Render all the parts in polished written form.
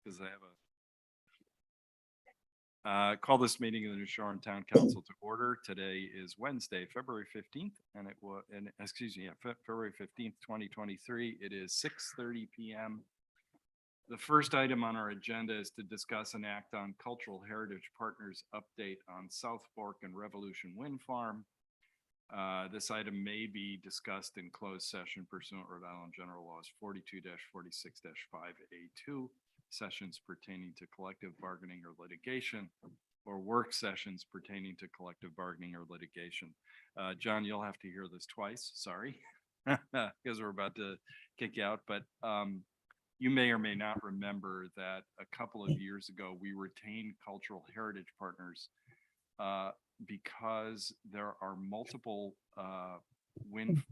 Because I have call this meeting of the New Sharon Town Council to order. Today is Wednesday, February 15th, and it was, and excuse me, February 15th, 2023. It is 6:30 p.m. The first item on our agenda is to discuss and act on Cultural Heritage Partners update on South Fork and Revolution Wind Farm. This item may be discussed in closed session pursuant to Rhode Island General Laws 42-46-5A2, sessions pertaining to collective bargaining or litigation, or work sessions pertaining to collective bargaining or litigation. John, you'll have to hear this twice, sorry, because we're about to kick you out, but you may or may not remember that a couple of years ago, we retained Cultural Heritage Partners because there are multiple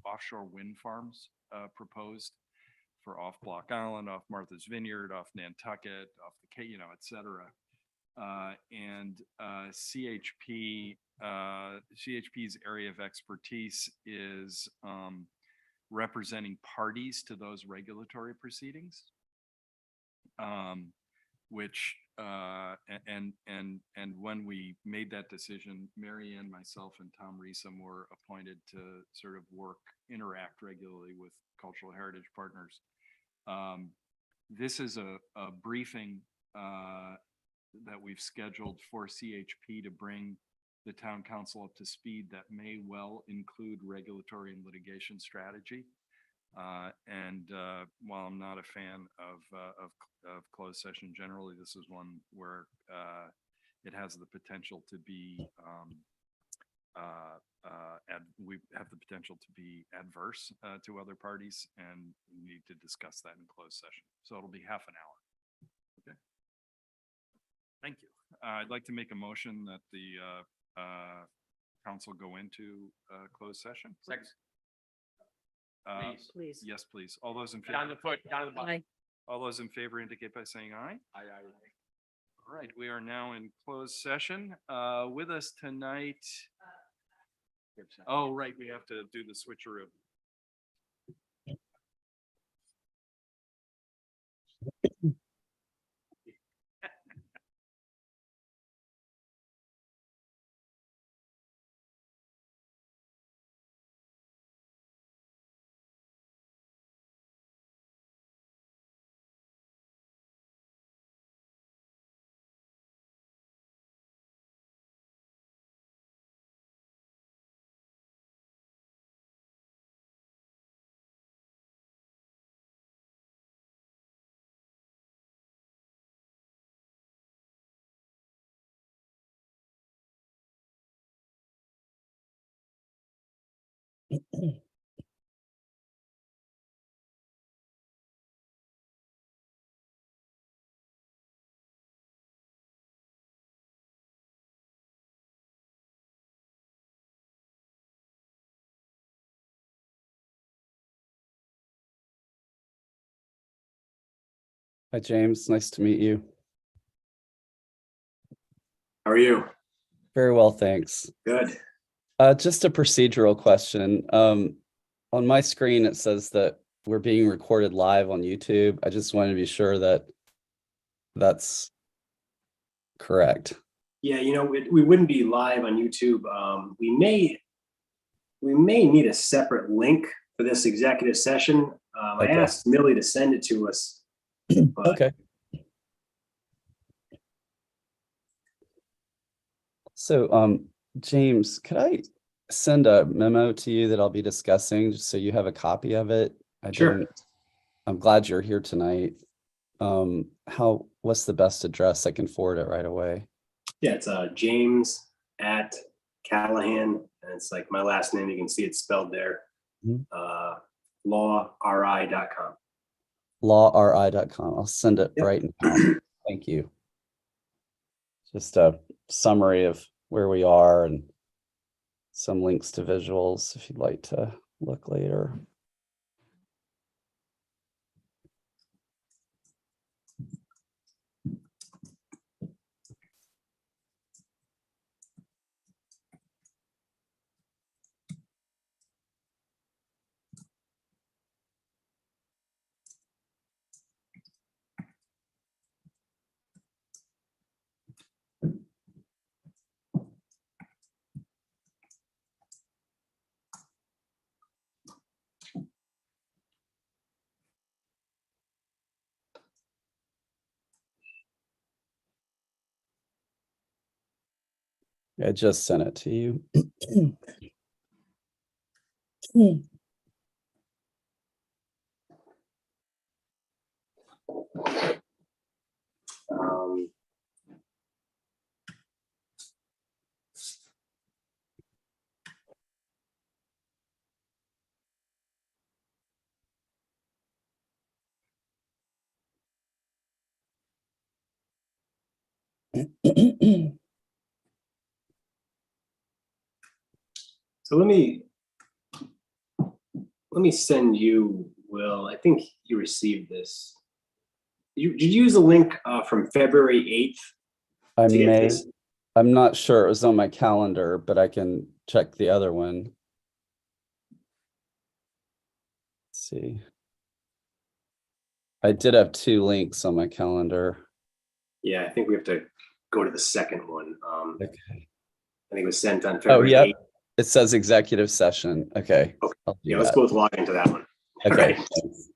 offshore wind farms proposed for off Block Island, off Martha's Vineyard, off Nantucket, off the Cape, et cetera. And CHP's area of expertise is representing parties to those regulatory proceedings. Which and when we made that decision, Mary Ann, myself, and Tom Reesum were appointed to sort of interact regularly with cultural heritage partners. This is a briefing that we've scheduled for CHP to bring the town council up to speed that may well include regulatory and litigation strategy. While I'm not a fan of closed session generally, this is one where it has the potential to be we have the potential to be adverse to other parties, and we need to discuss that in closed session. So it'll be half an hour. Okay. Thank you. I'd like to make a motion that the council go into closed session. Second. Please. Yes, please. All those in Down favor, the foot, down the bottom. Aye. all those in favor indicate by saying aye. Aye. All right, we are now in closed session. With us tonight. Oh, right, we have to do the switcheroo. Hi, James. Nice to meet you. How are you? Very well, thanks. Good. Just a procedural question. On my screen, it says that we're being recorded live on YouTube. I just wanted to be sure that that's correct. Yeah, we wouldn't be live on YouTube. We may need a separate link for this executive session. Okay. I asked Millie to send it to us. But Okay. So, James, could I send a memo to you that I'll be discussing, just so you have a copy of it? Sure. I'm glad you're here tonight. What's the best address? I can forward it right away. Yeah, it's James at Callahan, and it's like my last name. You can see it spelled there. lawri.com. lawri.com. I'll send it Yep. right now. Thank you. Just a summary of where we are and some links to visuals if you'd like to look later. I just sent it to you. So let me send you, Will. I think you received this. Did you use a link from February 8th? I to get may. this? I'm not sure. It was on my calendar, but I can check the other one. see. I did have 2 links on my calendar. Yeah, I think we have to go to the second one. Okay. I think it was sent on Oh, February yeah. 8th. It says executive session. Okay. Okay. I'll do Yeah, let's that. both log into that one. Okay. Right. Thanks.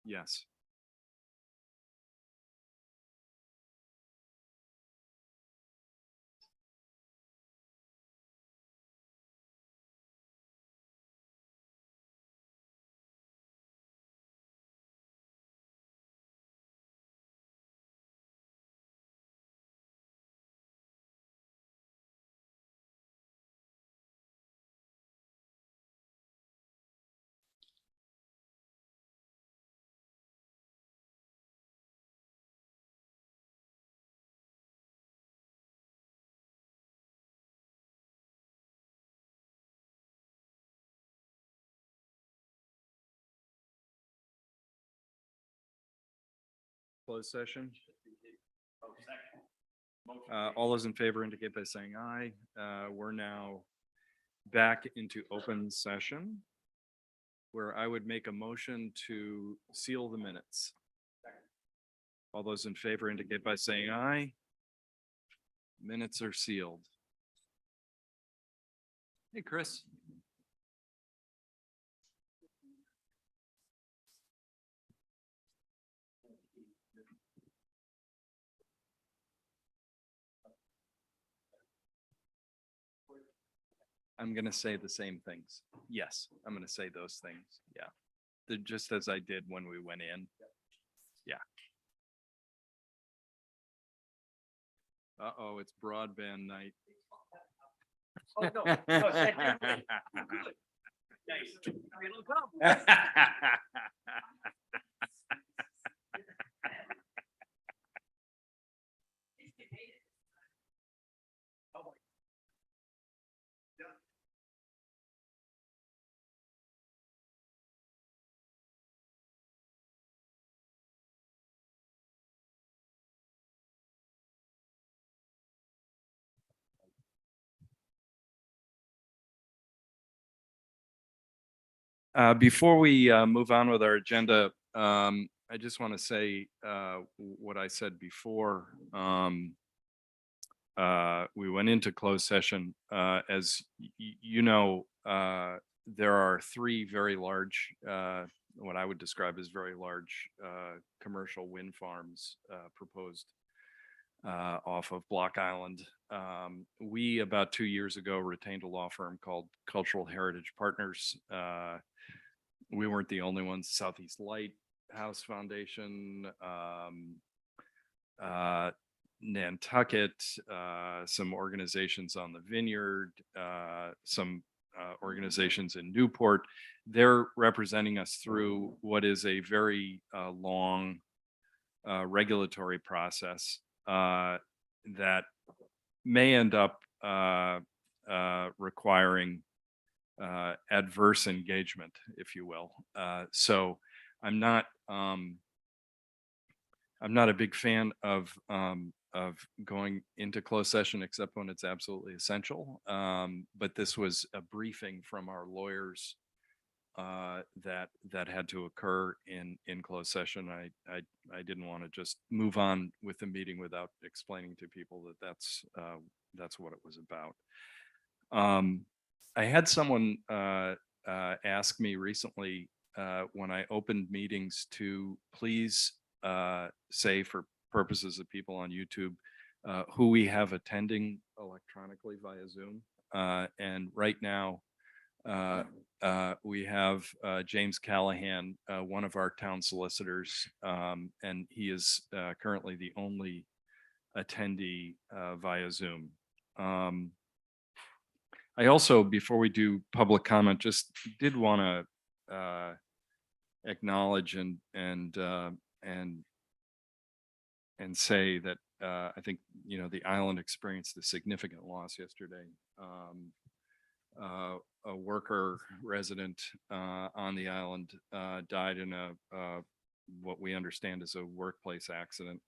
Yes. Closed session. All those in favor indicate by saying aye. We're now back into open session where I would make a motion to seal the minutes. All those in favor indicate by saying aye. Minutes are sealed. Hey, Chris. I'm gonna say the same things. Yes, I'm gonna say those things. Yeah. Just as I did when we went in. Yeah. Uh-oh, it's broadband night. Oh, no, no, technically, good. Nice. It'll come. Before we move on with our agenda, I just want to say what I said before. We went into closed session. As you know, there are three very large, what I would describe as very large commercial wind farms proposed off of Block Island. We, about 2 years ago, retained a law firm called Cultural Heritage Partners. We weren't the only ones. Southeast Lighthouse Foundation, Nantucket, some organizations on the Vineyard, some organizations in Newport. They're representing us through what is a very long regulatory process that may end up requiring adverse engagement, if you will. So I'm not a big fan of going into closed session except when it's absolutely essential. But this was a briefing from our lawyers that had to occur in closed session. I didn't want to just move on with the meeting without explaining to people that that's what it was about. I had someone ask me recently when I opened meetings to please say, for purposes of people on YouTube, who we have attending electronically via Zoom. And right now, we have James Callahan, one of our town solicitors, and he is currently the only attendee via Zoom. I also, before we do public comment, just did want to acknowledge and say that I think the island experienced a significant loss yesterday. A worker resident on the island died in what we understand is a workplace accident.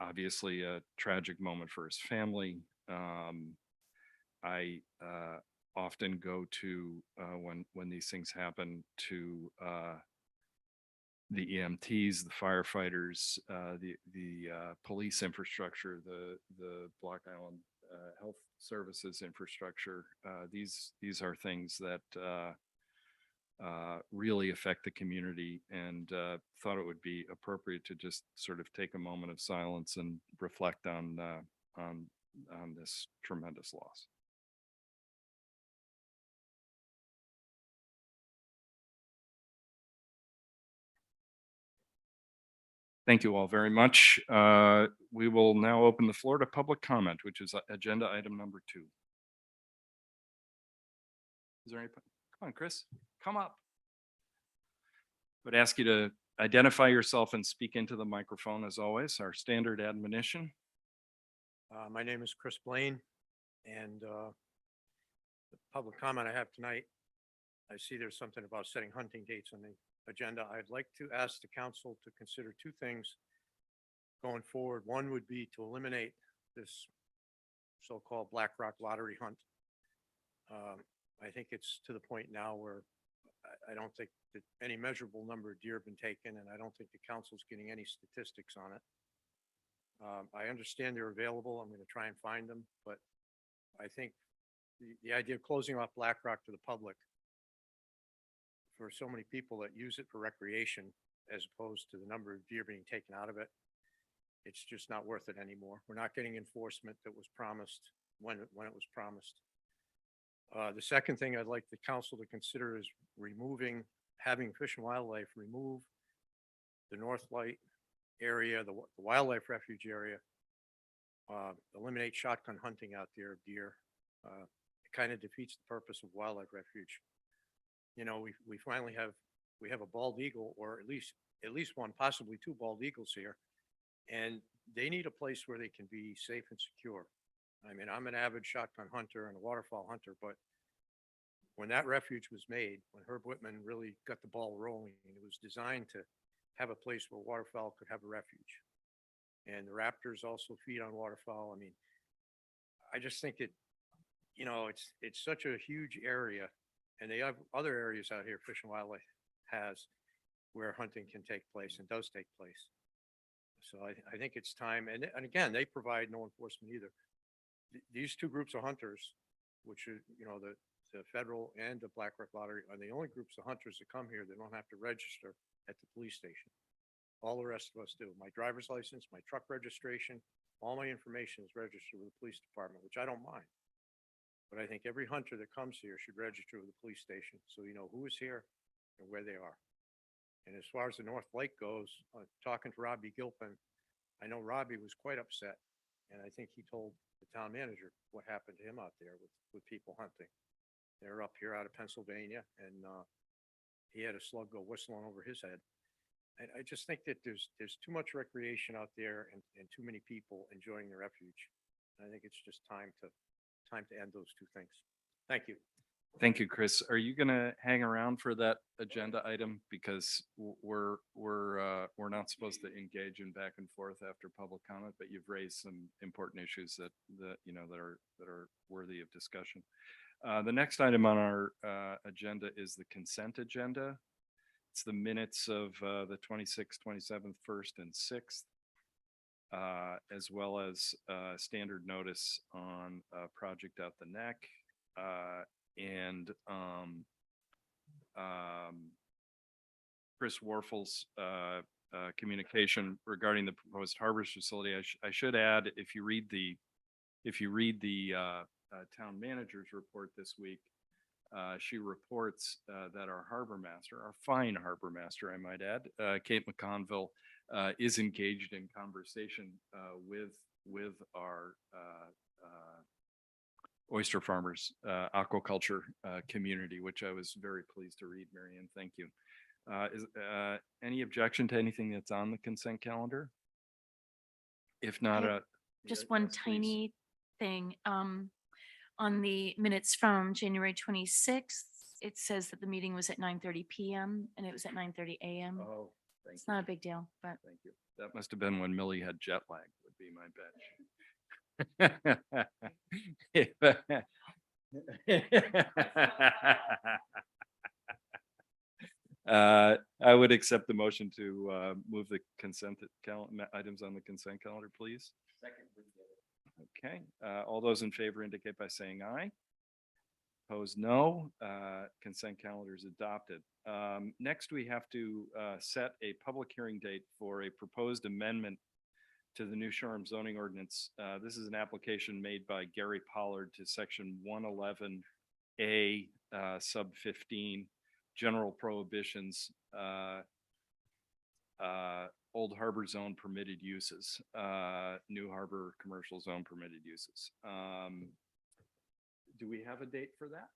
Obviously a tragic moment for his family. I often go to when these things happen to the EMTs, the firefighters, the police infrastructure, the Block Island health services infrastructure. These are things that really affect the community, and thought it would be appropriate to just sort of take a moment of silence and reflect on this tremendous loss. Thank you all very much. We will now open the floor to public comment, which is agenda item number 2. Is there any? Come on, Chris, come up. Would ask you to identify yourself and speak into the microphone as always, our standard admonition. My name is Chris Blaine, and the public comment I have tonight, I see there's something about setting hunting dates on the agenda. I'd like to ask the council to consider 2 things going forward. One would be to eliminate this so-called Black Rock lottery hunt. I think it's to the point now where I don't think that any measurable number of deer have been taken, and I don't think the council's getting any statistics on it. I understand they're available. I'm going to try and find them, but I think the idea of closing off Black Rock to the public for so many people that use it for recreation, as opposed to the number of deer being taken out of it, it's just not worth it anymore. We're not getting enforcement that was promised when it was promised. The second thing I'd like the council to consider is having Fish and Wildlife remove the North Light area, the wildlife refuge area, eliminate shotgun hunting out there of deer. It kind of defeats the purpose of wildlife refuge. You know, we finally have a bald eagle, or at least one, possibly 2 bald eagles here, and they need a place where they can be safe and secure. I mean, I'm an avid shotgun hunter and a waterfowl hunter, but when that refuge was made, when Herb Whitman really got the ball rolling, it was designed to have a place where waterfowl could have a refuge. And the raptors also feed on waterfowl. I mean, I just think it's such a huge area, and they have other areas out here Fish and Wildlife has where hunting can take place and does take place. So I think it's time. And again, they provide no enforcement either. These 2 groups of hunters, which are, the federal and the Black Rock Lottery, are the only groups of hunters that come here that don't have to register at the police station. All the rest of us do. My driver's license, my truck registration, all my information is registered with the police department, which I don't mind. But I think every hunter that comes here should register with the police station, so you know who is here and where they are. And as far as the North Lake goes, talking to Robbie Gilpin, I know Robbie was quite upset, and I think he told the town manager what happened to him out there with people hunting. They're up here out of Pennsylvania, and he had a slug go whistling over his head. And I just think that there's too much recreation out there, and too many people enjoying the refuge. And I think it's just time to end those 2 things. Thank you. Thank you, Chris. Are you going to hang around for that agenda item? Because we're not supposed to engage in back and forth after public comment, but you've raised some important issues that are worthy of discussion. The next item on our agenda is the consent agenda. It's the minutes of the 26th, 27th, 1st, and 6th, as well as standard notice on Project Out the Neck, and Chris Warfel's communication regarding the proposed harbors facility. I should add, if you read the town manager's report this week, she reports that our harbor master, our fine harbor master, I might add, Kate McConville, is engaged in conversation with our oyster farmers, aquaculture community, which I was very pleased to read. Marianne, thank you. Is any objection to anything that's on the consent calendar? If not, just one yes, please. tiny thing. On the minutes from January 26th, it says that the meeting was at 9:30 PM and it was at 9:30 AM. Oh, thank It's you. not a big deal, but Thank you. That must have been when Millie had jet lag, would be my bet. I would accept the motion to move the consent items on the consent calendar, please. Second. Okay, all those in favor indicate by saying aye. Opposed, no. Consent calendar is adopted. Next, we have to set a public hearing date for a proposed amendment to the New Shoreham zoning ordinance. This is an application made by Gary Pollard to section 111A, sub 15, general prohibitions, Old Harbor Zone permitted uses, New Harbor Commercial Zone permitted uses. Do we have a date for that?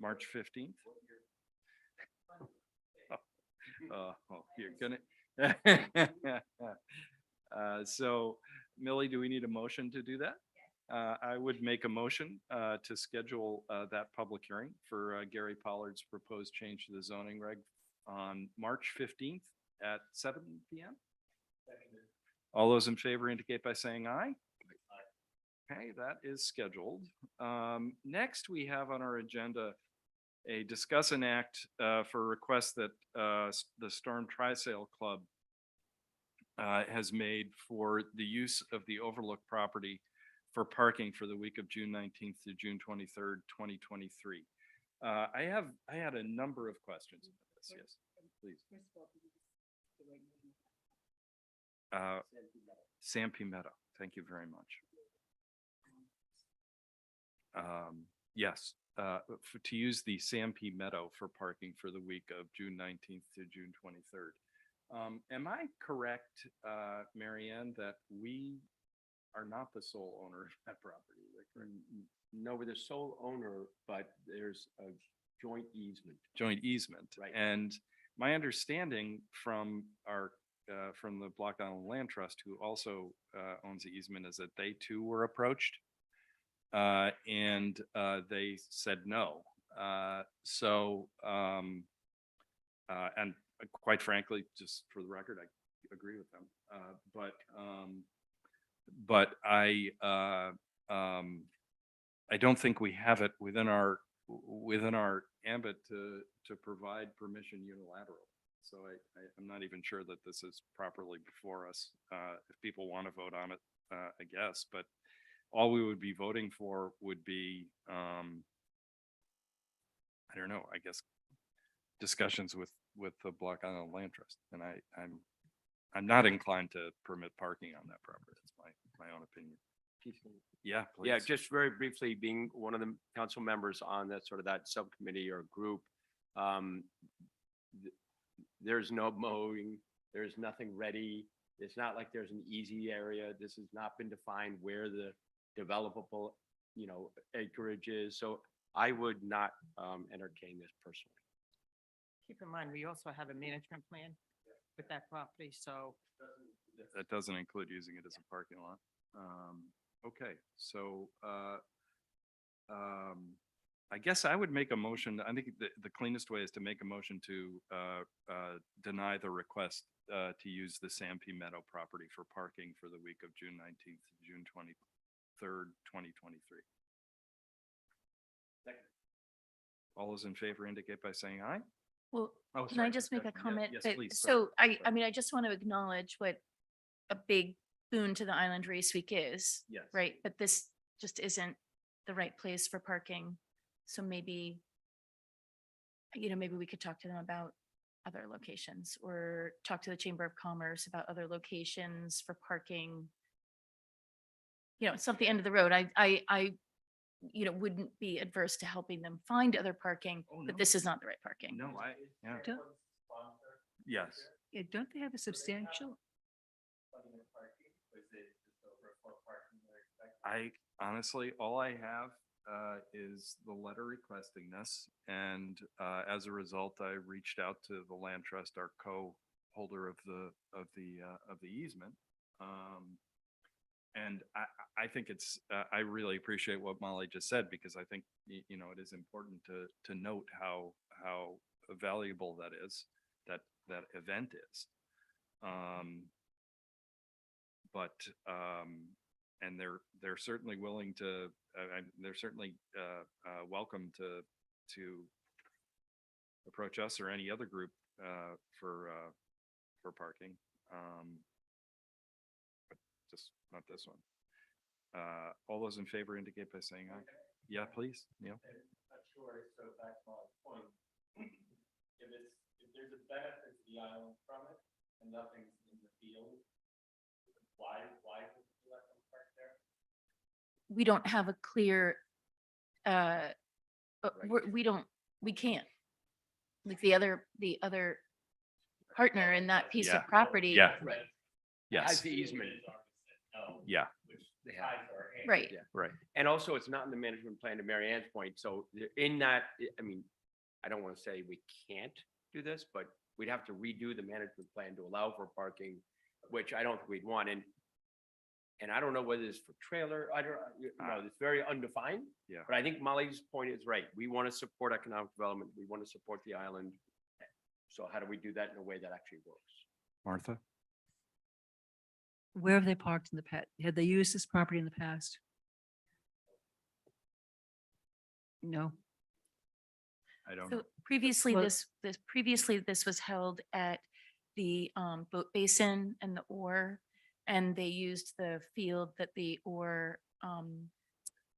March 15th? You're gonna. So Millie, do we need a motion to do that? I would make a motion to schedule that public hearing for Gary Pollard's proposed change to the zoning reg on March 15th at 7 PM. All those in favor indicate by saying aye. Okay, that is scheduled. Next, we have on our agenda a discuss and act for a request that the Storm Tri-Sail Club has made for the use of the Overlook property for parking for the week of June 19th to June 23rd, 2023. I had a number of questions about this. Yes, please. Sam P. Meadow, thank you very much. Yes, to use the Sam P. Meadow for parking for the week of June 19th to June 23rd. Am I correct, Marianne, that we are not the sole owner of that property? Is that correct? No, we're the sole owner, but there's a joint easement. Joint easement. Right. And my understanding from our, from the Block Island Land Trust, who also owns the easement, is that they too were approached. And they said no. And quite frankly, just for the record, I agree with them. But I don't think we have it within our ambit to provide permission unilaterally. So I'm not even sure that this is properly before us. If people want to vote on it, I guess, but all we would be voting for would be, I don't know, I guess, discussions with the Block Island Land Trust. And I'm not inclined to permit parking on that property. That's my own opinion. Yeah, please. Yeah, just very briefly, being one of the council members on that sort of that subcommittee or group, there's no mowing, there's nothing ready. It's not like there's an easy area. This has not been defined where the developable, acreage is. So I would not entertain this personally. Keep in mind, we also have a management plan with that property, so. That doesn't include using it as a parking lot. Okay, so I guess I would make a motion. I think the cleanest way is to make a motion to deny the request to use the Sam P. Meadow property for parking for the week of June 19th to June 23rd, 2023. All those in favor indicate by saying aye. Well, Oh, can I sorry, just make a discussion. comment? Yes, that- please, sorry. So I Sorry. mean, I just want to acknowledge what a big boon to the Island Race Week is, Yes. right? But this just isn't the right place for parking. So maybe, maybe we could talk to them about other locations or talk to the Chamber of Commerce about other locations for parking. It's not the end of the road. I wouldn't be adverse to helping them find other parking, Oh, but no. this is not the right parking. No, yeah. Don't- Yes. Yeah, don't they have a substantial? I honestly, all I have is the letter requesting this. And as a result, I reached out to the Land Trust, our co-holder of the easement. And I think I really appreciate what Molly just said, because I think, it is important to note how valuable that is, that event is. And they're certainly willing to, they're certainly welcome to approach us or any other group for parking. But just not this one. All those in favor indicate by saying aye. Yeah, please, Neil. Sure, so back to my point. If there's a benefit to the island from it and nothing's in the field, why would you let them park there? We don't have a clear, we can't. Like the other partner in that piece Yeah. of property. Yeah. Right. Yes. Has the easement. Yeah. Which they have. Right. Yeah. Right. And also, it's not in the management plan, to Mary Ann's point, so in that, I mean, I don't want to say we can't do this, but we'd have to redo the management plan to allow for parking, which I don't think we'd want, and I don't know whether it's for trailer, I don't, it's very undefined. Yeah. But I think Molly's point is right, we want to support economic development, we want to support the island. So how do we do that in a way that actually works? Martha? Where have they parked in the past? Have they used this property in the past? No. I don't So know. previously, Well- this was held at the boat basin and the Ore, and they used the field that the Ore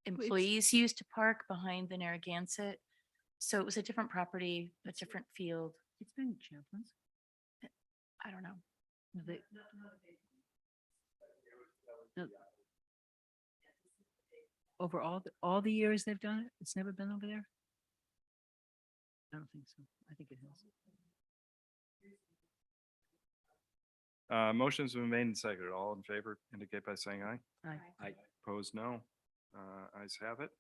employees used to park behind the Narragansett. So it was a different property, a different field. It's been Champlain's. I don't know. No, they- No. Over all the years they've done it, it's never been over there? I don't think so. I think it has. Motion's been made and seconded. All in favor indicate by saying aye. Aye. Opposed, no. Ayes have it.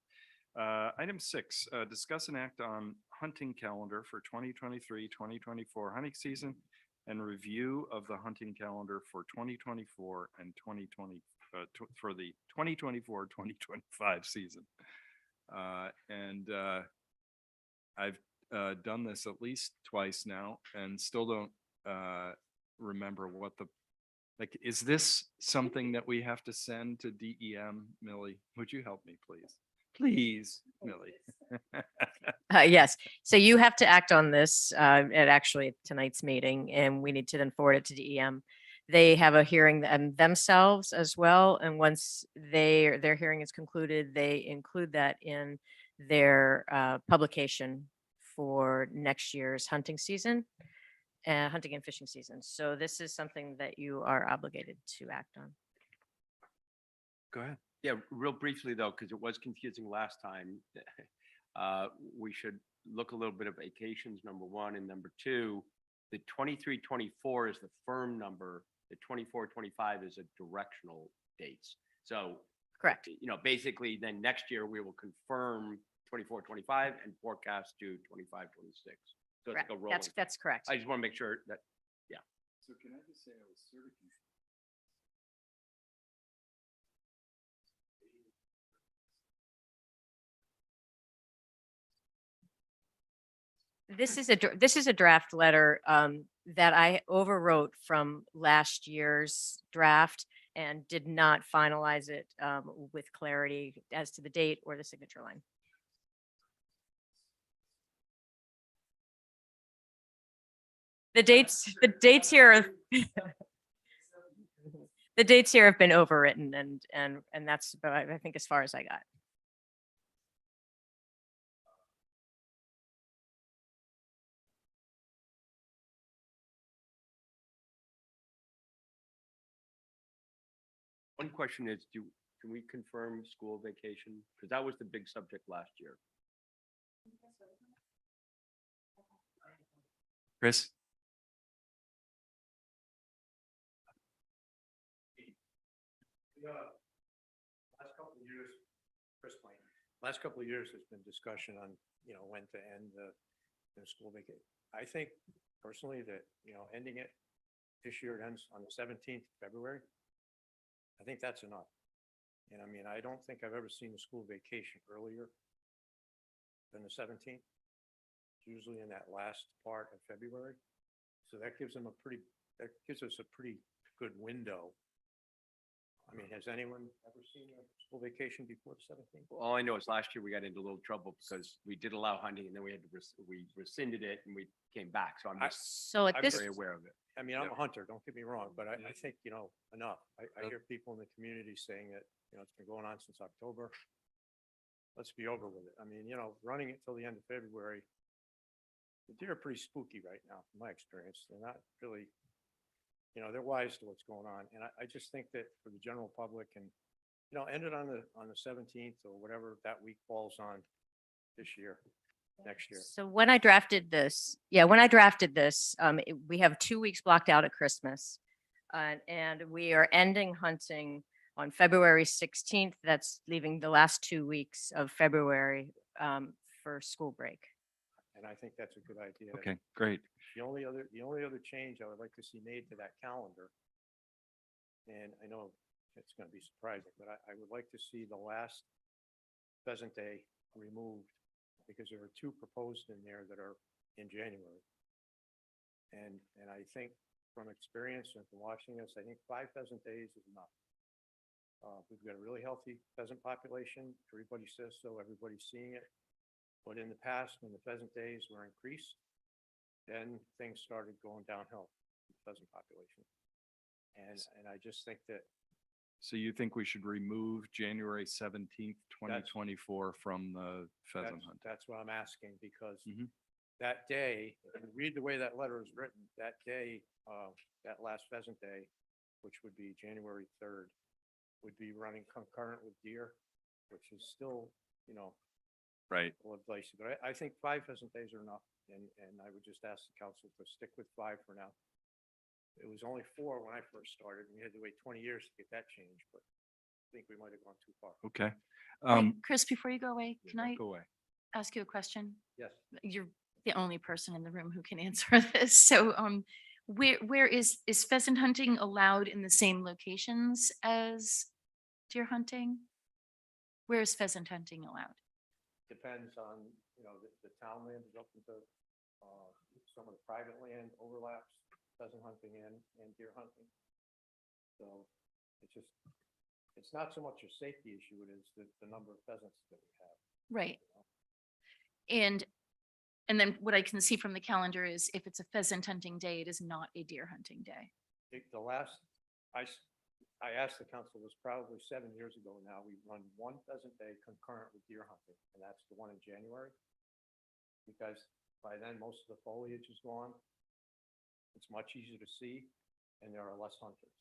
Item 6, discuss and act on hunting calendar for 2023-2024 hunting season and review of the hunting calendar for 2024 and 2020, for the 2024-2025 season. And I've done this at least twice now and still don't remember what is this something that we have to send to DEM? Millie, would you help me, please? Please, Millie. Yes, so you have to act on this at actually tonight's meeting, and we need to then forward it to DEM. They have a hearing themselves as well, and once their hearing is concluded, they include that in their publication for next year's hunting season, hunting and fishing season. So this is something that you are obligated to act on. Go ahead. Yeah, real briefly though, because it was confusing last time. We should look a little bit at vacations, number one, and number two, the 23-24 is the firm number. The 24-25 is a directional dates. So, Correct. Basically then next year we will confirm 24-25 and forecast to 25-26. So it's Correct. like a rolling. That's correct. I just want to make sure that, So can I just say I was sort of confused. This is a draft letter that I overwrote from last year's draft and did not finalize it with clarity as to the date or the signature line. The dates here, the dates here have been overwritten and that's about, I think, as far as I got. one question is, can we confirm school vacation? Because that was the big subject last year. Chris? Last couple of years, Chris Plain, last couple of years, there's been discussion on, when to end the school vacation. I think personally that, ending it this year, it ends on the 17th of February. I think that's enough. And I mean, I don't think I've ever seen a school vacation earlier than the 17th. It's usually in that last part of February. So that gives us a pretty good window. I mean, has anyone ever seen a school vacation before the 17th? All I know is last year we got into a little trouble because we did allow hunting and then we had to, we rescinded it and we came back. So I'm just So at I'm this, very aware of it. I mean, I'm a hunter, don't get me wrong, but I think, enough. I hear people in the community saying that, it's been going on since October. let's be over with it. I mean, running it till the end of February, the deer are pretty spooky right now, from my experience. They're not really, they're wise to what's going on. And I just think that for the general public and, end it on the 17th or whatever that week falls on this year, next year. So when I drafted this, we have 2 weeks blocked out at Christmas. And we are ending hunting on February 16th. That's leaving the last 2 weeks of February for school break. And I think that's a good idea. Okay, great. The only other change I would like to see made to that calendar, and I know it's going to be surprising, but I would like to see the last Pheasant Day removed because there are 2 proposed in there that are in January. And I think from experience and from watching this, I think 5 pheasant days is enough. We've got a really healthy pheasant population. Everybody says so. Everybody's seeing it. But in the past, when the pheasant days were increased, then things started going downhill in the pheasant population. And I just think that So you think we should remove January 17th, 2024 from the pheasant hunt? that's what I'm asking because Mhm. that day, if you read the way that letter is written, that day, that last pheasant day, which would be January 3rd, would be running concurrent with deer, which is still, Right. a little dicey. But I think 5 pheasant days are enough. And I would just ask the council to stick with 5 for now. It was only 4 when I first started, and we had to wait 20 years to get that changed, but I think we might have gone too far. Okay. Wait, Chris, before you go away, Yeah, can I Go away. ask you a question? Yes. You're the only person in the room who can answer this. So, where is pheasant hunting allowed in the same locations as deer hunting? Where is pheasant hunting allowed? Depends on, the town land is open to, some of the private land overlaps, pheasant hunting and deer hunting. So it's not so much a safety issue, it is the number of pheasants that we have. Right. And then what I can see from the calendar is if it's a pheasant hunting day, it is not a deer hunting day. The last, I asked the council, this probably 7 years ago now, we run 1 pheasant day concurrent with deer hunting, and that's the one in January. Because by then, most of the foliage is gone. It's much easier to see, and there are less hunters.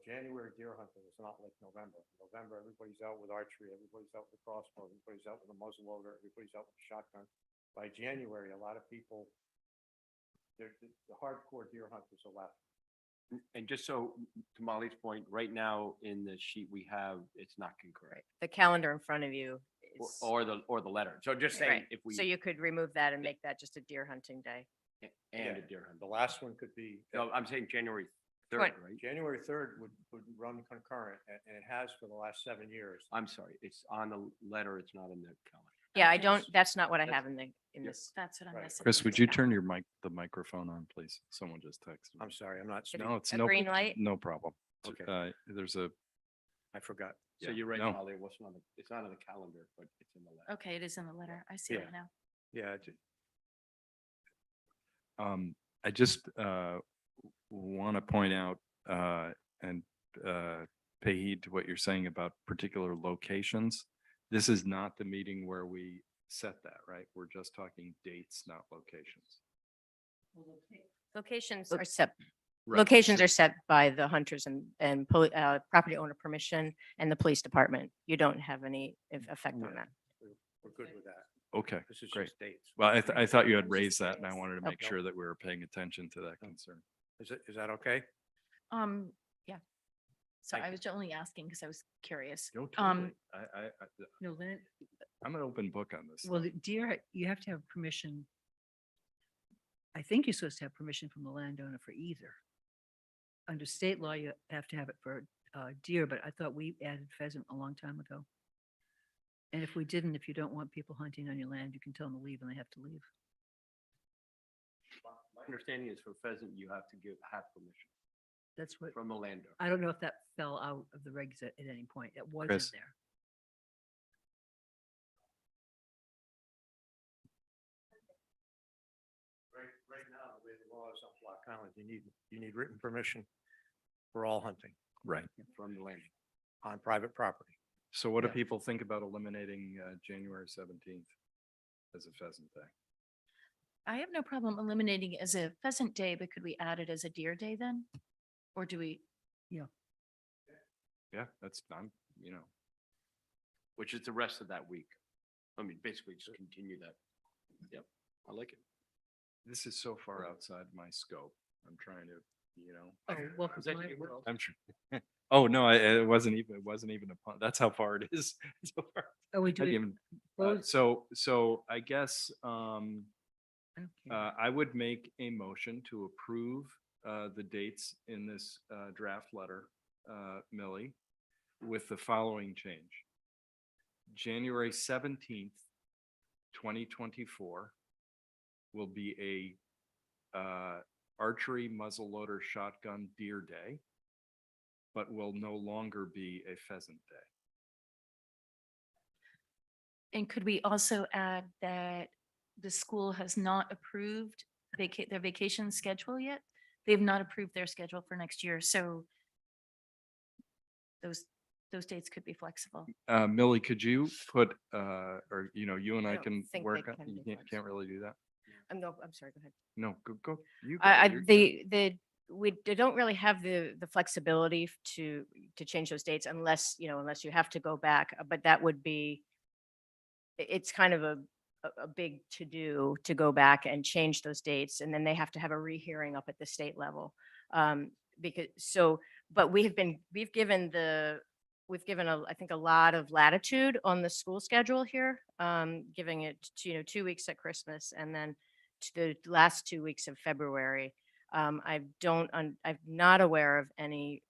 January deer hunting is not like November. November, everybody's out with archery, everybody's out with a crossbow, everybody's out with a muzzle loader, everybody's out with a shotgun. By January, a lot of people, the hardcore deer hunters are left. And just so, to Molly's point, right now in the sheet we have, it's not concurrent. The calendar in front of you is. Or the letter. So just saying, Right. if we. So you could remove that and make that just a deer hunting day. And a Yeah. deer hunt. The last one could be, No, I'm saying January 3rd, Twen- right? January 3rd would run concurrent, and it has for the last 7 years. I'm sorry, it's on the letter, it's not in the calendar. Yeah, I Okay. don't, that's not what I That's- have in yeah. this. That's what I'm Right. missing. Chris, would you Yeah. turn the microphone on, please? Someone just texted. me. I'm sorry, I'm not, No, it's a no, green light? no problem. Okay. There's a, I forgot. So Yeah, you're right, no. Molly, it wasn't on the, it's not on the calendar, but it's in the letter. Okay, it is in the letter. I see Yeah. it now. Yeah, I just want to point out and pay heed to what you're saying about particular locations. This is not the meeting where we set that, right? We're just talking dates, not locations. Locations are set, Right. locations are set by the hunters and property owner permission and the police department. You don't have any effect on that. we're good with that. Okay, This is great. just dates. Well, I thought you had I was just raised that and I curious. wanted to make sure that we were paying attention to that concern. Is that okay? Yeah. So Thank I you. was only asking because I was curious. No, totally. No, then, I'm an open book on this. well, stuff. the deer, you have to have permission. I think you're supposed to have permission from the landowner for either. Under state law, you have to have it for deer, but I thought we added pheasant a long time ago. And if we didn't, if you don't want people hunting on your land, you can tell them to leave and they have to leave. My understanding is for pheasant, you have to have permission That's what, from the landowner. I don't know if that fell out of the regs at any point. It was in Chris? there. Right now, the way the law is on Block Island, you need written permission for all hunting Right. From the landowner. on private property. So what do Yeah. people think about eliminating January 17th as a pheasant day? I have no problem eliminating it as a pheasant day, but could we add it as a deer day then? Or do we, Yeah, that's, I'm, you know, Which is the rest of that week. I mean, basically just continue that. Yep, I like it. this is so far outside my scope. I'm trying to, you know. Oh, welcome Is to that my you? world. I'm sure. Oh, no, it wasn't even a pun. That's how far it is. So far. Are we I didn't doing even- both? So I guess, Okay. I would make a motion to approve the dates in this draft letter, Millie, with the following change. January 17th, 2024 will be a archery muzzleloader shotgun deer day, but will no longer be a pheasant day. and could we also add that the school has not approved their vacation schedule yet? They've not approved their schedule for next year, so those dates could be flexible. Millie, could you put, or, you know, you and I I don't can think work, they on- can you be can't really do that? No, I'm sorry, go ahead. No, go, you. go, I, you're- we don't really have the flexibility to change those dates unless, unless you have to go back, but that would be, it's kind of a big to-do to go back and change those dates, and then they have to have a rehearing up at the state level. Because, but we've given I think a lot of latitude on the school schedule here, giving it, 2 weeks at Christmas and then to the last 2 weeks of February. I'm not aware of any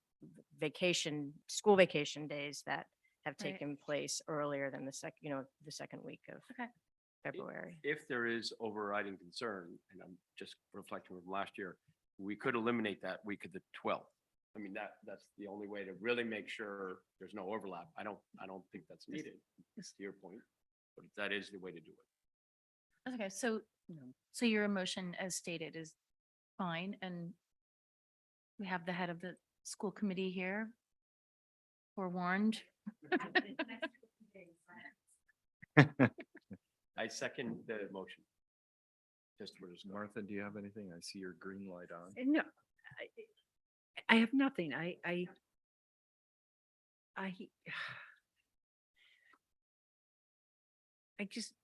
school vacation days that have Right. taken place earlier than the second week of Okay. February. If there is overriding concern, and I'm just reflecting from last year, we could eliminate that week of the 12th. I mean, that's the only way to really make sure there's no overlap. I don't think that's needed, to your point, but that is the way to do it. Okay, so, so your motion as stated is fine, and we have the head of the school committee here forewarned. I second the motion. Just for this. Martha, do you have anything? I see your green light on. No, I have nothing. I just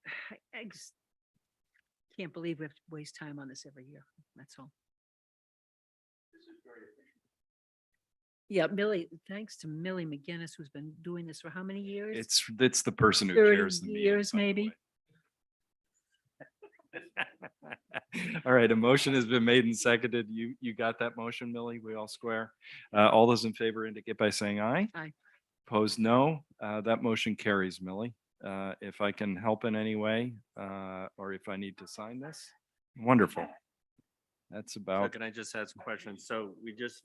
can't believe we have to waste time on this every year. That's all. Yeah, Millie, thanks to Millie McGinnis, who's been doing this for how many years? It's the person who 30 chairs the meeting. years, by the maybe. way. All right, a motion has been made and seconded. You got that motion, Millie? We all square? All those in favor indicate by saying aye. Aye. Opposed, no. That motion carries, Millie. If I can help in any way, or if I need to sign this, wonderful. That's So about, can I just ask a question? So we just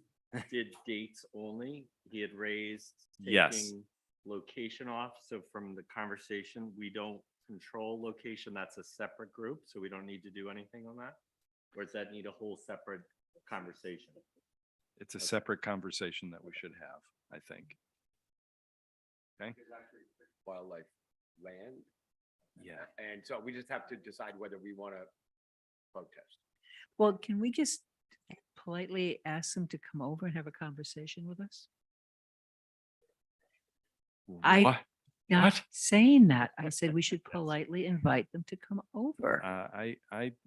did dates only. He had raised Yes. taking location off. So from the conversation, we don't control location. That's a separate group. So we don't need to do anything on that? Or does that need a whole separate conversation? it's a separate conversation that we should have, I think. Okay, Wildlife land. yeah. And so we just have to decide whether we want to protest. Well, can we just politely ask them to come over and have a conversation with us? I- What? Not What? saying that. I said we should politely invite them to come over. I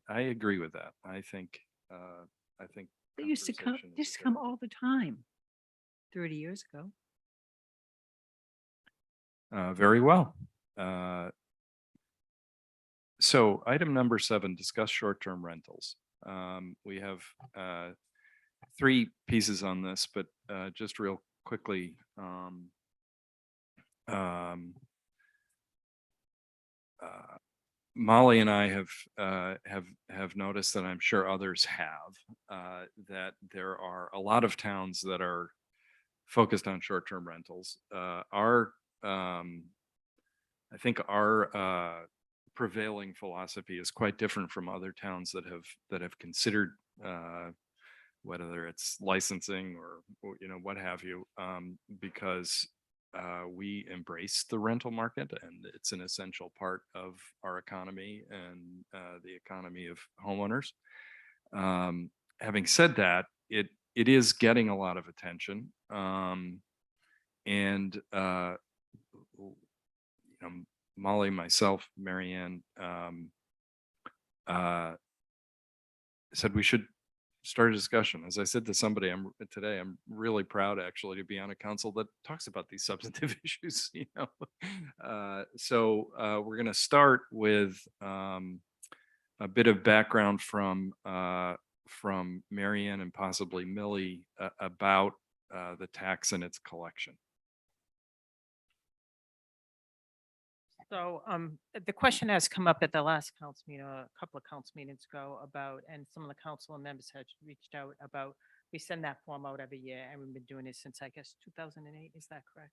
agree with that. I think. They used to come, conversation they is used to a come good- all the time, 30 years ago. Very well. So item number 7, discuss short-term rentals. We have 3 pieces on this, but just real quickly. Molly and I have noticed, and I'm sure others have, that there are a lot of towns that are focused on short-term rentals. I think our prevailing philosophy is quite different from other towns that have considered whether it's licensing or what have you, because we embrace the rental market, and it's an essential part of our economy and the economy of homeowners. Having said that, it is getting a lot of attention. And Molly, myself, Marianne, said we should start a discussion. As I said to somebody today, I'm really proud actually to be on a council that talks about these substantive issues, So we're going to start with a bit of background from Marianne and possibly Millie about the tax and its collection. So the question has come up at the last council meeting, a couple of council meetings ago about, and some of the council members had reached out about, we send that form out every year and we've been doing it since, I guess, 2008. Is that correct?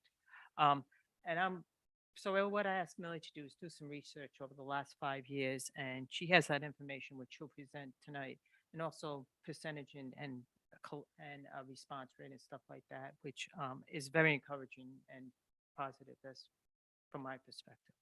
So what I asked Millie to do is do some research over the last 5 years, and she has that information which she'll present tonight, and also percentage and response rate and stuff like that, which is very encouraging and positive as from my perspective.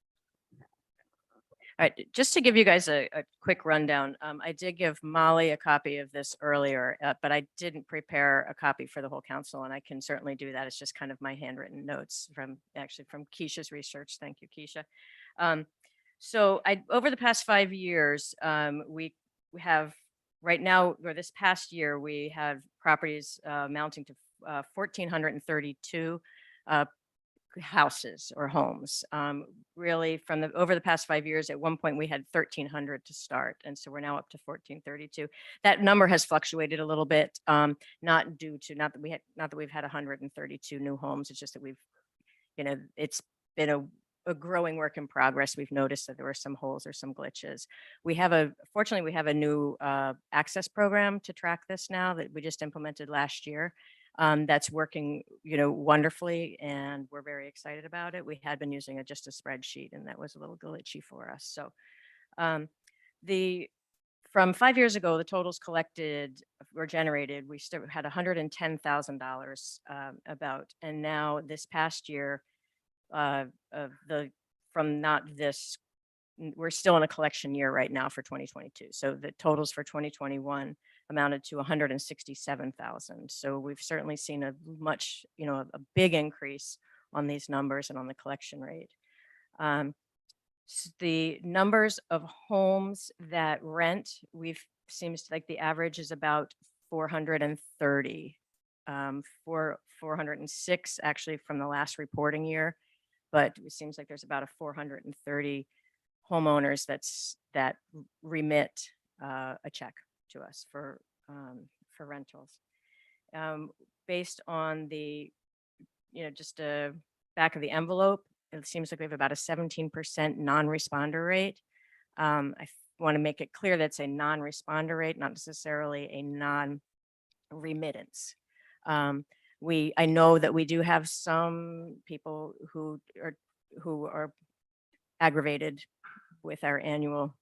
All right, just to give you guys a quick rundown, I did give Molly a copy of this earlier, but I didn't prepare a copy for the whole council, and I can certainly do that. It's just kind of my handwritten notes from Keisha's research. Thank you, Keisha. So over the past 5 years, we have right now, or this past year, we have properties amounting to 1,432 houses or homes. Really over the past 5 years, at one point we had 1,300 to start. And so we're now up to 1,432. That number has fluctuated a little bit, not that we've had 132 new homes. It's just that it's been a growing work in progress. We've noticed that there were some holes or some glitches. Fortunately, we have a new access program to track this now that we just implemented last year. That's working, wonderfully, and we're very excited about it. We had been using just a spreadsheet, and that was a little glitchy for us. So, from 5 years ago, the totals collected or generated, we still had $110,000 about, and now this past year, we're still in a collection year right now for 2022. So the totals for 2021 amounted to 167,000. So we've certainly seen a big increase on these numbers and on the collection rate. The numbers of homes that rent, seems like the average is about 430, 406 actually from the last reporting year, but it seems like there's about a 430 homeowners that remit a check to us for rentals. Based on the, just a back of the envelope, it seems like we have about a 17% non-responder rate. I want to make it clear that's a non-responder rate, not necessarily a non-remittance. I know that we do have some people who are aggravated with our annual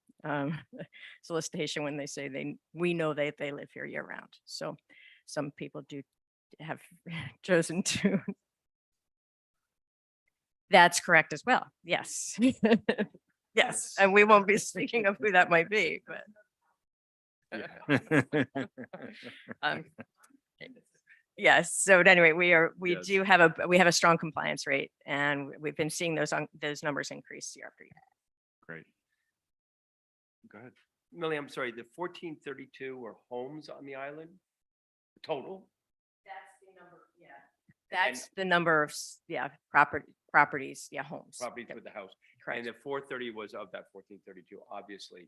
solicitation when they say we know that they live here year round. So some people do have chosen to. That's correct as well. Yes. Yes. And we won't be speaking of who that might be, but. Yes. So anyway, we Yes. do have a strong compliance rate, and we've been seeing those numbers increase year after year. Great. Go ahead. Millie, I'm sorry, the 1,432 were homes on the island total? That's the number. Yeah. That's the number of, properties, homes. Properties Yep, with the house. correct. And the 430 was of that 1,432, obviously.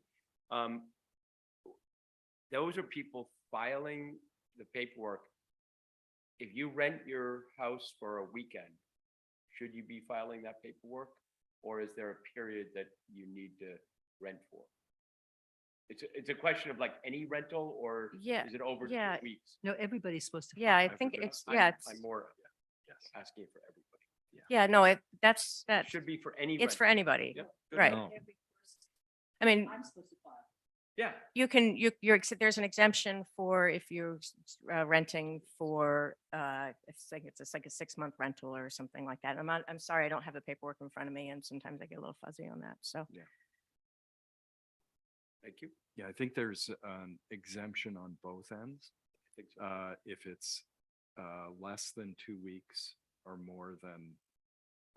Those are people filing the paperwork. If you rent your house for a weekend, should you be filing that paperwork? Or is there a period that you need to rent for? It's a question of like any rental, or Yeah, is it over 2 yeah. weeks? No, everybody's supposed to. Yeah, I I think forgot. it's, I'm more Yes. asking for everybody. no, that Should be for any. it's for rental. anybody. Yeah, good Right. No. I mean, Yeah, there's an exemption for if you're renting for, it's like a 6-month rental or something like that. I'm sorry, I don't have the paperwork in front of me and sometimes I get a little fuzzy on that. So thank you. Yeah, I think there's exemption on both ends. If it's less than 2 weeks or more than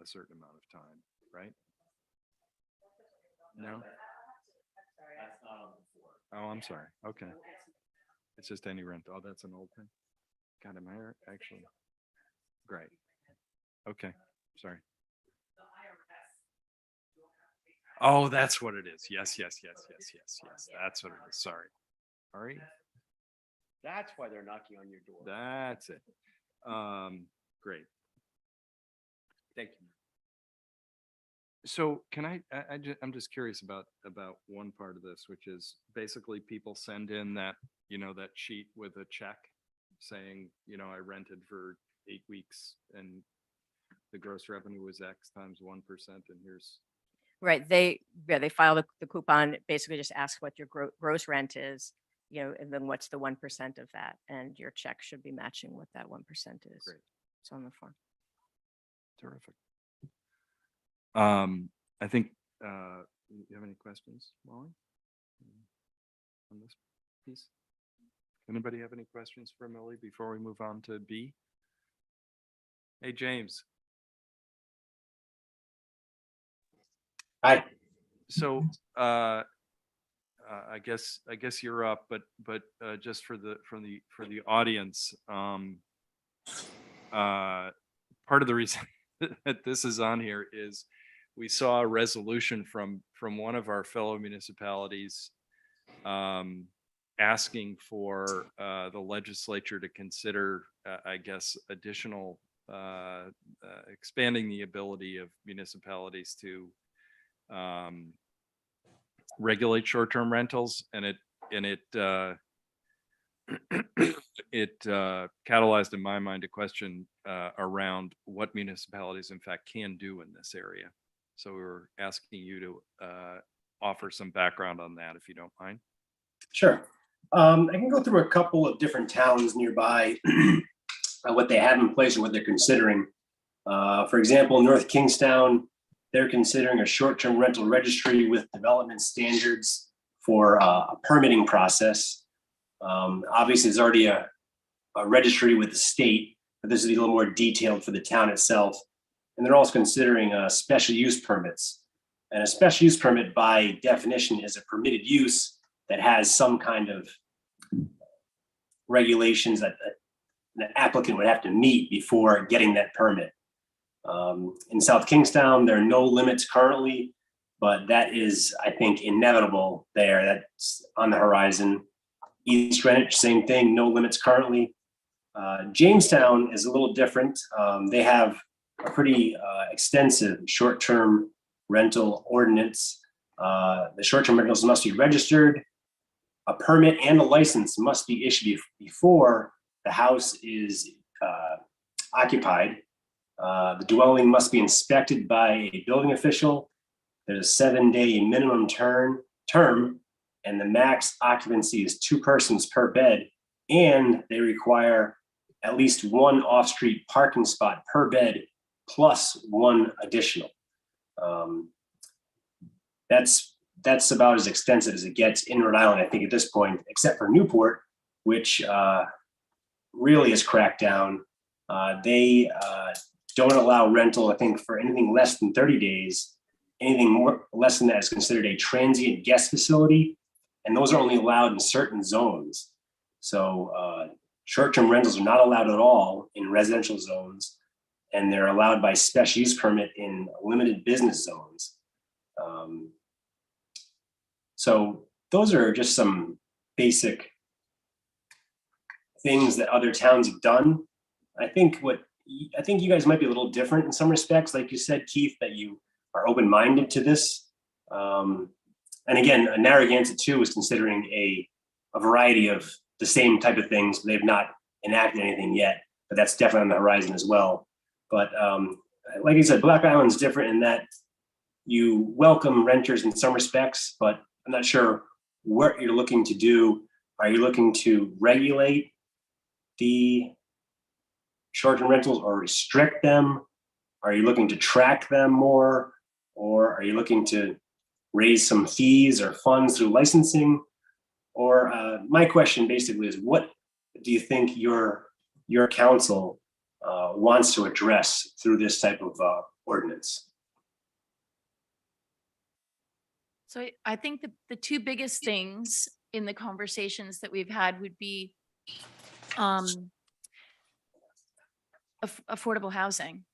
a certain amount of time, right? No? Oh, I'm sorry. Okay. It's just any rent. Oh, that's an old thing. God, am I actually? Great. Okay, sorry. Oh, that's what it is. Yes. That's what it is. Sorry. Sorry. That's why they're knocking on your door. That's it. Great. Thank you. So can I'm just curious about one part of this, which is basically people send in that, that sheet with a check saying, I rented for 8 weeks and the gross revenue was X times 1% and here's. right, they file the coupon, basically just ask what your gross rent is, and then what's the 1% of that, and your check should be matching what that 1% is. Great. It's on the form. Terrific. I think, you have any questions, Molly? On this piece? Anybody have any questions for Millie before we move on to B? Hey, James. Hi. So, I guess you're up, but just for the audience, part of the reason that this is on here is we saw a resolution from one of our fellow municipalities asking for the legislature to consider, I guess, additional expanding the ability of municipalities to regulate short-term rentals, and it catalyzed in my mind a question around what municipalities in fact can do in this area. So we were asking you to offer some background on that, if you don't mind. Sure. I can go through a couple of different towns nearby, what they have in place and what they're considering. For example, North Kingstown, they're considering a short-term rental registry with development standards for a permitting process. Obviously, there's already a registry with the state, but this is a little more detailed for the town itself. And they're also considering special use permits. And a special use permit by definition is a permitted use that has some kind of regulations that the applicant would have to meet before getting that permit. In South Kingstown, there are no limits currently, but that is, I think, inevitable there. That's on the horizon. East Greenwich, same thing, no limits currently. Jamestown is a little different. They have a pretty extensive short-term rental ordinance. The short-term rentals must be registered. A permit and a license must be issued before the house is occupied. The dwelling must be inspected by a building official. There's a 7-day minimum term, and the max occupancy is 2 persons per bed. And they require at least 1 off-street parking spot per bed plus 1 additional. That's about as extensive as it gets in Rhode Island, I think, at this point, except for Newport, which really is cracked down. They don't allow rental, I think, for anything less than 30 days. Anything more less than that is considered a transient guest facility, and those are only allowed in certain zones. So short-term rentals are not allowed at all in residential zones, and they're allowed by special use permit in limited business zones. So those are just some basic things that other towns have done. I think you guys might be a little different in some respects, like you said, Keith, that you are open-minded to this. And again, Narragansett too is considering a variety of the same type of things. They've not enacted anything yet, but that's definitely on the horizon as well. But like I said, Black Island's different in that you welcome renters in some respects, but I'm not sure what you're looking to do. Are you looking to regulate the short-term rentals or restrict them? Are you looking to track them more? Or are you looking to raise some fees or funds through licensing? Or my question basically is, what do you think your council wants to address through this type of ordinance? So I think the two biggest things in the conversations that we've had would be affordable housing,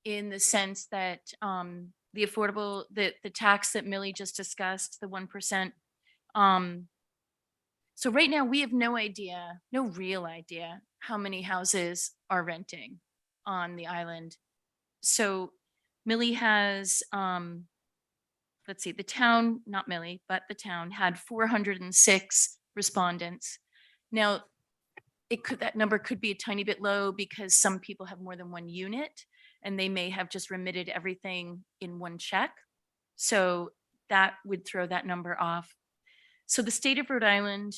in the sense that the affordable, the tax that Millie just discussed, the 1%. So right now we have no idea, no real idea how many houses are renting on the island. So Millie has, let's see, the town, not Millie, but the town had 406 respondents. Now, that number could be a tiny bit low because some people have more than one unit and they may have just remitted everything in one check. So that would throw that number off. So the state of Rhode Island,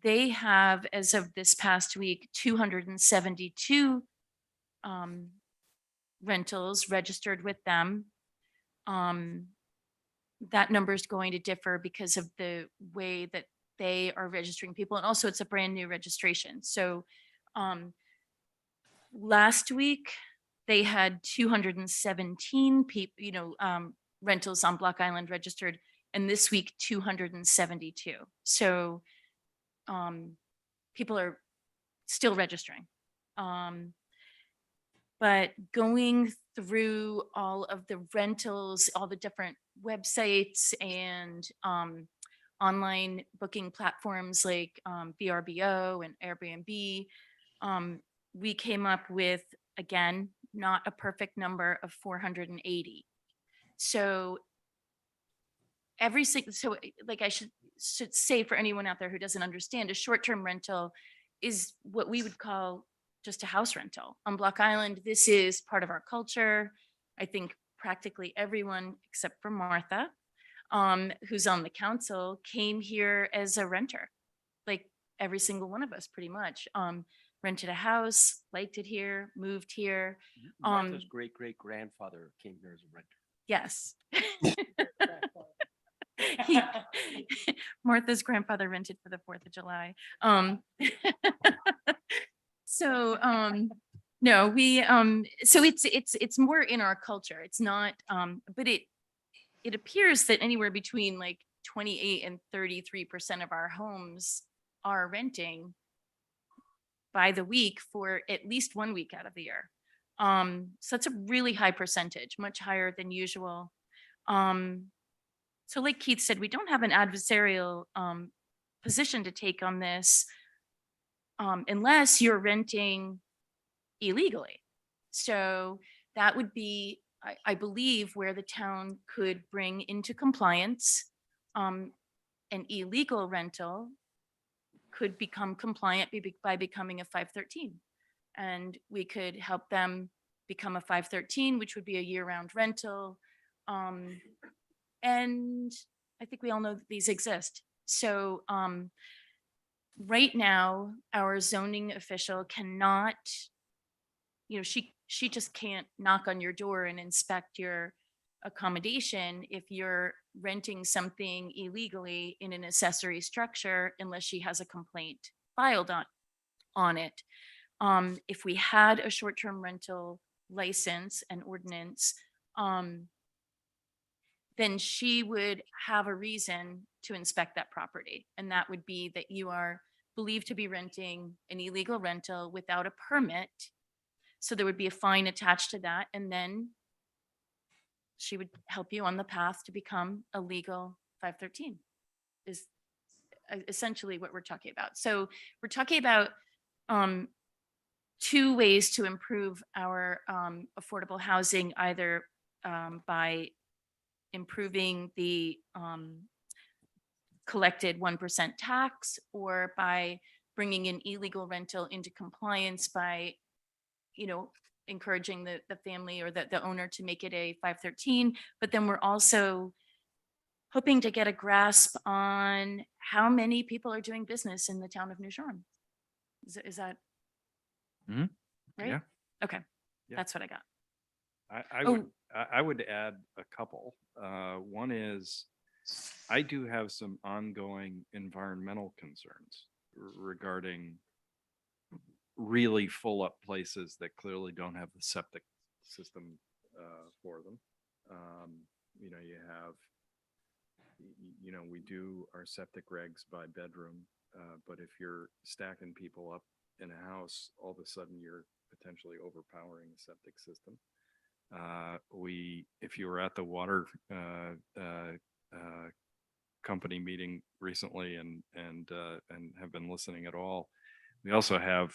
they have, as of this past week, 272 rentals registered with them. That number is going to differ because of the way that they are registering people. And also it's a brand new registration. So last week they had 217 people, rentals on Block Island registered, and this week 272. So people are still registering. But going through all of the rentals, all the different websites and online booking platforms like VRBO and Airbnb, we came up with, again, not a perfect number of 480. So like I should say for anyone out there who doesn't understand, a short-term rental is what we would call just a house rental. On Block Island, this is part of our culture. I think practically everyone except for Martha, who's on the council, came here as a renter. Like every single one of us pretty much rented a house, liked it here, moved here. Martha's great-great-grandfather came here as a renter. Yes. Martha's grandfather rented for the 4th of July. So no, we so it's more in our culture. It's not but it appears that anywhere between like 28 and 33% of our homes are renting by the week for at least 1 week out of the year. So that's a really high percentage, much higher than usual. So like Keith said, we don't have an adversarial position to take on this unless you're renting illegally. So that would be, I believe, where the town could bring into compliance an illegal rental could become compliant by becoming a 513. And we could help them become a 513, which would be a year-round rental. And I think we all know that these exist. So right now, our zoning official cannot, she just can't knock on your door and inspect your accommodation if you're renting something illegally in an accessory structure unless she has a complaint filed on it. If we had a short-term rental license and ordinance, then she would have a reason to inspect that property. And that would be that you are believed to be renting an illegal rental without a permit. So there would be a fine attached to that. And then she would help you on the path to become a legal 513 is essentially what we're talking about. So we're talking about two ways to improve our affordable housing, either by improving the collected 1% tax or by bringing an illegal rental into compliance by, encouraging the family or the owner to make it a 513. But then we're also hoping to get a grasp on how many people are doing business in the town of New Shoreham. Is that? Mhm. Right? Yeah. Okay, Yeah. that's what I got. I I would add a couple. One is, I do have some ongoing environmental concerns regarding really full up places that clearly don't have the septic system for them. You know, you have, you know, we do our septic regs by bedroom, but if you're stacking people up in a house, all of a sudden you're potentially overpowering the septic system. If you were at the water company meeting recently and have been listening at all, we also have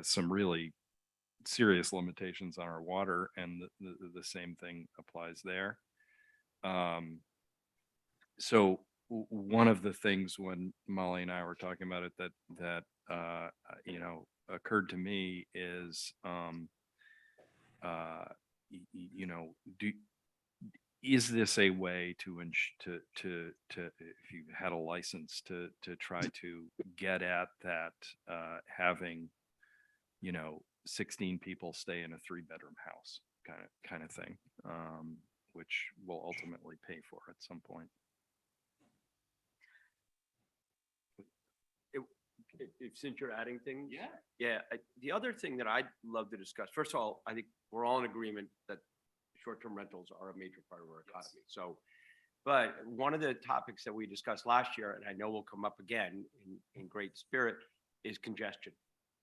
some really serious limitations on our water, and the same thing applies there. So one of the things when Molly and I were talking about it that you know, occurred to me is, you know, is this a way to if you had a license to try to get at that, having, you know, 16 people stay in a 3-bedroom house kind of thing, which will ultimately pay for at some point. Since you're adding things? Yeah, the other thing that I'd love to discuss, first of all, I think we're all in agreement that short-term rentals are a major part of our economy. So, but one of the topics that we discussed last year, and I know will come up again in great spirit, is congestion.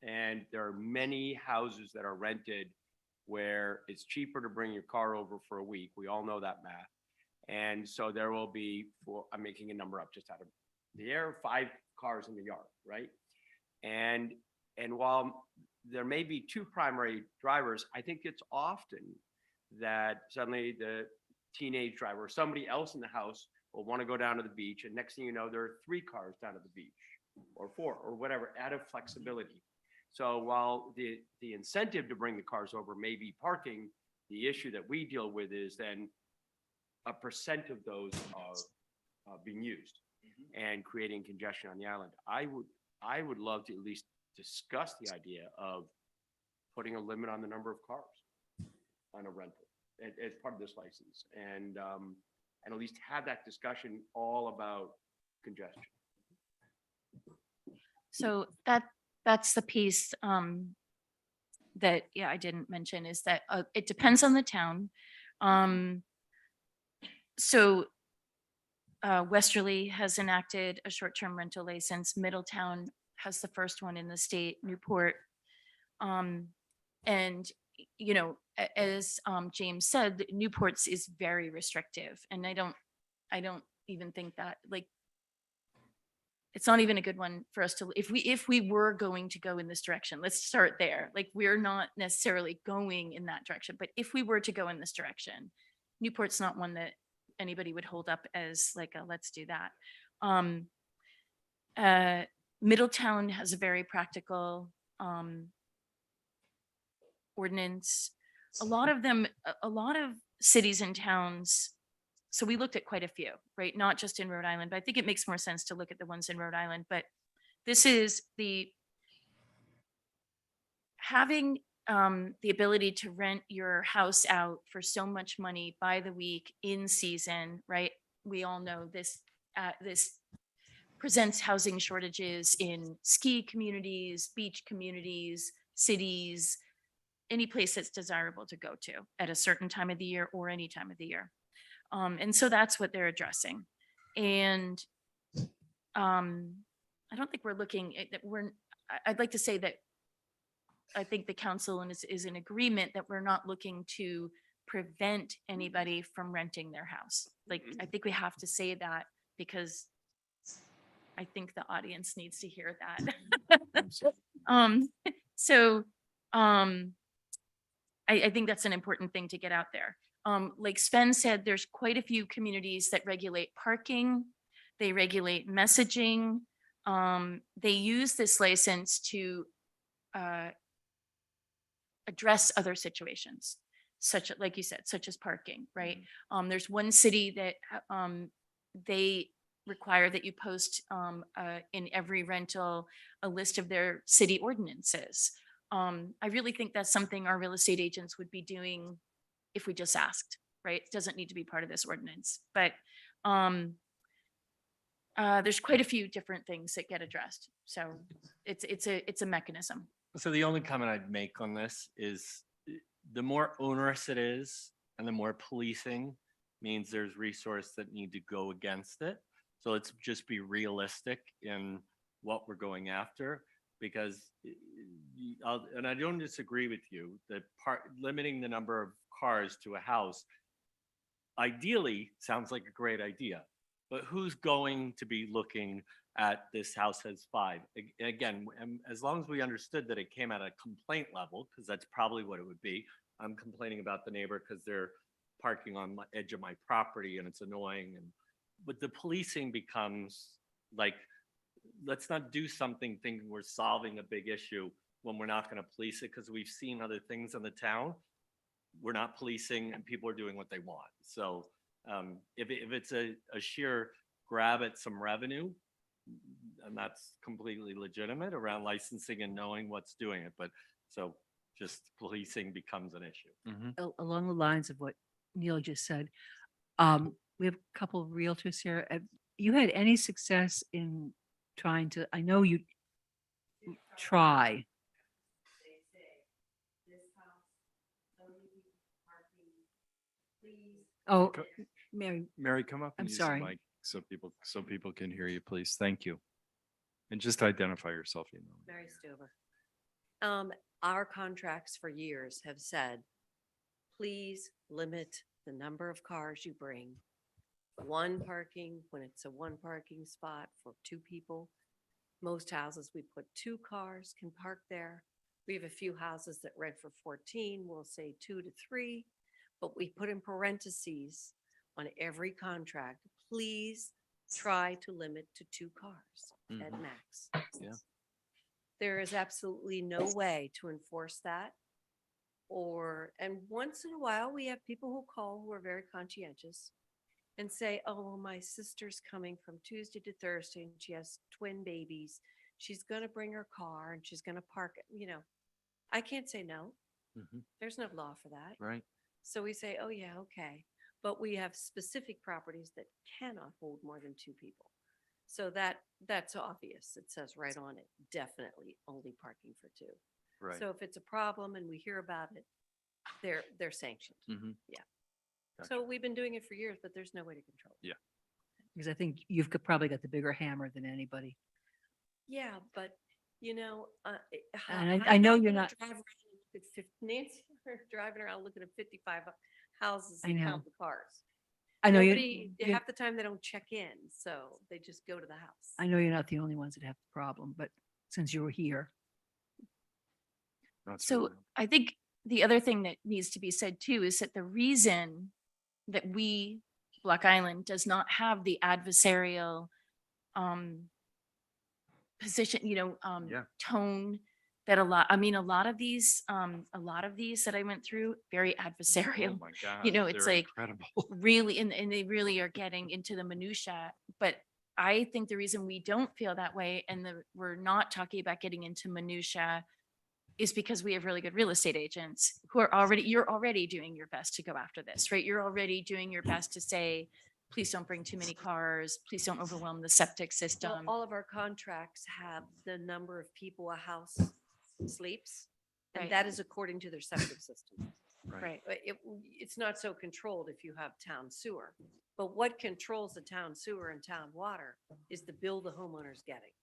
And there are many houses that are rented where it's cheaper to bring your car over for a week. We all know that math. And so there will be, I'm making a number up just out of the air, 5 cars in the yard, right? And while there may be 2 primary drivers, I think it's often that suddenly the teenage driver or somebody else in the house will want to go down to the beach, and next thing you know, there are 3 cars down to the beach, or 4, or whatever, out of flexibility. So while the incentive to bring the cars over may be parking, the issue that we deal with is then a % of those being used and creating congestion on the island. I would love to at least discuss the idea of putting a limit on the number of cars on a rental as part of this license, and at least have that discussion all about congestion. So that's the piece that, yeah, I didn't mention, is that it depends on the town. So Westerly has enacted a short-term rental license. Middletown has the first one in the state, Newport. And, you know, as James said, Newport's is very restrictive. And I don't even think that, like, it's not even a good one for us to, if we were going to go in this direction, let's start there. Like, we're not necessarily going in that direction, but if we were to go in this direction, Newport's not one that anybody would hold up as like a, let's do that. Middletown has a very practical ordinance. A lot of cities and towns, so we looked at quite a few, right? Not just in Rhode Island, but I think it makes more sense to look at the ones in Rhode Island. But this is having the ability to rent your house out for so much money by the week in season, right? We all know this presents housing shortages in ski communities, beach communities, cities, any place that's desirable to go to at a certain time of the year or any time of the year. And so that's what they're addressing. And I don't think we're looking at that. I'd like to say that I think the council is in agreement that we're not looking to prevent anybody from renting their house. Like, I think we have to say that because I think the audience needs to hear that. I think that's an important thing to get out there. Like Sven said, there's quite a few communities that regulate parking. They regulate messaging. They use this license to address other situations, like you said, such as parking, right? There's one city that they require that you post in every rental a list of their city ordinances. I really think that's something our real estate agents would be doing if we just asked, right? It doesn't need to be part of this ordinance, but there's quite a few different things that get addressed. So it's a mechanism. So the only comment I'd make on this is the more onerous it is and the more policing means there's resource that need to go against it. So let's just be realistic in what we're going after, because and I don't disagree with you that limiting the number of cars to a house ideally sounds like a great idea, but who's going to be looking at this house has 5? Again, as long as we understood that it came at a complaint level, because that's probably what it would be. I'm complaining about the neighbor because they're parking on the edge of my property and it's annoying. But the policing becomes like, let's not do something thinking we're solving a big issue when we're not going to police it, because we've seen other things in the town. We're not policing and people are doing what they want. So if it's a sheer grab at some revenue, and that's completely legitimate around licensing and knowing what's doing it. But so just policing becomes an issue. Along the lines of what Neil just said, we have a couple of realtors here. Have you had any success in trying to, I know you try. Oh, Co- Mary, Mary, come up I'm and use the sorry. mic so people can hear you, please. Thank you. And just identify yourself, you know. Mary Stover. Our contracts for years have said, please limit the number of cars you bring. One parking, when it's a one parking spot for 2 people. Most houses, we put 2 cars can park there. We have a few houses that rent for 14, we'll say 2 to 3, but we put in parentheses on every contract, please try to limit to 2 cars at max. Yeah. There is absolutely no way to enforce that. And once in a while, we have people who call who are very conscientious and say, oh, well, my sister's coming from Tuesday to Thursday and she has twin babies. She's going to bring her car and she's going to park it. You know, I can't say no. There's no law for that. Right. So we say, oh, yeah, okay. But we have specific properties that cannot hold more than 2 people. So that's obvious. It says right on it, definitely only parking for 2. Right. So if it's a problem and we hear about it, they're sanctioned. Mhm. Yeah. Gotcha. So we've been doing it for years, but there's no way to control it. because I think you've probably got the bigger hammer than anybody. Yeah, but you know, And I know you're not- Nancy, we're driving around looking at 55 houses I and know. count the cars. I know Nobody, you, half the time they don't check in, so they just go to the house. I know you're not the only ones that have the problem, but since you were here, That's So really- I think the other thing that needs to be said too is that the reason that Block Island does not have the adversarial position, Yeah. tone that a lot of these that I went through, very Oh adversarial. my God. It's they're like incredible. really, and they really are getting into the minutia. But I think the reason we don't feel that way and we're not talking about getting into minutia is because we have really good real estate agents who are you're already doing your best to go after this, right? You're already doing your best to say, please don't bring too many cars. Please don't overwhelm the septic Well, system. all of our contracts have the number of people a house sleeps, and Right. that is according to their septic system. Right. But it's not so controlled if you have town sewer. But what controls the town sewer and town water is the bill the homeowner's getting.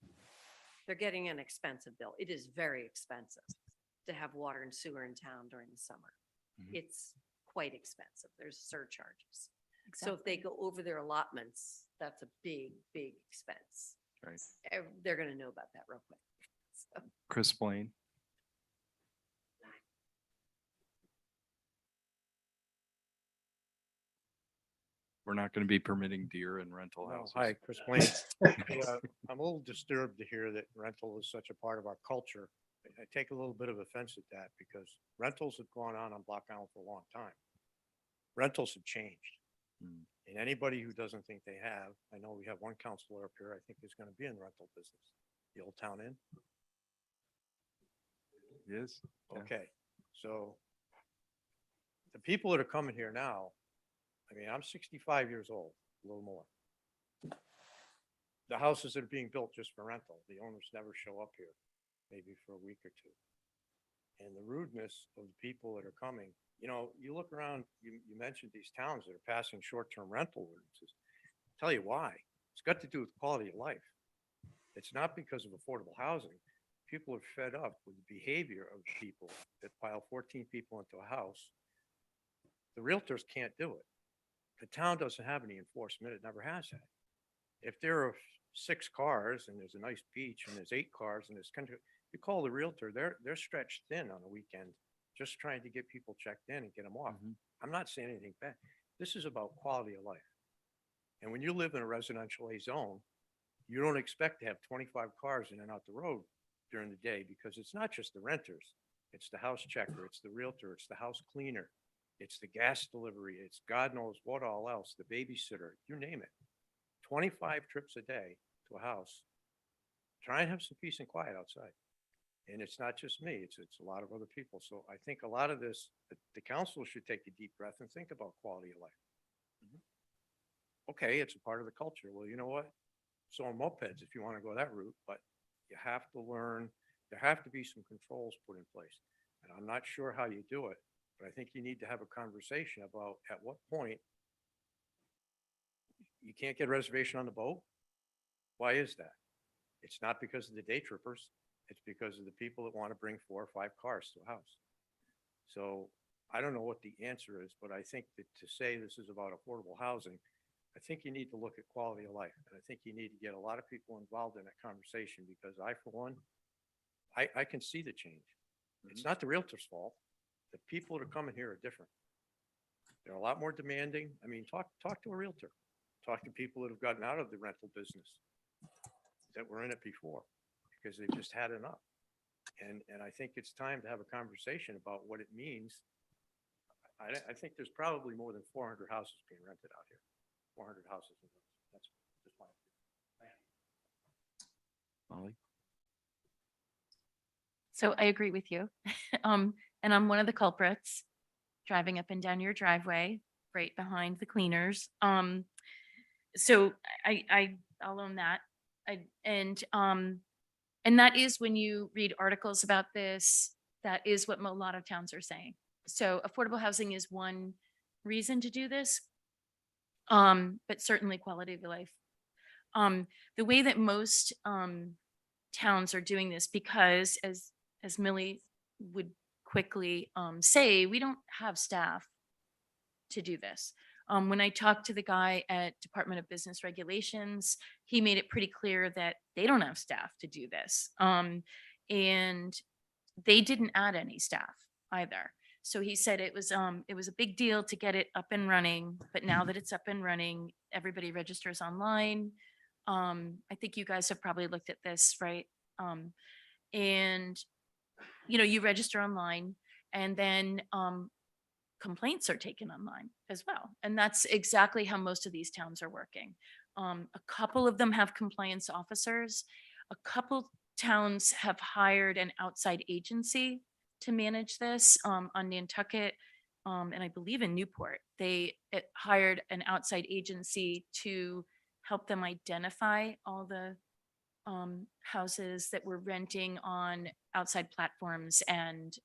They're getting an expensive bill. It is very expensive to have water and sewer in town during the summer. Mhm. It's quite expensive. There's surcharges. So if they go over their allotments, that's a big, big expense. Right. They're going to know about that real quick. So. Chris Blaine. We're not going to be permitting deer in rental Oh, houses. Hi, Chris Blaine. Yeah, I'm a little disturbed to hear that rental is such a part of our culture. I take a little bit of offense at that because rentals have gone on Block Island for a long time. Rentals have changed. Mm. And anybody who doesn't think they have, I know we have one counselor up here, I think is gonna be in the rental business, the Old Town Inn. Yes. Yeah. Okay, so the people that are coming here now, I mean, I'm 65 years old, a little more. The houses that are being built just for rental, the owners never show up here, maybe for a week or two. And the rudeness of the people that are coming, you know, you look around, you mentioned these towns that are passing short-term rental ordinances. Tell you why. It's got to do with quality of life. It's not because of affordable housing. People are fed up with the behavior of the people that pile 14 people into a house. The realtors can't do it. The town doesn't have any enforcement. It never has had. If there are 6 cars and there's a nice beach and there's 8 cars and there's country, you call the realtor, they're stretched thin on a weekend, just trying to get people checked in and get them off. Mhm. I'm not saying anything bad. This is about quality of life. And when you live in a residential A zone, you don't expect to have 25 cars in and out the road during the day, because it's not just the renters. It's the house checker, it's the realtor, it's the house cleaner, it's the gas delivery, it's God knows what all else, the babysitter, you name it. 25 trips a day to a house. Try and have some peace and quiet outside. And it's not just me, it's a lot of other people. So I think a lot of this, the council should take a deep breath and think about quality of life. Okay, it's a part of the culture. Well, you know what? So are mopeds, if you want to go that route, but you have to learn, there have to be some controls put in place. And I'm not sure how you do it, but I think you need to have a conversation about at what point you can't get a reservation on the boat. Why is that? It's not because of the day trippers. It's because of the people that want to bring 4 or 5 cars to a house. So I don't know what the answer is, but I think that to say this is about affordable housing, I think you need to look at quality of life. And I think you need to get a lot of people involved in that conversation, because I, for one, I can see the change. It's not the realtor's fault. The people that are coming here are different. They're a lot more demanding. I mean, talk to a realtor. Talk to people that have gotten out of the rental business, that were in it before, because they've just had enough. And I think it's time to have a conversation about what it means. I think there's probably more than 400 houses being rented out here. 400 houses. That's just my opinion. Molly? So I agree with you. And I'm one of the culprits, driving up and down your driveway, right behind the cleaners. So I'll own that. And that is, when you read articles about this, that is what a lot of towns are saying. So affordable housing is one reason to do this. But certainly quality of life. The way that most towns are doing this, because as Millie would quickly say, we don't have staff to do this. When I talked to the guy at Department of Business Regulations, he made it pretty clear that they don't have staff to do this. And they didn't add any staff either. So he said it was a big deal to get it up and running, but now that it's up and running, everybody registers online. I think you guys have probably looked at this, right? And you register online, and then complaints are taken online as well. And that's exactly how most of these towns are working. A couple of them have compliance officers. A couple towns have hired an outside agency to manage this. On Nantucket, and I believe in Newport, they hired an outside agency to help them identify all the houses that were renting on outside platforms and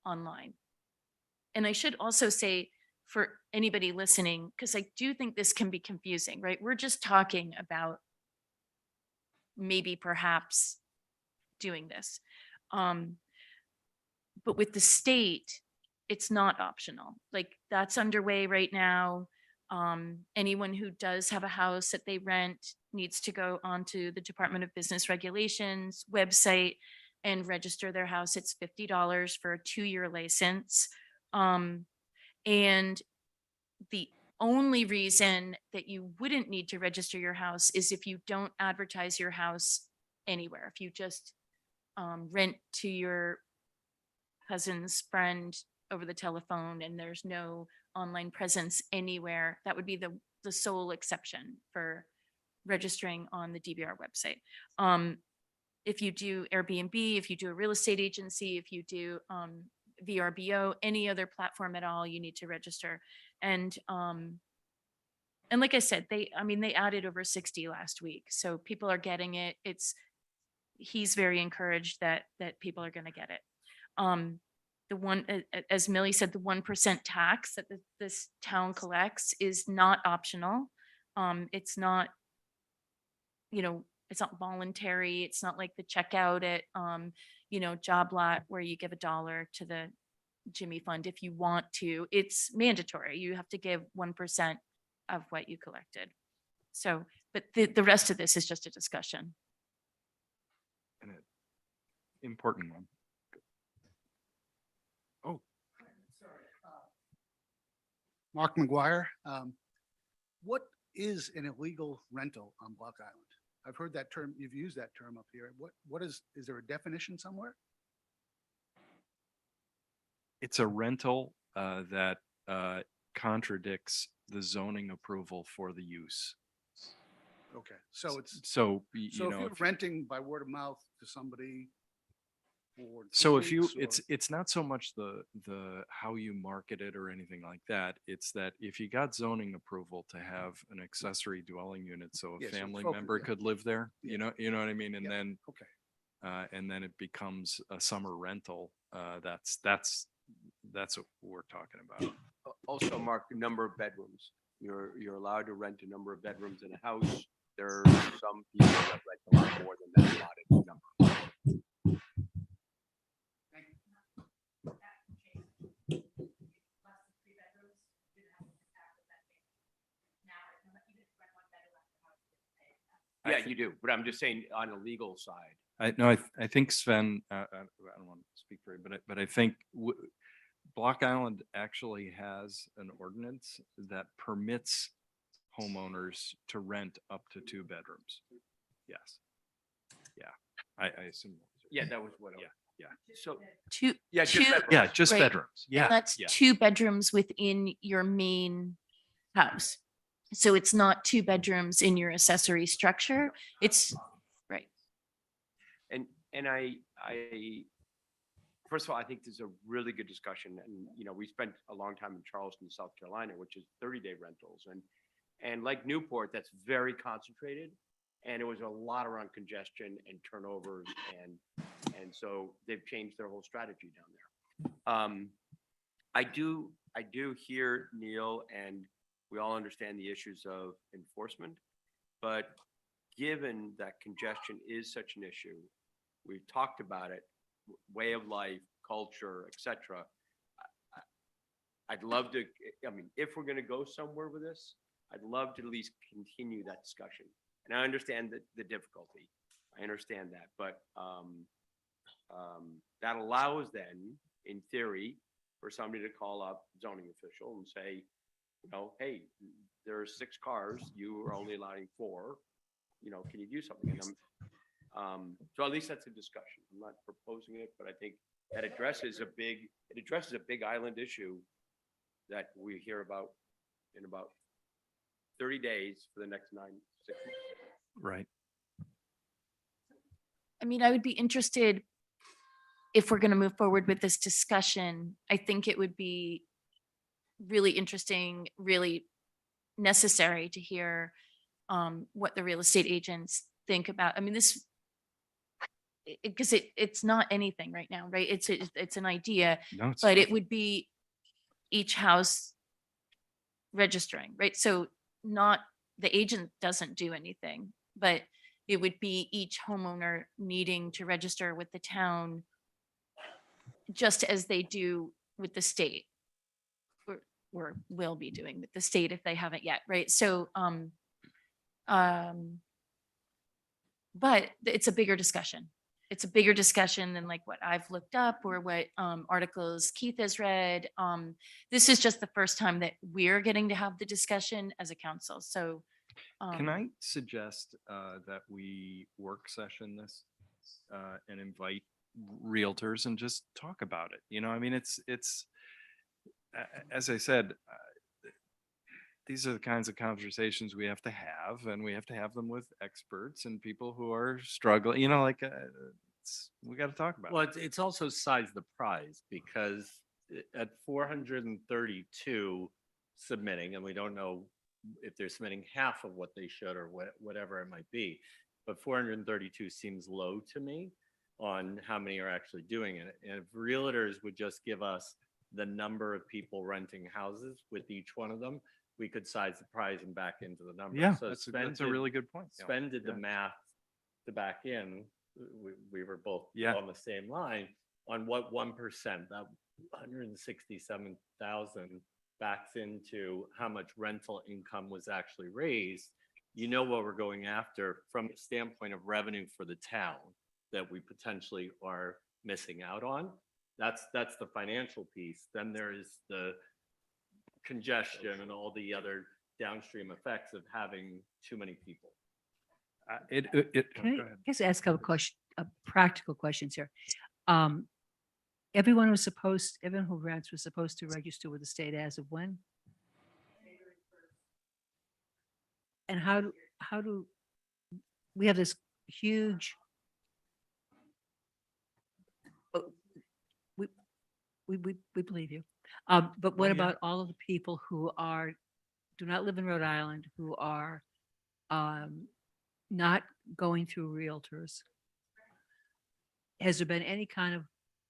online. And I should also say, for anybody listening, because I do think this can be confusing, right? We're just talking about maybe perhaps doing this. But with the state, it's not optional. Like, that's underway right now. Anyone who does have a house that they rent needs to go onto the Department of Business Regulations website and register their house. It's $50 for a 2-year license. And the only reason that you wouldn't need to register your house is if you don't advertise your house anywhere. If you just rent to your cousin's friend over the telephone and there's no online presence anywhere, that would be the sole exception for registering on the DBR website. If you do Airbnb, if you do a real estate agency, if you do VRBO, any other platform at all, you need to register. And like I said, they added over 60 last week. So people are getting it. He's very encouraged that people are going to get it. The one, as Millie said, the 1% tax that this town collects is not optional. It's not, it's not voluntary. It's not like the checkout at, Job Lot where you give $1 to the Jimmy Fund if you want to. It's mandatory. You have to give 1% of what you collected. So, but the rest of this is just a discussion. And an important one. Mark McGuire. What is an illegal rental on Block Island? I've heard that term, you've used that term up here. What is there a definition somewhere? It's a rental that contradicts the zoning approval for the use. Okay, so it's, So, so you if know, you're renting by word of mouth to somebody for 2 so if you, weeks or- it's not so much the how you market it or anything like that. It's that if you got zoning approval to have an accessory dwelling unit, so Yeah, a so family focus, member yeah. could live there, Yeah. you know what I mean? And Yeah. then, Okay, and then it becomes a summer rental. That's what we're talking about. Also, Mark, the number of bedrooms. You're allowed to rent a number of bedrooms in a house. There are some people that rent a lot more than that allotted number. I Yeah, thi- you do, but I'm just saying on a legal side. I think Sven, I don't want to speak for you, but I think Block Island actually has an ordinance that permits homeowners to rent up to 2 bedrooms. Yes. Yeah, I assume. Yeah, that was what. Yeah. So, Two, yeah, just two- bedrooms. Yeah, just Right. bedrooms. and Yeah. that's yeah. 2 bedrooms within your main house. So it's not 2 bedrooms in your accessory structure. It's, right. And first of all, I think this is a really good discussion. And, we spent a long time in Charleston, South Carolina, which is 30-day rentals. And like Newport, that's very concentrated. And it was a lot around congestion and turnovers. And so they've changed their whole strategy down there. I do hear Neil, and we all understand the issues of enforcement. But given that congestion is such an issue, we've talked about it, way of life, culture, etc. I'd love to, if we're going to go somewhere with this, I'd love to at least continue that discussion. And I understand the difficulty. I understand that, but that allows then, in theory, for somebody to call up zoning official and say, hey, there are 6 cars, you are only allowing 4. Can you do something? And so at least that's a discussion. I'm not proposing it, but I think that addresses a big island issue that we hear about in about 30 days for the next 6 months. Right. I would be interested if we're going to move forward with this discussion. I think it would be really interesting, really necessary to hear what the real estate agents think about. This, because it's not anything right now, right? It's an idea, No, it's but it not. would be each house registering, right? So not, the agent doesn't do anything, but it would be each homeowner needing to register with the town just as they do with the state, or will be doing with the state if they haven't yet, right? So, but it's a bigger discussion. It's a bigger discussion than like what I've looked up or what articles Keith has read. This is just the first time that we're getting to have the discussion as a council. So Can I suggest that we work session this and invite realtors and just talk about it? It's as I said, these are the kinds of conversations we have to have, and we have to have them with experts and people who are struggling, like, we got to talk about Well, it. it's also size the prize because at 432 submitting, and we don't know if they're submitting half of what they should or whatever it might be, but 432 seems low to me on how many are actually doing it. And if realtors would just give us the number of people renting houses with each one of them, we could size the prize and back into the number. Yeah, So that's Sven a did- really good point. Yeah. Sven did the Yeah. math to back in. We were both Yeah. on the same line on what 1%, that 167,000 backs into how much rental income was actually raised. You know what we're going after from the standpoint of revenue for the town that we potentially are missing out on. That's the financial piece. Then there is the congestion and all the other downstream effects of having too many people. Can I just ask a question, practical questions here? Everyone who rents was supposed to register with the state as of when? And how do, we have this huge, we believe you. But what yeah. about all of the people who do not live in Rhode Island, who are not going through realtors? Has there been any kind of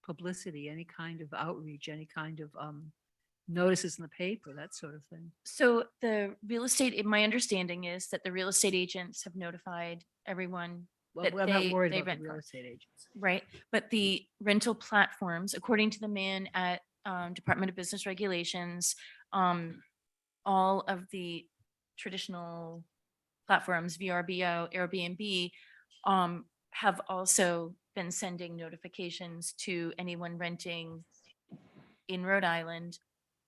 publicity, any kind of outreach, any kind of notices in the paper, that sort of thing? So the real estate, my understanding is that the real estate agents have notified everyone Well, that I'm not worried they about the rent real from. estate agents. Right, but the rental platforms, according to the man at Department of Business Regulations, all of the traditional platforms, VRBO, Airbnb, have also been sending notifications to anyone renting in Rhode Island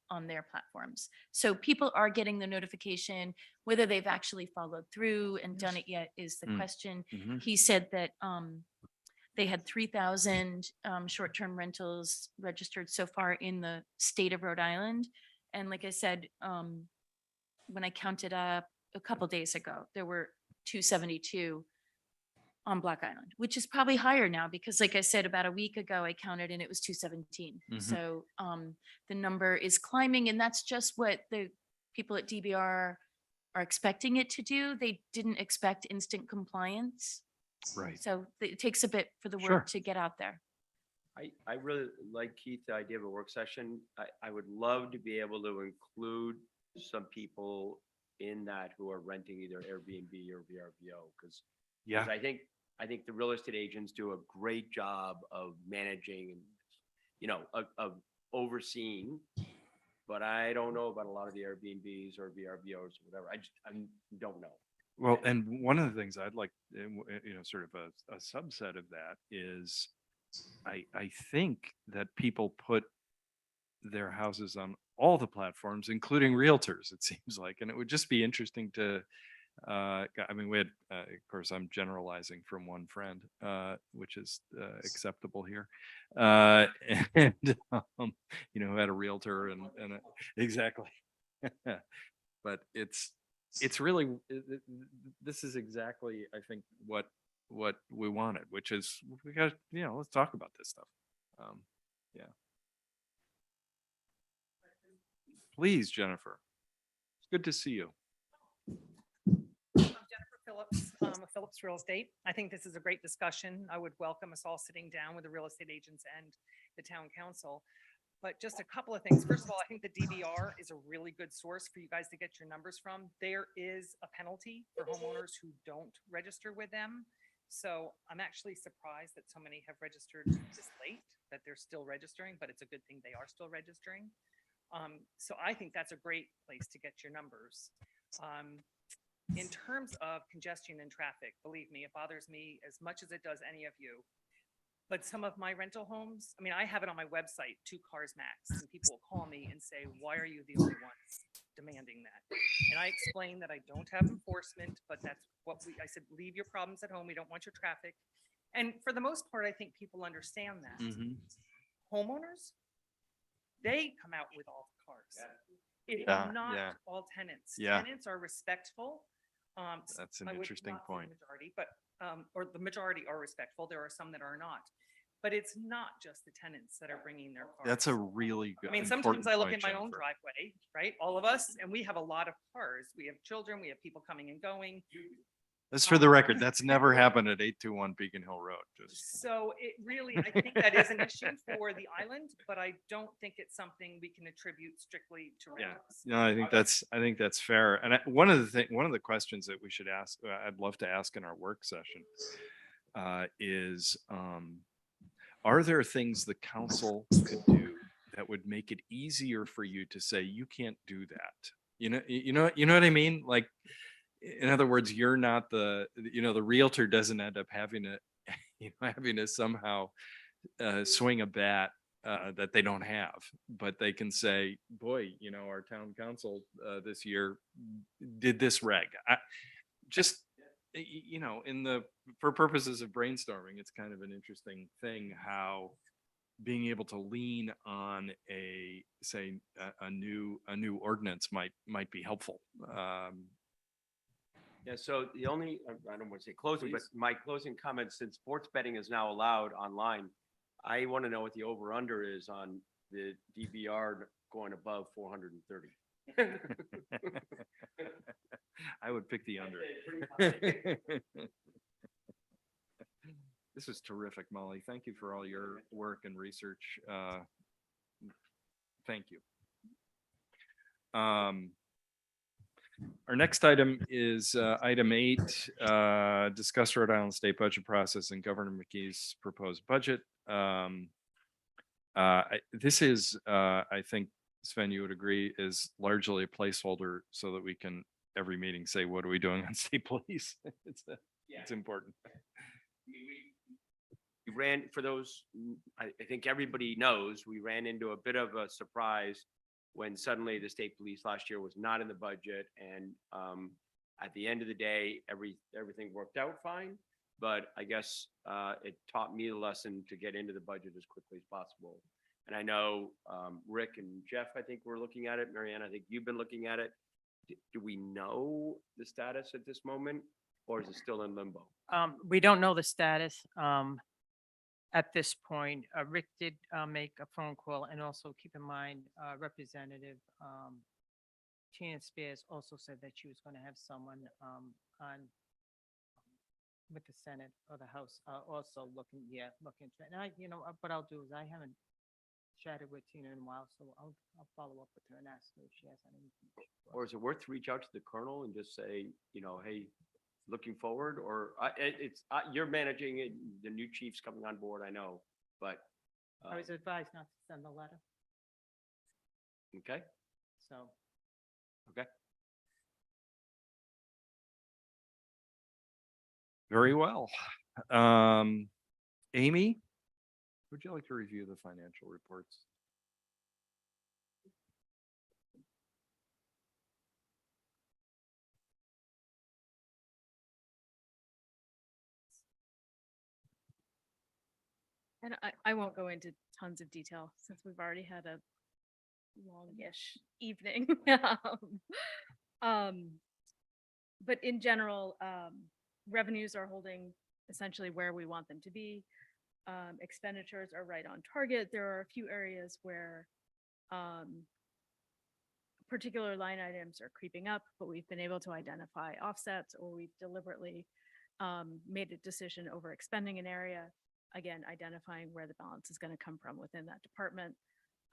on their platforms. So people are getting the notification. Whether they've actually followed through and done it yet is the Mm. question. Mhm. He said that they had 3,000 short-term rentals registered so far in the state of Rhode Island. And like I said, when I counted up a couple days ago, there were 272 on Block Island, which is probably higher now because like I said, about a week ago, I counted and it was 217. Mhm. So the number is climbing, and that's just what the people at DBR are expecting it to do. They didn't expect instant compliance. Right. So it takes a bit for the Sure. word to get out there. I really like, Keith, the idea of a work session. I would love to be able to include some people in that who are renting either Airbnb or VRBO, because Yeah. I think the real estate agents do a great job of managing and, of overseeing. But I don't know about a lot of the Airbnbs or VRBOs or whatever. I don't know. Well, and one of the things I'd like, sort of a subset of that is, I think that people put their houses on all the platforms, including realtors, it seems like, and it would just be interesting to, we had, of course, I'm generalizing from one friend, which is acceptable here. And, who had a realtor and exactly. But it's really, this is exactly, I think, what we wanted, which is we got, let's talk about this stuff. Yeah. Please, Jennifer. It's good to see you. I'm Jennifer Phillips, of Phillips Real Estate. I think this is a great discussion. I would welcome us all sitting down with the real estate agents and the town council. But just a couple of things. First of all, I think the DBR is a really good source for you guys to get your numbers from. There is a penalty for homeowners who don't register with them. So I'm actually surprised that so many have registered this late, that they're still registering, but it's a good thing they are still registering. So I think that's a great place to get your numbers. In terms of congestion and traffic, believe me, it bothers me as much as it does any of you. But some of my rental homes, I have it on my website, 2 cars max, and people will call me and say, why are you the only ones demanding that? And I explain that I don't have enforcement, but that's what I said, leave your problems at home. We don't want your traffic. And for the most part, I think people understand that. Mhm. Homeowners, they come out with all the cars. It's Yeah, not yeah. all tenants. Yeah. Tenants are respectful. That's an I would interesting not say the point. Majority, but, or the majority are respectful. There are some that are not. But it's not just the tenants that are bringing their cars. That's a really good. I mean, important sometimes I look point, in my own Jennifer. driveway, right? All of us, and we have a lot of cars. We have children, we have people coming and going. That's for the record. That's never happened at 821 Beacon Hill Road. Just, So it really, I think that is an issue for the island, but I don't think it's something we can attribute strictly to yeah. rentals. No, I think that's fair. And one of the questions that we should ask, I'd love to ask in our work session, is, are there things the council could do that would make it easier for you to say, you can't do that? You know what I mean? Like, in other words, you're not the realtor doesn't end up having to, having to somehow swing a bat that they don't have, but they can say, boy, our town council this year did this reg. For purposes of brainstorming, it's kind of an interesting thing how being able to lean on a new ordinance might be helpful. Yeah, so the only, I don't want to say closing, but my closing comment, since sports betting is now allowed online, I want to know what the over under is on the DVR going above 430. I would pick the under. This is terrific, Molly. Thank you for all your work and research. Thank you. Our next item is item 8, discuss Rhode Island state budget process and Governor McKee's proposed budget. This is, I think, Sven, you would agree, is largely a placeholder so that we can every meeting say, what are we doing on state police? It's important. We ran, for those, I think everybody knows, we ran into a bit of a surprise when suddenly the state police last year was not in the budget. And at the end of the day, everything worked out fine. But I guess it taught me the lesson to get into the budget as quickly as possible. And I know Rick and Jeff, I think we're looking at it. Marianne, I think you've been looking at it. Do we know the status at this moment, or is it still in limbo? We don't know the status at this point. Rick did make a phone call, and also keep in mind, Representative Tina Spears also said that she was going to have someone on with the Senate or the House also looking into it. And what I'll do is I haven't chatted with Tina in a while, so I'll follow up with her and ask her if she has anything. Or is it worth to reach out to the colonel and just say, hey, looking forward? Or you're managing it, the new chief's coming on board, I know, but. I was advised not to send the letter, Okay, so. okay. Very well. Amy, would you like to review the financial reports? And I won't go into tons of detail since we've already had a longish evening. But in general, revenues are holding essentially where we want them to be. Expenditures are right on target. There are a few areas where particular line items are creeping up, but we've been able to identify offsets, or we've deliberately made a decision over expending an area. Again, identifying where the balance is going to come from within that department.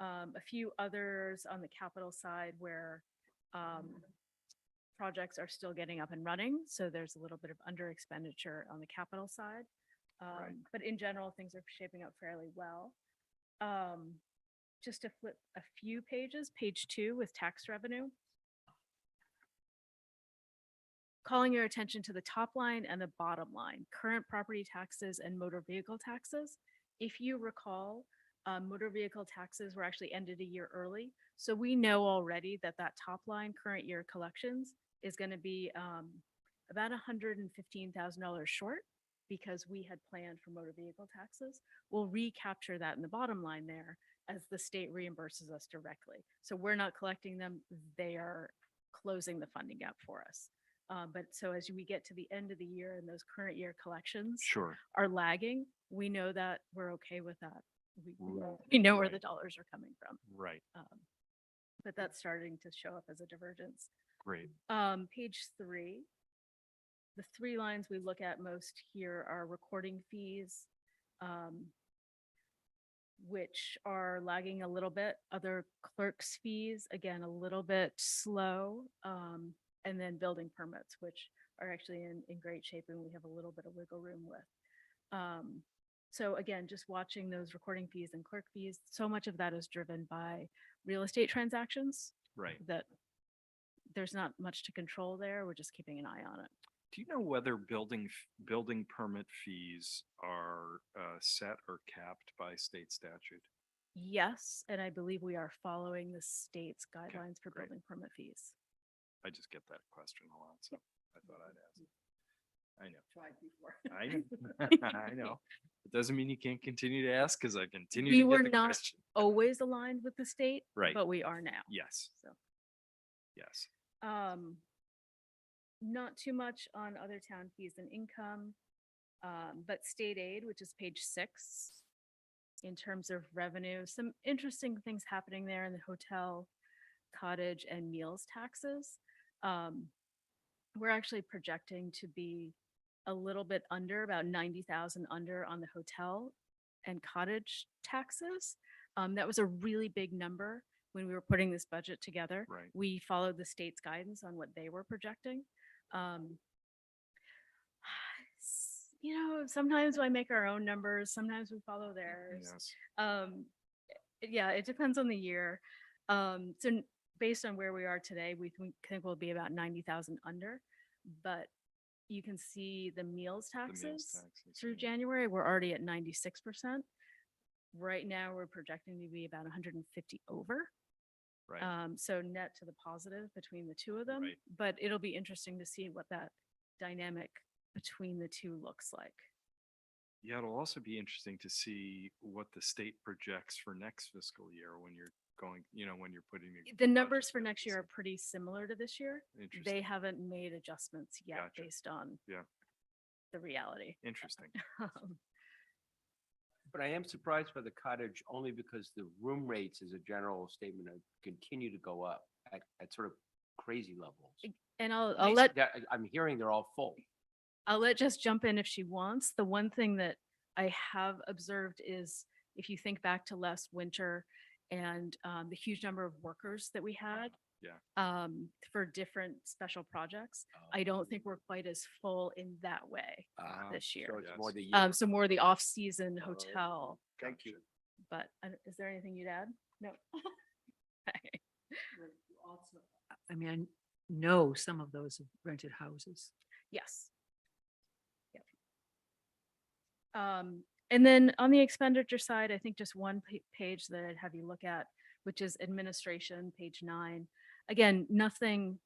A few others on the capital side where projects are still getting up and running. So there's a little bit of under expenditure on the capital side. But in general, things are shaping up fairly well. Just to flip a few pages, page 2 with tax revenue. Calling your attention to the top line and the bottom line, current property taxes and motor vehicle taxes. If you recall, motor vehicle taxes were actually ended a year early. So we know already that that top line current year collections is going to be about $115,000 short because we had planned for motor vehicle taxes. We'll recapture that in the bottom line there as the state reimburses us directly. So we're not collecting them, they are closing the funding gap for us. But so as we get to the end of the year and those current year collections Sure. are lagging, we know that we're okay with that. We know where the Right. dollars are coming from. Right. But that's starting to show up as a divergence. Great. Page 3. The 3 lines we look at most here are recording fees, which are lagging a little bit. Other clerks' fees, again, a little bit slow. And then building permits, which are actually in great shape and we have a little bit of wiggle room with. So again, just watching those recording fees and clerk fees, so much of that is driven by real estate transactions Right. that there's not much to control there. We're just keeping an eye on it. Do you know whether building permit fees are set or capped by state statute? Yes, and I believe we are following the state's guidelines for great. building permit fees. I just get that question a lot, so I thought I'd ask. I know. Tried before. I know. I know. It doesn't mean you can't continue to ask because I continue We to were get the not question. always aligned with the state, Right. but we are now. Yes. So. Yes. Not too much on other town fees and income, but state aid, which is page 6, in terms of revenue, some interesting things happening there in the hotel, cottage, and meals taxes. We're actually projecting to be a little bit under, about 90,000 under on the hotel and cottage taxes. That was a really big number when we were putting this budget together. Right. We followed the state's guidance on what they were projecting. Sometimes I make our own numbers, sometimes we follow theirs. Yes. Yeah, it depends on the year. So based on where we are today, we think we'll be about 90,000 under, but you can see the meals The meals taxes taxes, through yeah. January, we're already at 96%. Right now, we're projecting to be about 150 over. Right. So net to the positive between the two of them, Right. but it'll be interesting to see what that dynamic between the two looks like. Yeah, it'll also be interesting to see what the state projects for next fiscal year when you're going, when you're putting. your The budget numbers for together next to year are see. pretty similar to this year. They Interesting. haven't made adjustments yet Gotcha. based on Yeah. the reality. Interesting. But I am surprised by the cottage only because the room rates as a general statement continue to go up at sort of crazy levels. And I'll They- let I'm hearing they're all full. Jess jump in if she wants. The one thing that I have observed is if you think back to last winter and the huge number of workers that we had Yeah. for different special projects, I don't think we're quite as full in that way this year. So it's more Yes. the year. So more the off-season Oh, hotel, Thank you. but is there anything you'd add? No. Okay. I mean, I know some of those have rented houses. Yes. Yep. And then on the expenditure side, I think just one page that I'd have you look at, which is administration, page 9. Again, nothing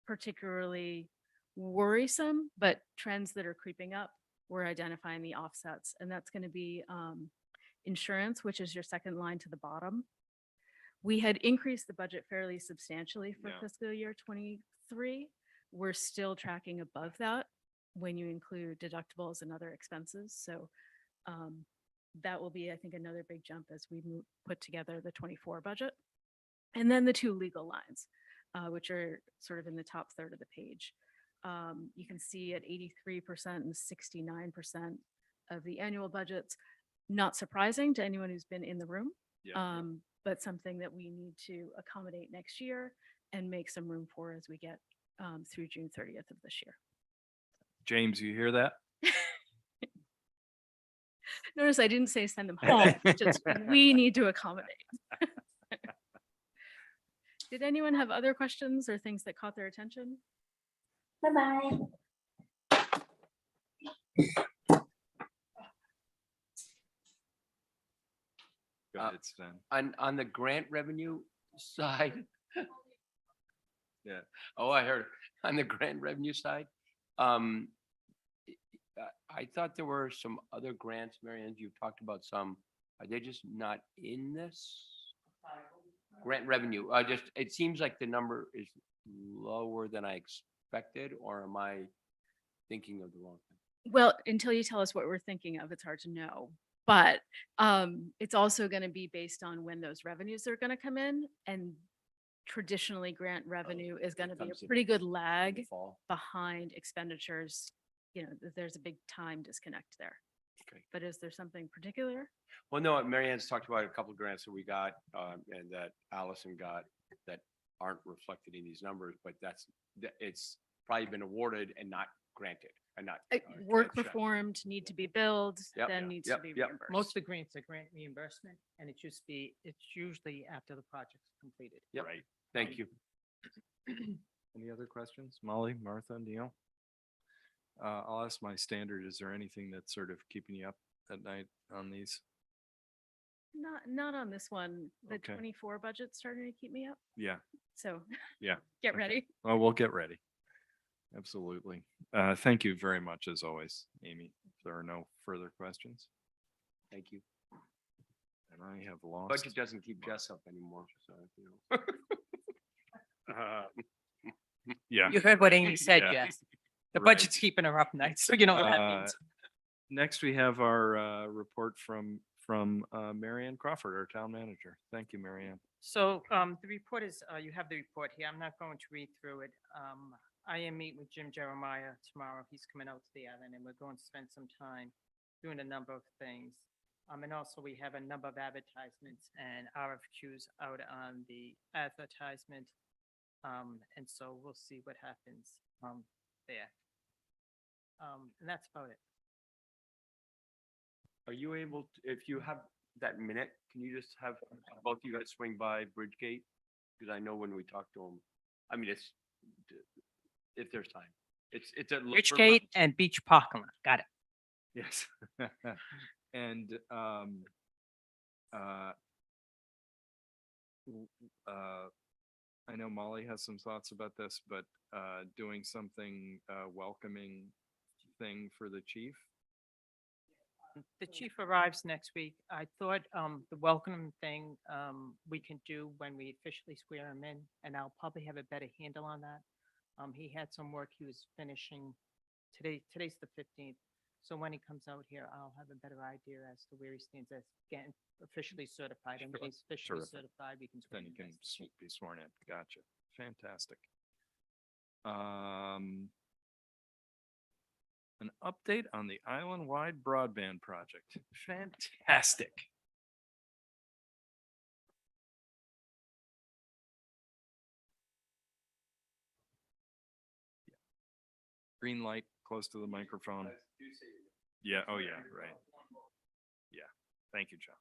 particularly worrisome, but trends that are creeping up. We're identifying the offsets, and that's going to be insurance, which is your second line to the bottom. We had increased the budget fairly substantially for Yeah. fiscal year 23. We're still tracking above that when you include deductibles and other expenses. So that will be, I think, another big jump as we put together the 24 budget. And then the two legal lines, which are sort of in the top third of the page. You can see at 83% and 69% of the annual budgets, not surprising to anyone who's been in the room. Yeah. But something that we need to accommodate next year and make some room for as we get through June 30th of this year. James, you hear that? Notice I didn't say send them home, just we need to accommodate. Did anyone have other questions or things that caught their attention? Bye-bye. Go ahead, Sven. On the grant revenue side. Yeah. Oh, I heard, on the grant revenue side. I thought there were some other grants, Mary Ann, you've talked about some Are they just not in this? Grant revenue, it seems like the number is lower than I expected, or am I thinking of the wrong thing? Well, until you tell us what we're thinking of, it's hard to know. But it's also going to be based on when those revenues are going to come in. And traditionally, grant revenue is going to be Comes a in pretty good in the lag fall. behind expenditures. You know, there's a big time disconnect there. Okay. But is there something particular? Well, no, Mary Ann's talked about a couple of grants that we got, and that Allison got that aren't reflected in these numbers, but it's probably been awarded and not granted and not. Work grant checked. performed, need to be billed, Yep, then yeah, needs yep, to be yep. reimbursed. Most of the grants are grant reimbursement, and it's usually after the project's completed. Yep. Right. Thank you. Any other questions? Molly, Martha, Neil? I'll ask my standard. Is there anything that's sort of keeping you up at night on these? Not on this one. The Okay. 24 budget's starting to keep me up. Yeah, So yeah. get Okay. ready. Well, we'll get ready. Absolutely. Thank you very much as always, Amy. If there are no further questions, Thank you. and I have lost. Budget doesn't keep Jess up anymore, so, you know. Yeah. You heard what Amy said, Yeah. Jess. The Right. budget's keeping her up nights, so you know what that Uh, means. Next, we have our report from Mary Ann Crawford, our town manager. Thank you, Mary Ann. So the report is, you have the report here. I'm not going to read through it. I am meeting with Jim Jeremiah tomorrow. He's coming out to the island and we're going to spend some time doing a number of things. And also we have a number of advertisements and RFQs out on the advertisement. And so we'll see what happens there. And that's about it. Are you able, if you have that minute, can you just have both of you guys swing by Bridgegate? Because I know when we talked to them, I mean, it's, if there's time, it's at. Richgate and Beach Parking Lot. Got it. Yes. And I know Molly has some thoughts about this, but doing something welcoming thing for the chief. The chief arrives next week. I thought the welcome thing we can do when we officially swear him in, and I'll probably have a better handle on that. He had some work he was finishing today. Today's the 15th. So when he comes out here, I'll have a better idea as to where he stands as getting officially certified. And when Sure. he's officially Terrific. certified, we can. swear Then you him can as the chief. be sworn in. Gotcha. Fantastic. An update on the island-wide broadband project. Fantastic. Green light close to the microphone. Yeah, oh yeah, right. Yeah, thank you, John.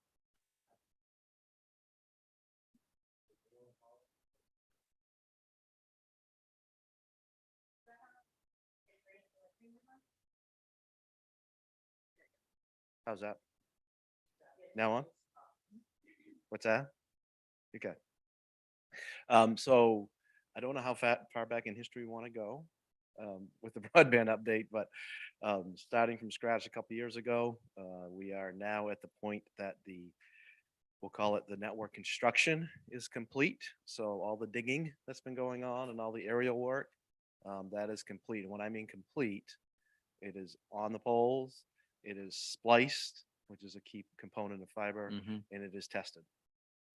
How's that? Now on? What's that? Okay. So I don't know how far back in history we want to go with the broadband update, but starting from scratch a couple years ago, we are now at the point that we'll call it the network construction is complete. So all the digging that's been going on and all the aerial work, that is complete. And when I mean complete, it is on the poles, it is spliced, which is a key component of fiber, Mhm. and it is tested.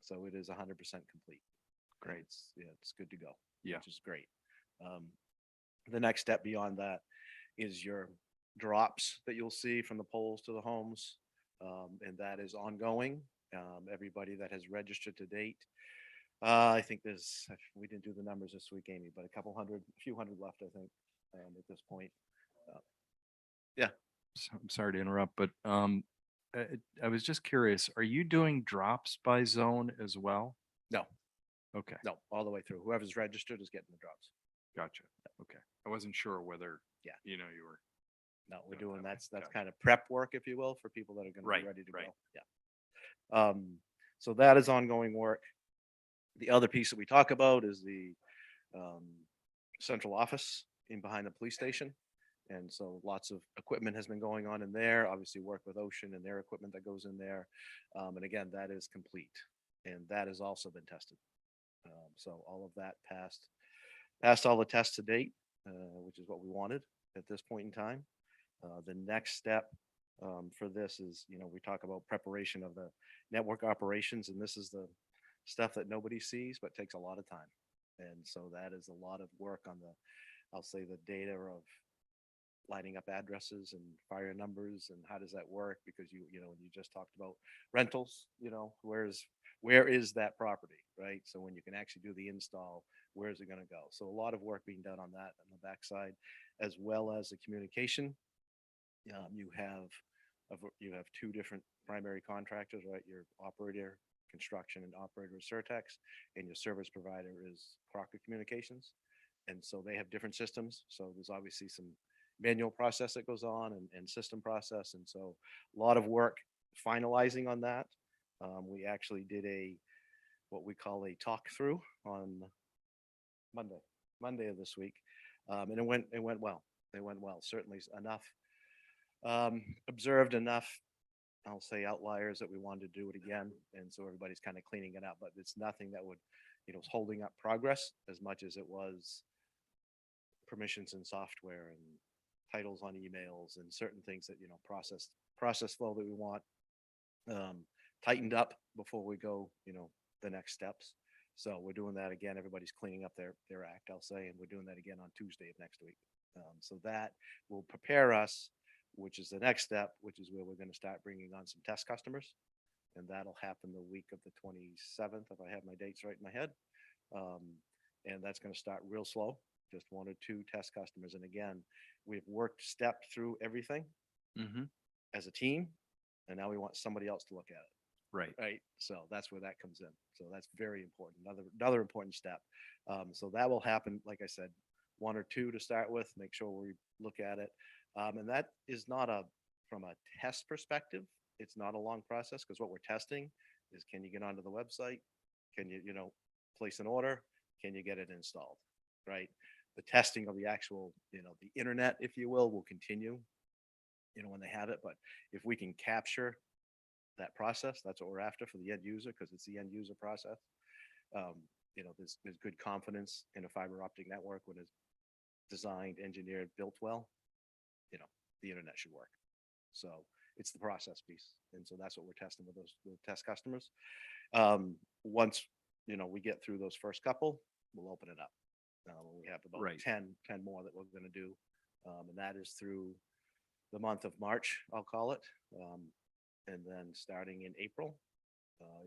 So it is 100% complete. Great. It's good to go. Yeah. Which is great. The next step beyond that is your drops that you'll see from the poles to the homes. And that is ongoing. Everybody that has registered to date. I think we didn't do the numbers this week, Amy, but a few hundred left, I think, at this point. Yeah. I'm sorry to interrupt, but I was just curious, are you doing drops by zone as well? No, Okay, no, all the way through. Whoever's registered is getting the drops. gotcha. Okay. I wasn't sure whether, Yeah. you know, you were. No, we're Doing doing, that way. that's Gotcha. kind of prep work, if you will, for people that are going to Right, be ready to right. go. Yeah. So that is ongoing work. The other piece that we talk about is the central office in behind the police station. And so lots of equipment has been going on in there, obviously work with Ocean and their equipment that goes in there. And again, that is complete. And that has also been tested. So all of that passed all the tests to date, which is what we wanted at this point in time. The next step for this is, we talk about preparation of the network operations, and this is the stuff that nobody sees, but takes a lot of time. And so that is a lot of work on I'll say the data of lining up addresses and fire numbers and how does that work? Because you just talked about rentals, where is that property, right? So when you can actually do the install, where is it going to go? So a lot of work being done on that on the backside, as well as the communication. You have two different primary contractors, right? Your operator construction and operator is Surtex, and your service provider is Crocker Communications. And so they have different systems. So there's obviously some manual process that goes on and system process. And so a lot of work finalizing on that. We actually did what we call a talk through on Monday of this week. And it went well. It went well. Certainly enough, observed enough, I'll say outliers that we wanted to do it again. And so everybody's kind of cleaning it up, but it's nothing that would, was holding up progress as much as it was permissions in software and titles on emails and certain things that, process flow that we want tightened up before we go, the next steps. So we're doing that again. Everybody's cleaning up their act, I'll say, and we're doing that again on Tuesday of next week. So that will prepare us, which is the next step, which is where we're going to start bringing on some test customers. And that'll happen the week of the 27th, if I have my dates right in my head. And that's going to start real slow, just 1 or 2 test customers. And again, we've stepped through everything as a team, and now we want somebody else to look at it. Right. So that's where that comes in. So that's very important. Another important step. So that will happen, like I said, 1 or 2 to start with, make sure we look at it. And that is not from a test perspective, it's not a long process, because what we're testing is, can you get onto the website? Can you, place an order? Can you get it installed? Right. The testing of the actual, the internet, if you will continue, when they have it. But if we can capture that process, that's what we're after for the end user, because it's the end user process. There's good confidence in a fiber optic network when it's designed, engineered, built well. The internet should work. So it's the process piece, and so that's what we're testing with those test customers. Once we get through those first couple, we'll open it up. We have about 10 more that we're going to do, and that is through the month of March, I'll call it. And then starting in April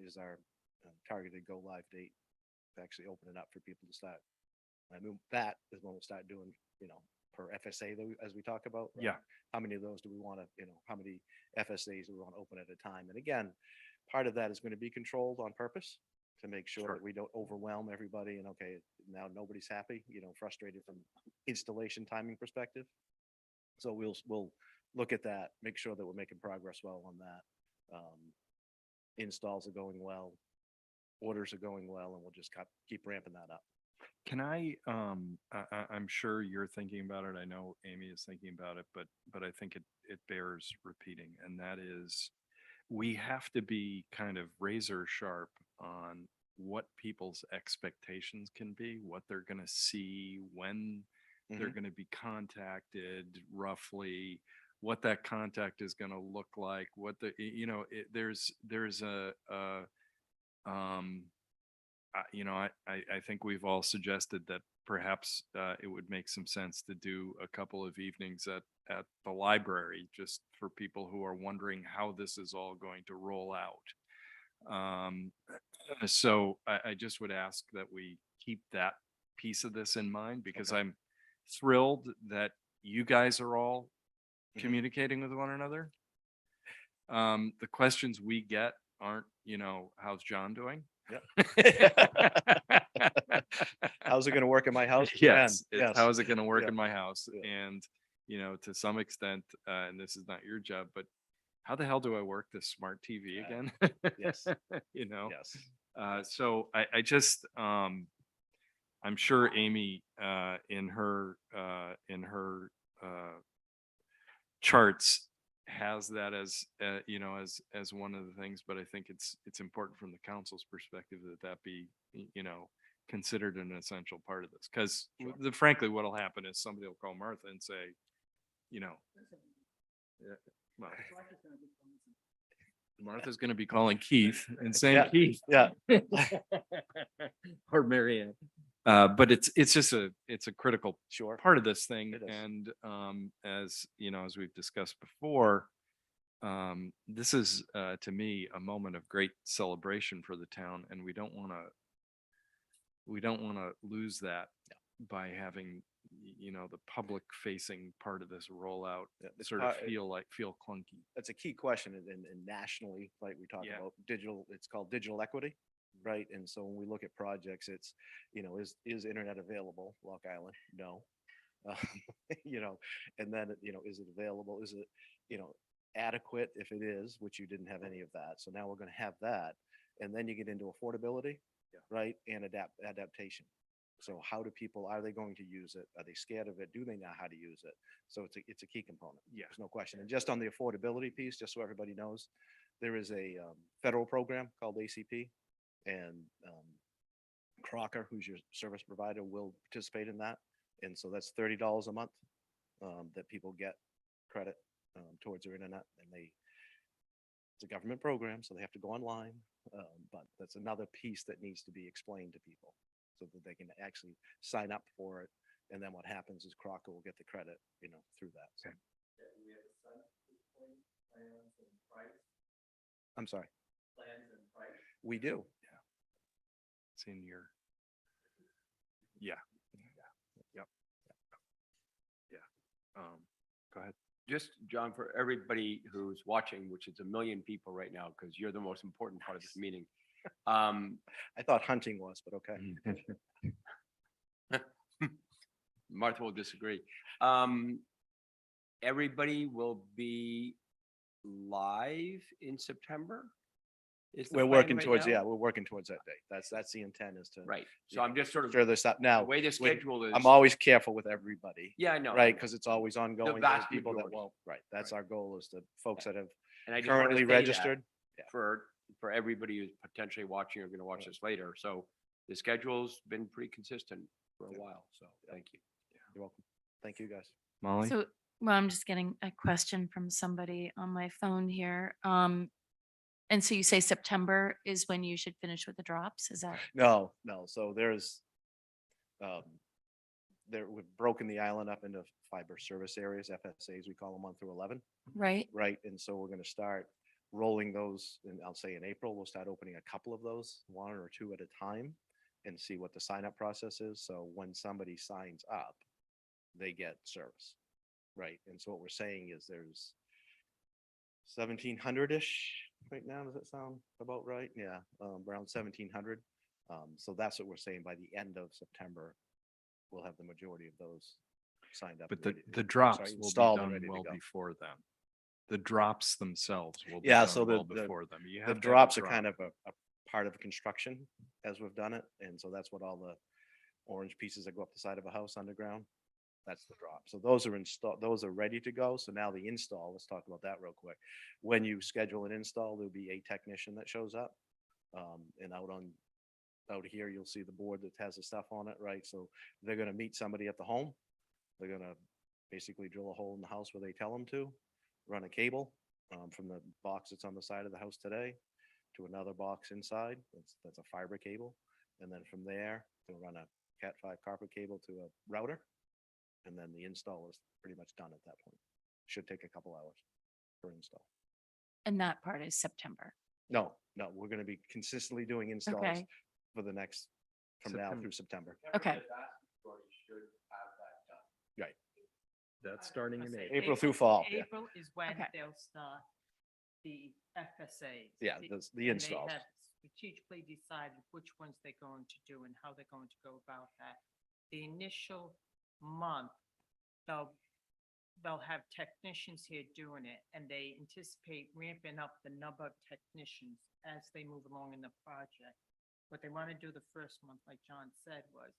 is our targeted go live date to actually open it up for people to start. I mean, that is when we'll start doing, per FSA, as we talk about. Yeah. How many of those do we want to, how many FSAs do we want to open at a time? And again, part of that is going to be controlled on purpose to make sure that we don't overwhelm everybody. And okay, now nobody's happy, frustrated from installation timing perspective. So we'll look at that, make sure that we're making progress well on that. Installs are going well, orders are going well, and we'll just keep ramping that up. Can I'm sure you're thinking about it. I know Amy is thinking about it, but I think it bears repeating. And that is, we have to be kind of razor sharp on what people's expectations can be, what they're going to see, when they're going to be contacted, roughly what that contact is going to look like, what there's I think we've all suggested that perhaps it would make some sense to do a couple of evenings at the library, just for people who are wondering how this is all going to roll out. So I just would ask that we keep that piece of this in mind, because I'm thrilled that you guys are all communicating with one another. The questions we get aren't, how's John doing? How's it going to work in my house? Yes. Yes. How is it going to work Yeah. in my house? Yeah. And, to some extent, and this is not your job, but how the hell do I work this smart TV again? Yes. Yes. So I just, I'm sure Amy, in her charts has that as, you know, as one of the things, but I think it's important from the council's perspective that that be, you know, considered an essential part of this. Because frankly, what'll happen is somebody will call Martha and say, you know, well, Martha's going to be calling Keith and saying, Yeah, Keith. yeah. Or Marianne. But it's just it's a critical Sure. part of this thing. It is. And as you know, as we've discussed before, this is to me a moment of great celebration for the town, and we don't want to lose that by having, you know, the public facing part of this rollout This sort of part- feel clunky. That's a key question and nationally, like we talk Yeah. about digital, it's called digital equity, right? And so when we look at projects, it's, you know, is internet available, Lock Island? No. Um, You know, and then, you know, is it available? Is it, you know, adequate? If it is, which you didn't have any of that. So now we're going to have that. And then you get into affordability, right? And adaptation. So how do people, are they going to use it? Are they scared of it? Do they know how to use it? So it's a key component. Yeah. There's no question. And just on the affordability piece, just so everybody knows, there is a federal program called ACP, and Crocker, who's your service provider, will participate in that. And so that's $30 a month that people get credit towards their internet, and it's a government program, so they have to go online. But that's another piece that needs to be explained to people so that they can actually sign up for it. And then what happens is Crocker will get the credit, you know, through that. So. I'm sorry. We do. It's in your, yeah. Yep. Yeah. Go ahead. Just, John, for everybody who's watching, which is 1 million people right now, because you're the most important part of this meeting. I thought hunting was, but okay. Martha will disagree. Everybody will be live in September? Is the We're plan working right towards, now? yeah, we're working towards that date. That's the intent, is to. Right. you So know, I'm just sort of, Further this up now. the way the when- schedule is. I'm always careful with everybody. Yeah, I know. Right, because it's always ongoing. There's vast people that majority. won't, right, that's our goal, is to folks that have And I just wanted to currently say that registered. Yeah. For everybody who's potentially watching or going to watch this later. So the schedule's been pretty consistent for a while. So thank you. You're welcome. Thank you, guys. Molly? So, well, I'm just getting a question from somebody on my phone here. And so you say September is when you should finish with the drops? Is that? No, so there's, we've broken the island up into fiber service areas, FSAs, we call them 1 through 11. Right. Right, and so we're gonna start rolling those, and I'll say in April, we'll start opening a couple of those, 1 or 2 at a time, and see what the sign up process is. So when somebody signs up, they get service, right? And so what we're saying is there's 1,700-ish right now. Does that sound about right? Yeah, around 1,700. So that's what we're saying. By the end of September, we'll have the majority of those signed up. But and the, ready to- the I'm drops sorry, will be installed and done ready to well go. before them. The drops themselves will be Yeah, done so well before them. You the have to have a drops are drop. kind of a part of the construction as we've done it. And so that's what all the orange pieces that go up the side of a house underground, that's the drop. So those are installed, those are ready to go. So now the install, let's talk about that real quick. When you schedule an install, there'll be a technician that shows up. And out here, you'll see the board that has the stuff on it, right? So they're gonna meet somebody at the home. They're gonna basically drill a hole in the house where they tell them to, run a cable from the box that's on the side of the house today to another box inside. That's a fiber cable. And then from there, they'll run a Cat5 copper cable to a router. And then the install is pretty much done at that point. Should take a couple hours for install. And that part is September. No, we're gonna be consistently doing installs Okay. for the next, from now September. through September. Okay. Right. That's starting in I say April. April through fall, yeah. April is when Okay. they'll start the FSAs. Yeah, the and they installs. have Strategically decided which ones they're going to do and how they're going to go about that. The initial month, they'll have technicians here doing it, and they anticipate ramping up the number of technicians as they move along in the project. What they want to do the first month, like John said, was,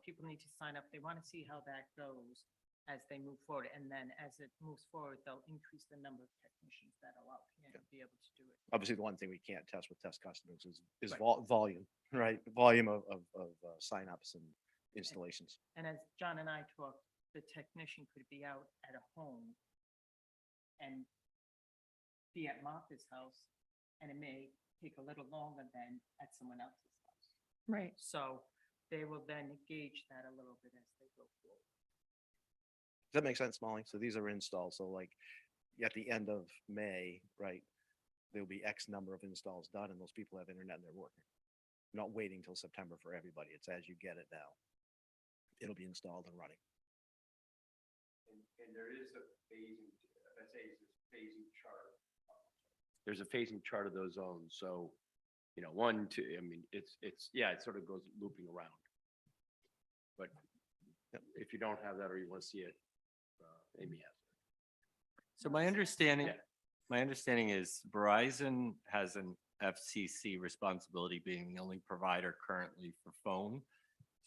people need to sign up. They want to see how that goes. as they move forward. And then as it moves forward, they'll increase the number of technicians that are out here to be able to do it. Obviously, the one thing we can't test with test customers is Right. volume, right? Volume of signups and installations. And as John and I talked, the technician could be out at a home and be at Martha's house, and it may take a little longer than at someone else's house. Right. So they will then gauge that a little bit as they go forward. Does that make sense, Molly? So these are installs. So like at the end of May, right? There'll be X number of installs done and those people have internet and they're working. Not waiting till September for everybody. It's as you get it now. It'll be installed and running. And there is a phasing, FSA is a phasing chart. There's a phasing chart of those zones, so, you know, 1, 2, I mean, yeah, it sort of goes looping around. But if you don't have that or you want to see it, Amy has it. So my understanding, Yeah. my understanding is Verizon has an FCC responsibility being the only provider currently for phone.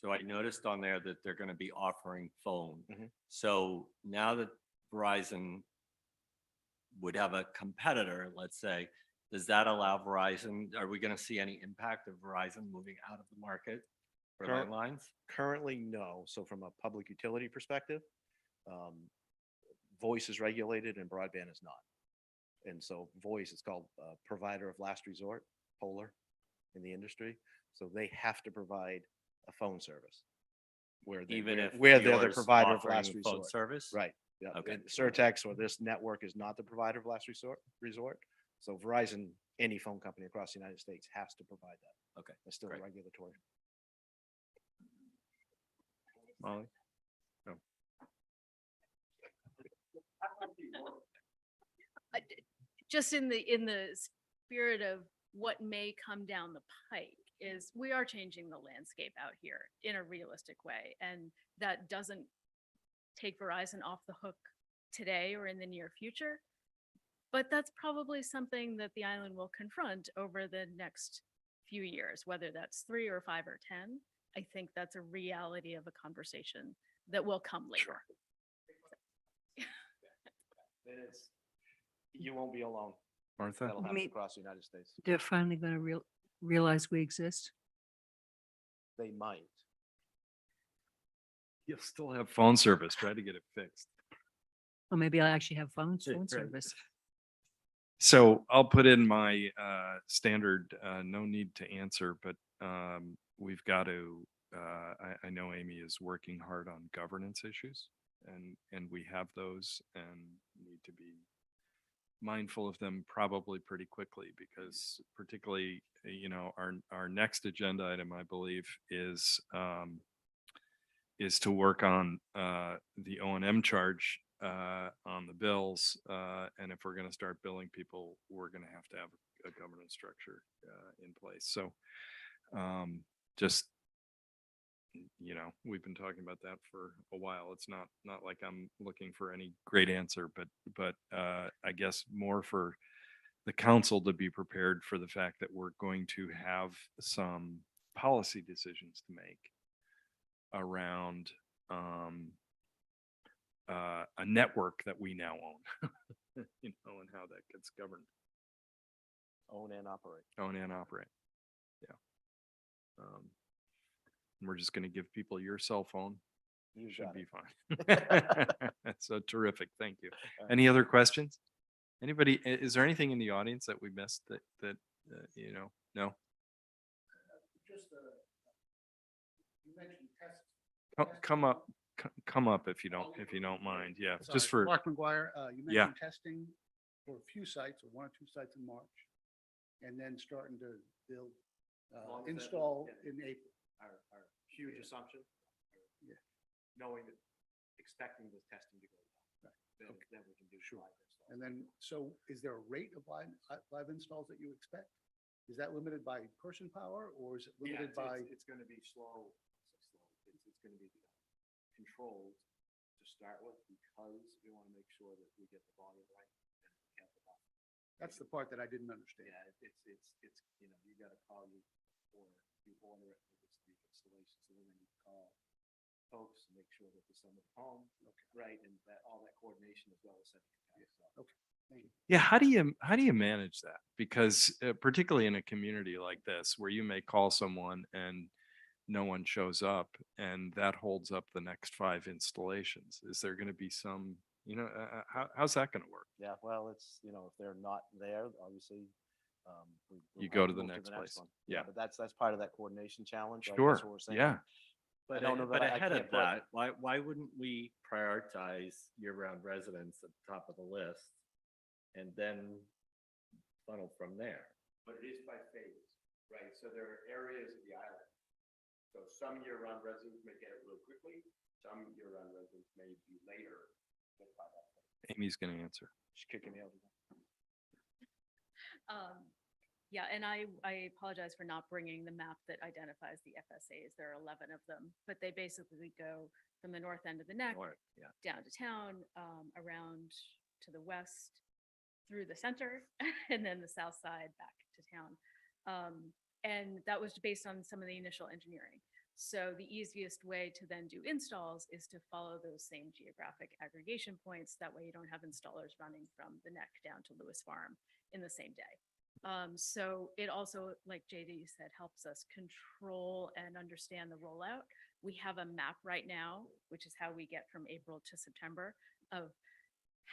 So I noticed on there that they're going to be offering phone. Mhm. So now that Verizon would have a competitor, let's say, does that allow Verizon, are we going to see any impact of Verizon moving out of the market for Current- landlines? Currently, no. So from a public utility perspective, voice is regulated and broadband is not. And so voice is called provider of last resort, Polar in the industry. So they have to provide a phone service. Even if they're the yours provider of offering last a phone resort. service? Right. Yeah. Okay. And Surtex or this network is not the provider of last resort. So Verizon, any phone company across the United States has to provide that. Okay, It's still great. regulatory. Molly? No. Just in the spirit of what may come down the pike is we are changing the landscape out here in a realistic way. And that doesn't take Verizon off the hook today or in the near future. But that's probably something that the island will confront over the next few years, whether that's 3 or 5 or 10. I think that's a reality of a conversation that will come later. You won't be alone. Martha? That'll You happen mean- across the United States. They're finally going to realize we exist. They might. You'll still have phone service. Try to get it fixed. Or maybe I'll actually have phone Right. service. So I'll put in my standard, no need to answer, but we've got to, I know Amy is working hard on governance issues and we have those and need to be mindful of them probably pretty quickly because particularly, you know, our next agenda item, I believe, is to work on the O&M charge on the bills. And if we're going to start billing people, we're going to have a governance structure in place. So just, you know, we've been talking about that for a while. It's not like I'm looking for any great answer, but I guess more for the council to be prepared for the fact that we're going to have some policy decisions to make around a network that we now own, you know, and how that gets governed. Own and operate. Own and operate. Yeah. And we're just going to give people your cell phone. You Should got be it. fine. So terrific. Thank you. Any other questions? Anybody, is there anything in the audience that we missed that you know, no? Just, you mentioned tests. Come up if you don't mind. Yeah, Sorry, just for, Mark McGuire, you Yeah. mentioned testing for a few sites or 1 or 2 sites in March. And then starting to build, As long as that- install yeah. in April. Our huge assumption. Yeah. Knowing that, expecting the testing to go well. Then we can do live installs. And then, so is there a rate of live installs that you expect? Is that limited by person power or is it Yeah, limited by? it's gonna be slow. It's gonna be controlled to start with because we want to make sure that we get the volume right. And we have the volume. That's the part that I didn't understand. Yeah, it's, you know, you gotta call you or you order it, it's the installation, so then you call folks, make sure that the summer home, right, and that, all that coordination as well as setting. Yeah, how do you manage that? Because particularly in a community like this, where you may call someone and no one shows up, and that holds up the next 5 installations, is there going to be some, how's that going to work? Yeah, well, it's, if they're not there, obviously, we'll You go have to the move next place. one. Yeah. But that's part of that coordination challenge, right? Sure. That's what we're saying. Yeah. I But don't know but that I ahead can't of put- that, why wouldn't we prioritize year-round residents at the top of the list and then funnel from there? But it is by phase, right? So there are areas of the island. So some year-round residents may get it real quickly, some year-round residents may be later. Just by that phase. Amy's going to answer. She's kicking me out. Yeah, and I apologize for not bringing the map that identifies the FSAs. There are 11 of them, but they basically go from the north end of the neck North, yeah. down to town, around to the west, through the center, and then the south side back to town. And that was based on some of the initial engineering. So the easiest way to then do installs is to follow those same geographic aggregation points. That way you don't have installers running from the neck down to Lewis Farm in the same day. So it also, like JD said, helps us control and understand the rollout. We have a map right now, which is how we get from April to September, of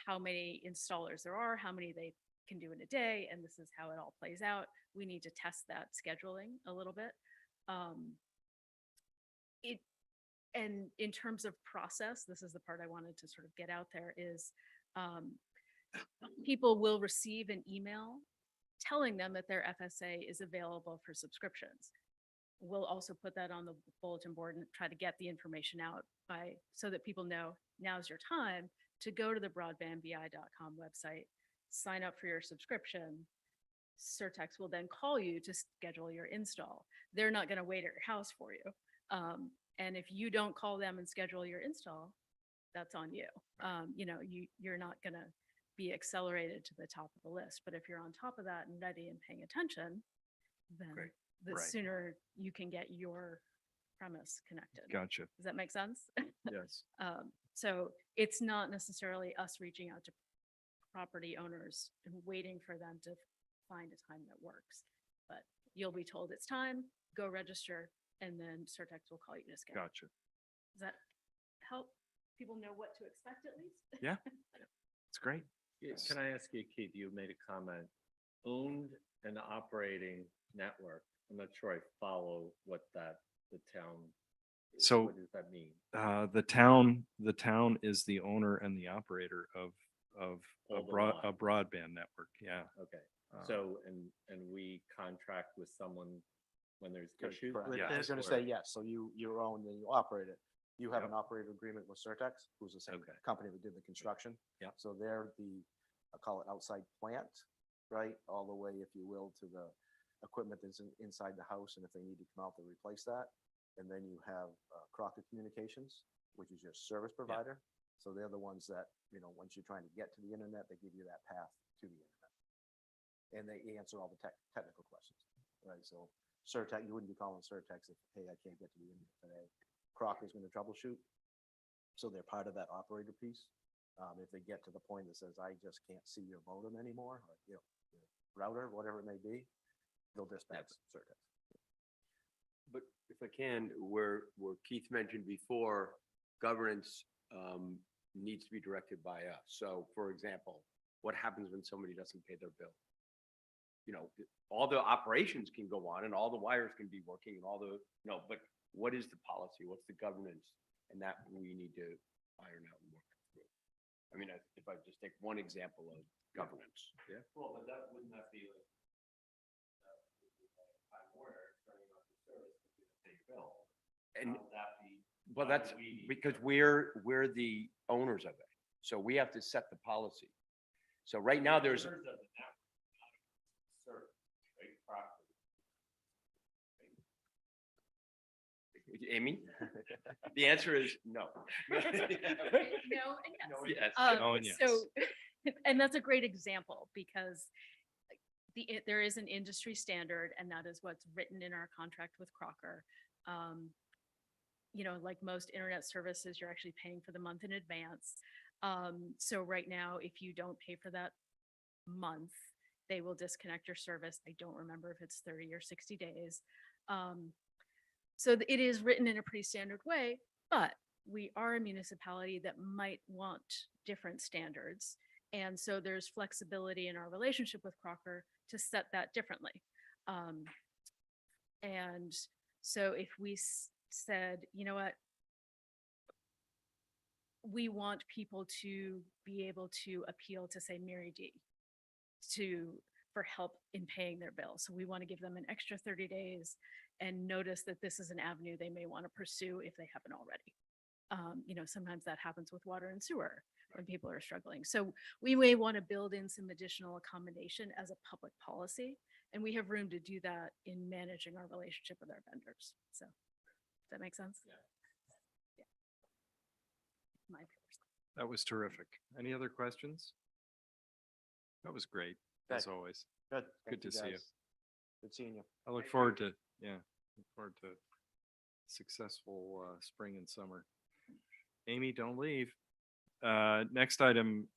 how many installers there are, how many they can do in a day, and this is how it all plays out. We need to test that scheduling a little bit. And in terms of process, this is the part I wanted to sort of get out there, is people will receive an email telling them that their FSA is available for subscriptions. We'll also put that on the bulletin board and try to get the information out so that people know now's your time to go to the broadbandvi.com website, sign up for your subscription. Surtex will then call you to schedule your install. They're not going to wait at your house for you. And if you don't call them and schedule your install, that's on you. You're not going to be accelerated to the top of the list. But if you're on top of that and ready and paying attention, then Great. the Right. sooner you can get your premise connected. Gotcha. Does that make sense? Yes. So it's not necessarily us reaching out to property owners and waiting for them to find a time that works. But you'll be told it's time, go register, and then Surtex will call you to schedule. Gotcha. Does that help people know what to expect at least? Yeah. It's great. Can I ask you, Keith, you made a comment, owned and operating network. I'm not sure I follow what the town. So, what does that mean? The town is the owner and the operator of a All the lines. broadband network. Yeah. Okay, Uh, so, and we contract with someone when there's issues Correct. with Yeah. I was this? gonna or- say, yes, so you own and you operate it. You have Yep. an operator agreement with Surtex, who's the same Okay. company that did the construction. Yep. So they're I call it outside plant, right, all the way, if you will, to the equipment that's inside the house, and if they need to come out to replace that. And then you have Crocker Communications, which is your service provider. So they're the ones that, once you're trying to get to the internet, they give you that path to the internet. And they answer all the technical questions, right? So Surtex, you wouldn't be calling Surtex if, hey, I can't get to the internet today. Crocker's going to troubleshoot. So they're part of that operator piece. If they get to the point that says, I just can't see your modem anymore, or, your router, whatever it may be, they'll dispatch Surtex. But if I can, where Keith mentioned before, governance needs to be directed by us. So for example, what happens when somebody doesn't pay their bill? All the operations can go on and all the wires can be working and all the, but what is the policy? What's the governance? And that we need to iron out and work through. I mean, if I just take one example of governance. Yeah. Well, but wouldn't that be like, Time Warner turning off the service because they bill? And How would that be? well, how that's would we- because we're the owners of it. So we have to set the policy. So right now there's, Owners of the network, not of the service, right? Property. Amy, the answer is no. No and yes. No and yes. No and yes. So, and that's a great example because there is an industry standard and that is what's written in our contract with Crocker. like most internet services, you're actually paying for the month in advance. So right now, if you don't pay for that month, they will disconnect your service. I don't remember if it's 30 or 60 days. So it is written in a pretty standard way, but we are a municipality that might want different standards. And so there's flexibility in our relationship with Crocker to set that differently. And so if we said, you know what, we want people to be able to appeal to, say, Mary D for help in paying their bill. So we want to give them an extra 30 days and notice that this is an avenue they may want to pursue if they haven't already. Sometimes that happens with water and sewer when people are struggling. So we may want to build in some additional accommodation as a public policy, and we have room to do that in managing our relationship with our vendors. So does that make sense? Yeah. My papers. That was terrific. Any other questions? That was great, as Good. always. Good. Good to see you. guys. Good seeing you. I look forward to, look forward to successful spring and summer. Amy, don't leave. Next item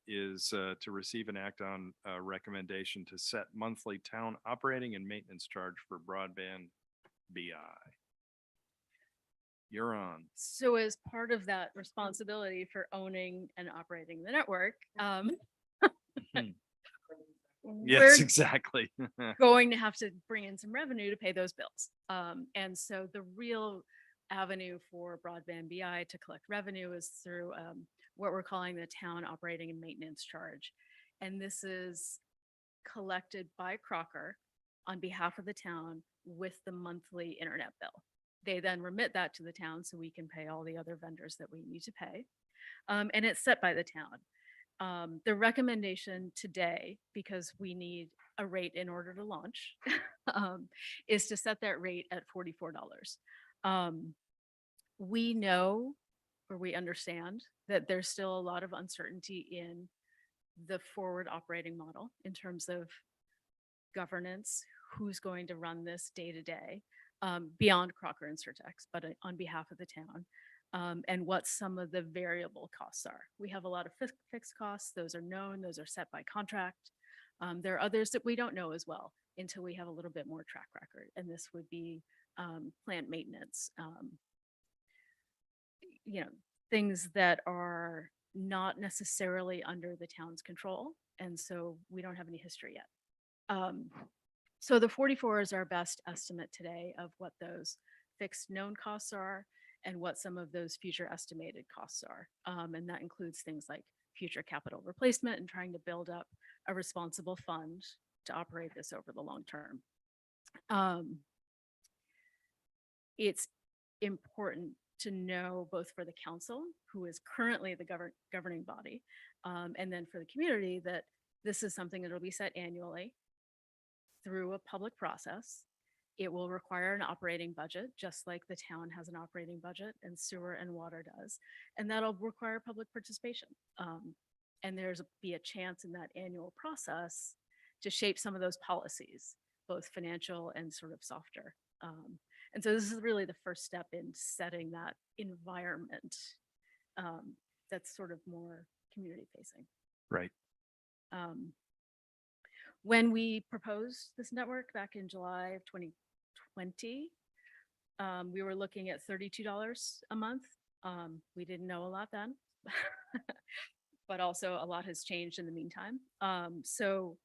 is to receive and act on a recommendation to set monthly town operating and maintenance charge for broadband BI. You're on. So as part of that responsibility for owning and operating the network, Yes, we're exactly. going to have to bring in some revenue to pay those bills. And so the real avenue for broadband BI to collect revenue is through what we're calling the town operating and maintenance charge. And this is collected by Crocker on behalf of the town with the monthly internet bill. They then remit that to the town so we can pay all the other vendors that we need to pay. And it's set by the town. The recommendation today, because we need a rate in order to launch, is to set that rate at $44. We know, or we understand, that there's still a lot of uncertainty in the forward operating model in terms of governance, who's going to run this day to day, beyond Crocker and Surtex, but on behalf of the town. And what some of the variable costs are. We have a lot of fixed costs. Those are known. Those are set by contract. There are others that we don't know as well until we have a little bit more track record. And this would be plant maintenance, things that are not necessarily under the town's control. And so we don't have any history yet. So the 44 is our best estimate today of what those fixed known costs are and what some of those future estimated costs are. And that includes things like future capital replacement and trying to build up a responsible fund to operate this over the long term. It's important to know, both for the council, who is currently the governing body, and then for the community, that this is something that will be set annually through a public process. It will require an operating budget, just like the town has an operating budget and sewer and water does. And that'll require public participation. And there's be a chance in that annual process to shape some of those policies, both financial and sort of softer. And so this is really the first step in setting that environment that's sort of more community facing. Right. When we proposed this network back in July of 2020, we were looking at $32 a month. We didn't know a lot then, but also a lot has changed in the meantime. So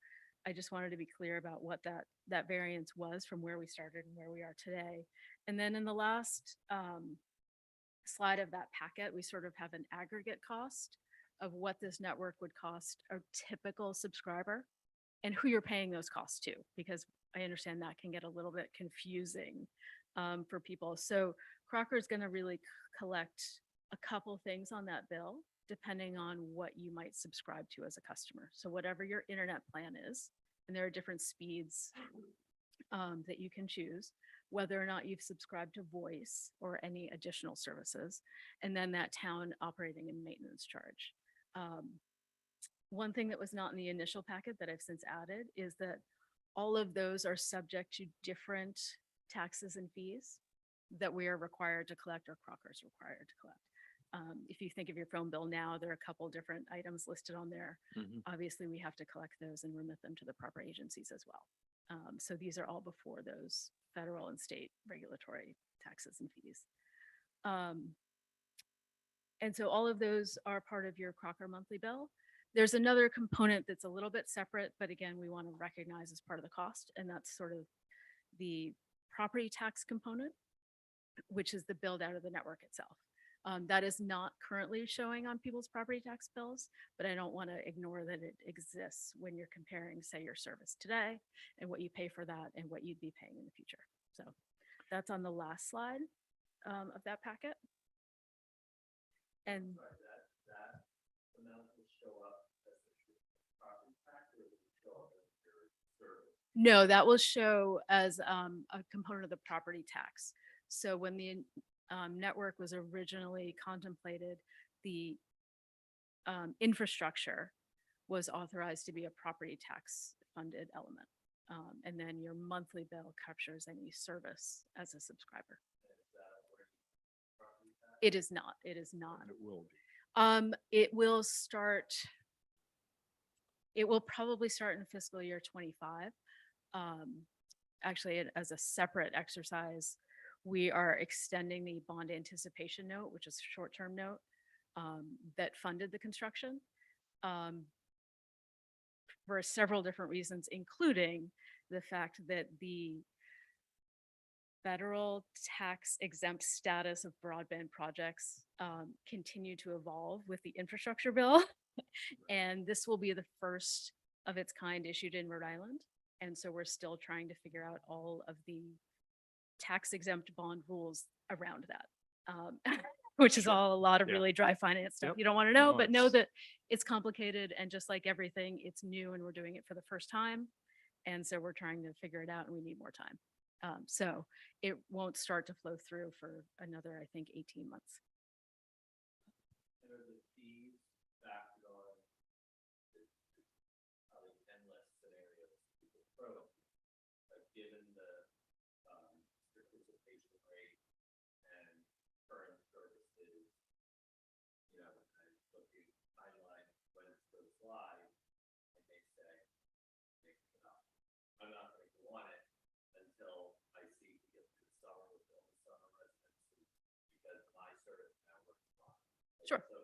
I just wanted to be clear about what that variance was from where we started and where we are today. And then in the last slide of that packet, we sort of have an aggregate cost of what this network would cost a typical subscriber and who you're paying those costs to, because I understand that can get a little bit confusing for people. So Crocker is going to really collect a couple things on that bill, depending on what you might subscribe to as a customer. So whatever your internet plan is, and there are different speeds that you can choose, whether or not you've subscribed to voice or any additional services, and then that town operating and maintenance charge. One thing that was not in the initial packet that I've since added is that all of those are subject to different taxes and fees that we are required to collect or Crocker is required to collect. If you think of your phone bill now, there are a couple different items listed on there. Mhm. Obviously, we have to collect those and remit them to the proper agencies as well. So these are all before those federal and state regulatory taxes and fees. And so all of those are part of your Crocker monthly bill. There's another component that's a little bit separate, but again, we want to recognize as part of the cost, and that's sort of the property tax component, which is the build out of the network itself. That is not currently showing on people's property tax bills, but I don't want to ignore that it exists when you're comparing, say, your service today and what you pay for that and what you'd be paying in the future. So that's on the last slide of that packet. And no, that will show as a component of the property tax. So when the network was originally contemplated, the infrastructure was authorized to be a property tax funded element. And then your monthly bill captures any service as a subscriber. It is not. It is not. It will be. It will start. It will probably start in fiscal year 25. Actually, as a separate exercise, we are extending the bond anticipation note, which is a short-term note that funded the construction for several different reasons, including the fact that the federal tax exempt status of broadband projects continue to evolve with the infrastructure bill. And this will be the first of its kind issued in Rhode Island. And so we're still trying to figure out all of the tax exempt bond rules around that, which is all a lot of Yeah. really dry finance stuff Yep. you don't want to know, No, but know it's- that it's complicated, and just like everything, it's new and we're doing it for the first time. And so we're trying to figure it out and we need more time. So it won't start to flow through for another, I think, 18 months. Given the participation rate and current services, you know, and look at timeline when it goes live, and they say, make it up. I'm not going to want it until I see we get to the summer with all the summer residency, because my service now works fine. Sure. So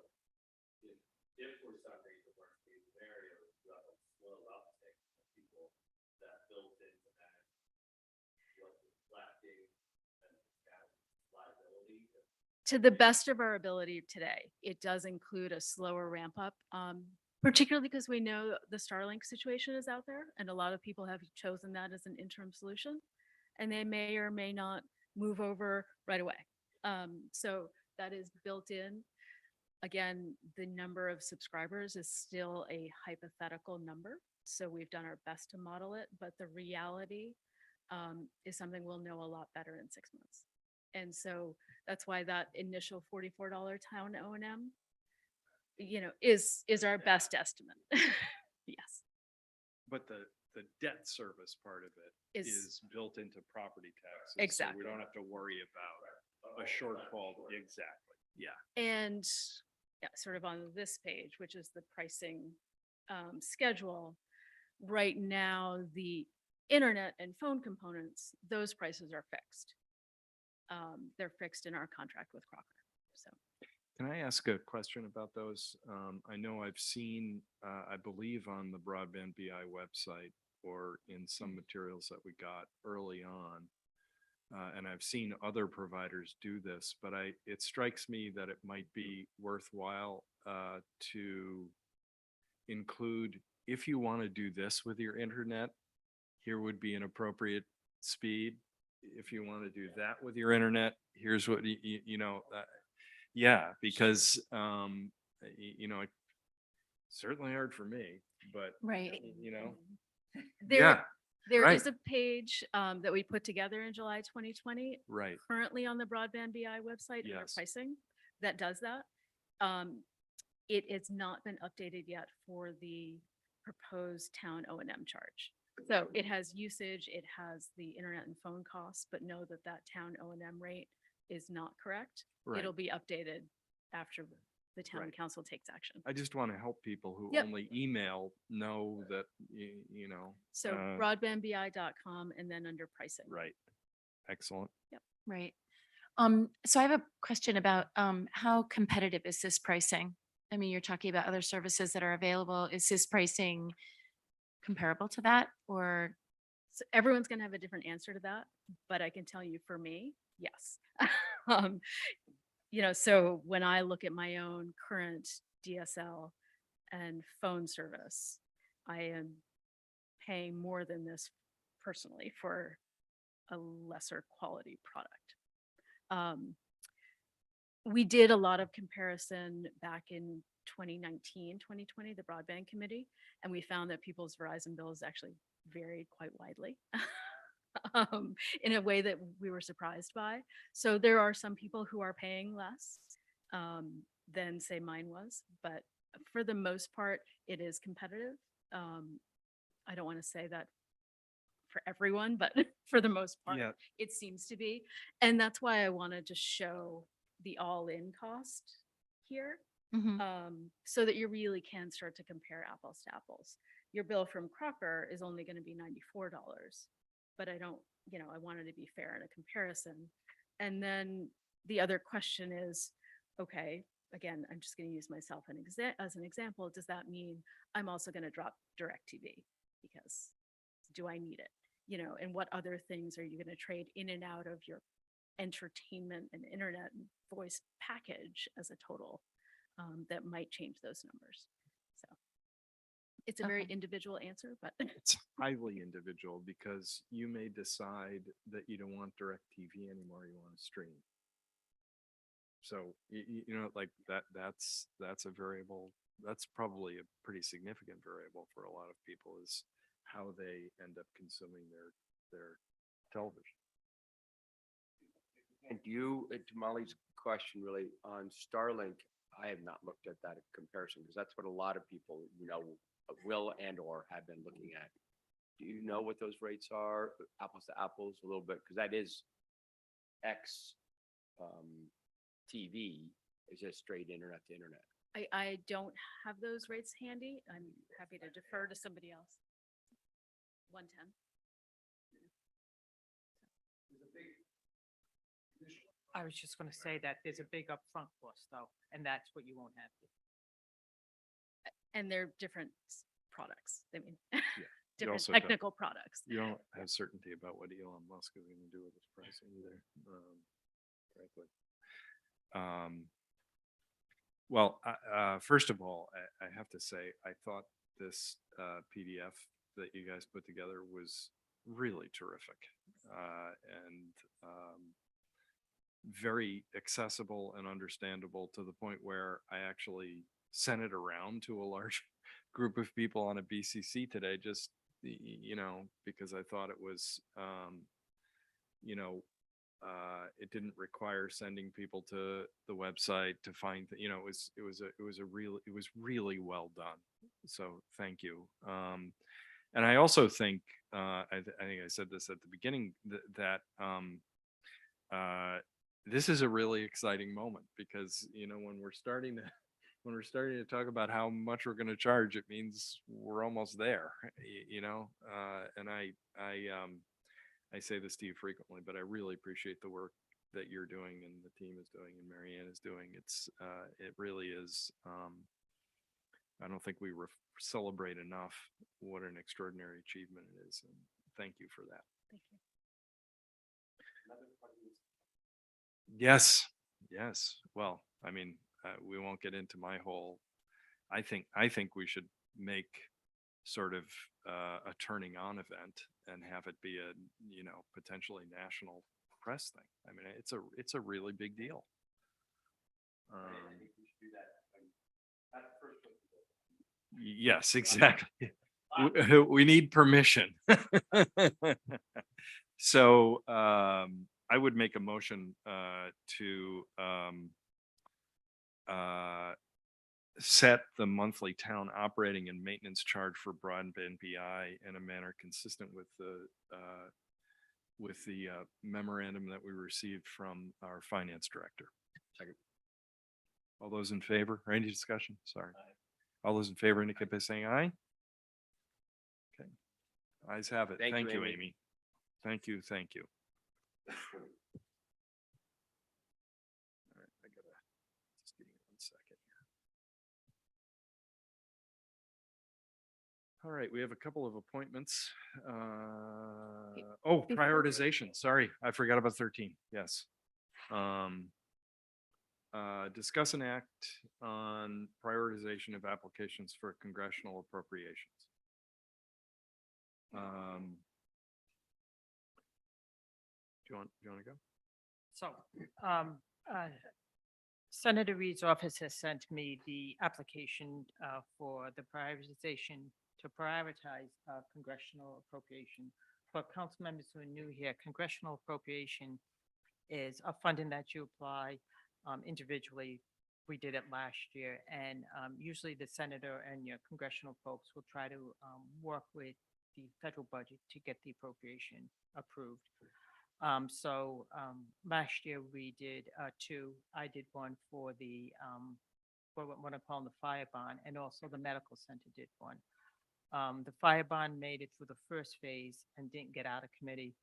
if for some reason worst case scenario, you have a slow uptick of people that built into that To the best of our ability today, it does include a slower ramp up, particularly because we know the Starlink situation is out there and a lot of people have chosen that as an interim solution, and they may or may not move over right away. So that is built in. Again, the number of subscribers is still a hypothetical number. So we've done our best to model it, but the reality is something we'll know a lot better in 6 months. And so that's why that initial $44 town O&M, you know, is our best estimate. Yes. But the debt service part of it Is- is built into property taxes. So Exactly. we don't have to worry about a shortfall. Exactly. Yeah. And yeah, sort of on this page, which is the pricing schedule, right now, the internet and phone components, those prices are fixed. They're fixed in our contract with Crocker. So Can I ask a question about those? I know I've seen, I believe on the Broadband BI website or in some materials that we got early on, and I've seen other providers do this, but it strikes me that it might be worthwhile to include, if you want to do this with your internet, here would be an appropriate speed. If you want to do that with your internet, here's what, you know, yeah, because, you know, it's certainly hard for me, but, right. you know, There, yeah, there right. is a page that we put together in July 2020, right. currently on the Broadband BI website and our Yes. pricing that does that. It has not been updated yet for the proposed town O&M charge. So it has usage, it has the internet and phone costs, but know that that town O&M rate is not correct, Right. it'll be updated after the town Right. council takes action. I just want to help people who Yep. only email know that, you know. So broadbandbi.com and then under pricing. Right. Excellent. Right. So I have a question about, how competitive is this pricing? I mean, you're talking about other services that are available. Is this pricing comparable to that or? So everyone's gonna have a different answer to that, but I can tell you for me, yes. Um, so when I look at my own current DSL and phone service, I am paying more than this personally for a lesser quality product. We did a lot of comparison back in 2019, 2020, the broadband committee, and we found that people's Verizon bills actually varied quite widely in a way that we were surprised by. So there are some people who are paying less than say mine was, but for the most part, it is competitive. I don't want to say that for everyone, but for the most part, Yeah. it seems to be. And that's why I wanted to show the all-in cost here, so that you really can start to compare apples to apples. Your bill from Crocker is only going to be $94, but I don't, I wanted to be fair in a comparison. And then the other question is, okay, again, I'm just going to use myself as an example. Does that mean I'm also going to drop DirecTV? Because do I need it? And what other things are you going to trade in and out of your entertainment and internet and voice package as a total that might change those numbers? So it's a very Okay. individual answer, but It's highly individual because you may decide that you don't want DirecTV anymore, you want to stream. So, like that's a variable, that's probably a pretty significant variable for a lot of people is how they end up consuming their television. And you, to Molly's question really on Starlink, I have not looked at that comparison because that's what a lot of people, will and or have been looking at. Do you know what those rates are, apples to apples, a little bit? Because that is X TV is just straight internet to internet. I don't have those rates handy. I'm happy to defer to somebody else. 110. I was just gonna say that there's a big upfront cost though, and that's what you won't have. And they're different products. I mean, You different also don't- technical products. You don't have certainty about what Elon Musk is going to do with his pricing either, frankly. Well, first of all, I have to say, I thought this PDF that you guys put together was really terrific and very accessible and understandable to the point where I actually sent it around to a large group of people on a BCC today, just, because I thought it was, it didn't require sending people to the website to find, it was really well done. So thank you. And I also think, I think I said this at the beginning, that this is a really exciting moment because, when we're starting to talk about how much we're going to charge, it means we're almost there, and I say this to you frequently, but I really appreciate the work that you're doing and the team is doing and Marianne is doing. It really is. I don't think we celebrate enough what an extraordinary achievement it is. And thank you for that. Thank you. Yes. Well, I mean, we won't get into my whole, I think we should make sort of a turning on event and have it be a, potentially national press thing. I mean, it's a really big deal. Yes, exactly. We need permission. So I would make a motion to set the monthly town operating and maintenance charge for broadband BI in a manner consistent with with the memorandum that we received from our finance director. Second. All those in favor, or any discussion? Sorry. All those in favor indicate by saying aye. Okay. Ayes have it. Thank you, Thank you, Amy. Amy. Thank you, thank you. All right, I gotta, just give me 1 second here. All right, we have a couple of appointments. Oh, before- prioritization, sorry, I forgot about 13, yes. Discuss an act on prioritization of applications for congressional appropriations. Do you want to go? So, Senator Reed's office has sent me the application for the prioritization to prioritize congressional appropriation. For council members who are new here, congressional appropriation is a funding that you apply individually. We did it last year, and usually the senator and your congressional folks will try to work with the federal budget to get the appropriation approved. Last year we did two. I did one for the for what I'm calling the fire bond, and also the medical center did one. The fire bond made it through the first phase and didn't get out of committee.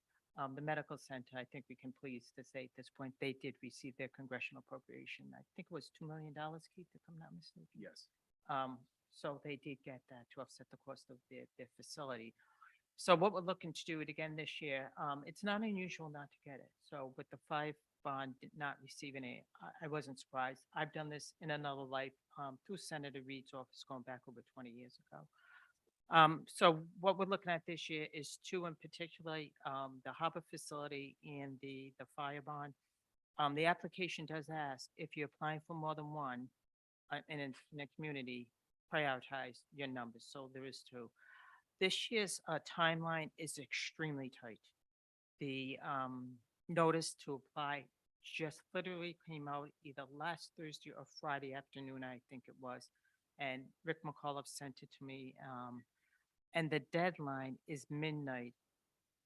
The medical center, I think we can please to say at this point, they did receive their congressional appropriation. I think it was $2 million, Keith, if I'm not mistaken. Yes. So they did get that to offset the cost of their facility. So what we're looking to do it again this year, it's not unusual not to get it. So with the five bond not receiving it, I wasn't surprised. I've done this in another life through Senator Reed's office going back over 20 years ago. So what we're looking at this year is two in particular, the harbor facility and the fire bond. The application does ask if you're applying for more than one in a community, prioritize your numbers. So there is two. This year's timeline is extremely tight. The notice to apply just literally came out either last Thursday or Friday afternoon, I think it was. And Rick McAuliffe sent it to me. And the deadline is midnight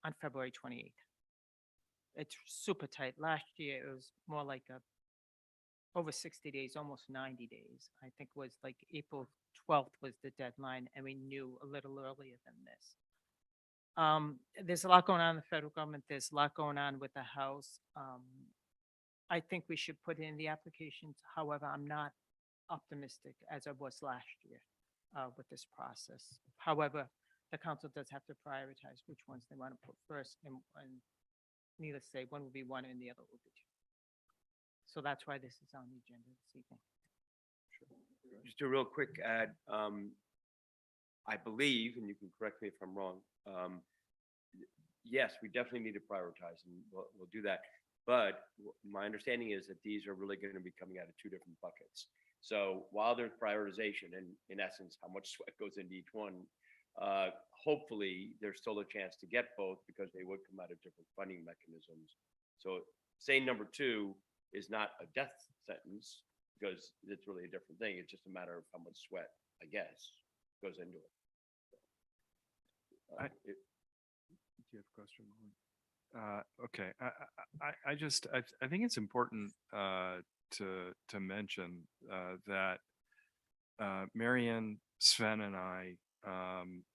on February 28th. It's super tight. Last year, it was more like over 60 days, almost 90 days. I think it was like April 12th was the deadline, and we knew a little earlier than this. There's a lot going on in the federal government. There's a lot going on with the House. I think we should put in the applications. However, I'm not optimistic as I was last year with this process. However, the council does have to prioritize which ones they want to put first, and needless to say, one will be one and the other will be two. So that's why this is on the agenda this evening. Just a real quick add. I believe, and you can correct me if I'm wrong, yes, we definitely need to prioritize, and we'll do that. But my understanding is that these are really going to be coming out of two different buckets. So while there's prioritization, and in essence, how much sweat goes into each one, hopefully there's still a chance to get both because they would come out of different funding mechanisms. So saying number two is not a death sentence because it's really a different thing. It's just a matter of how much sweat, I guess, goes into it. Do you have a question? Okay, I think it's important to mention that Marianne, Sven, and I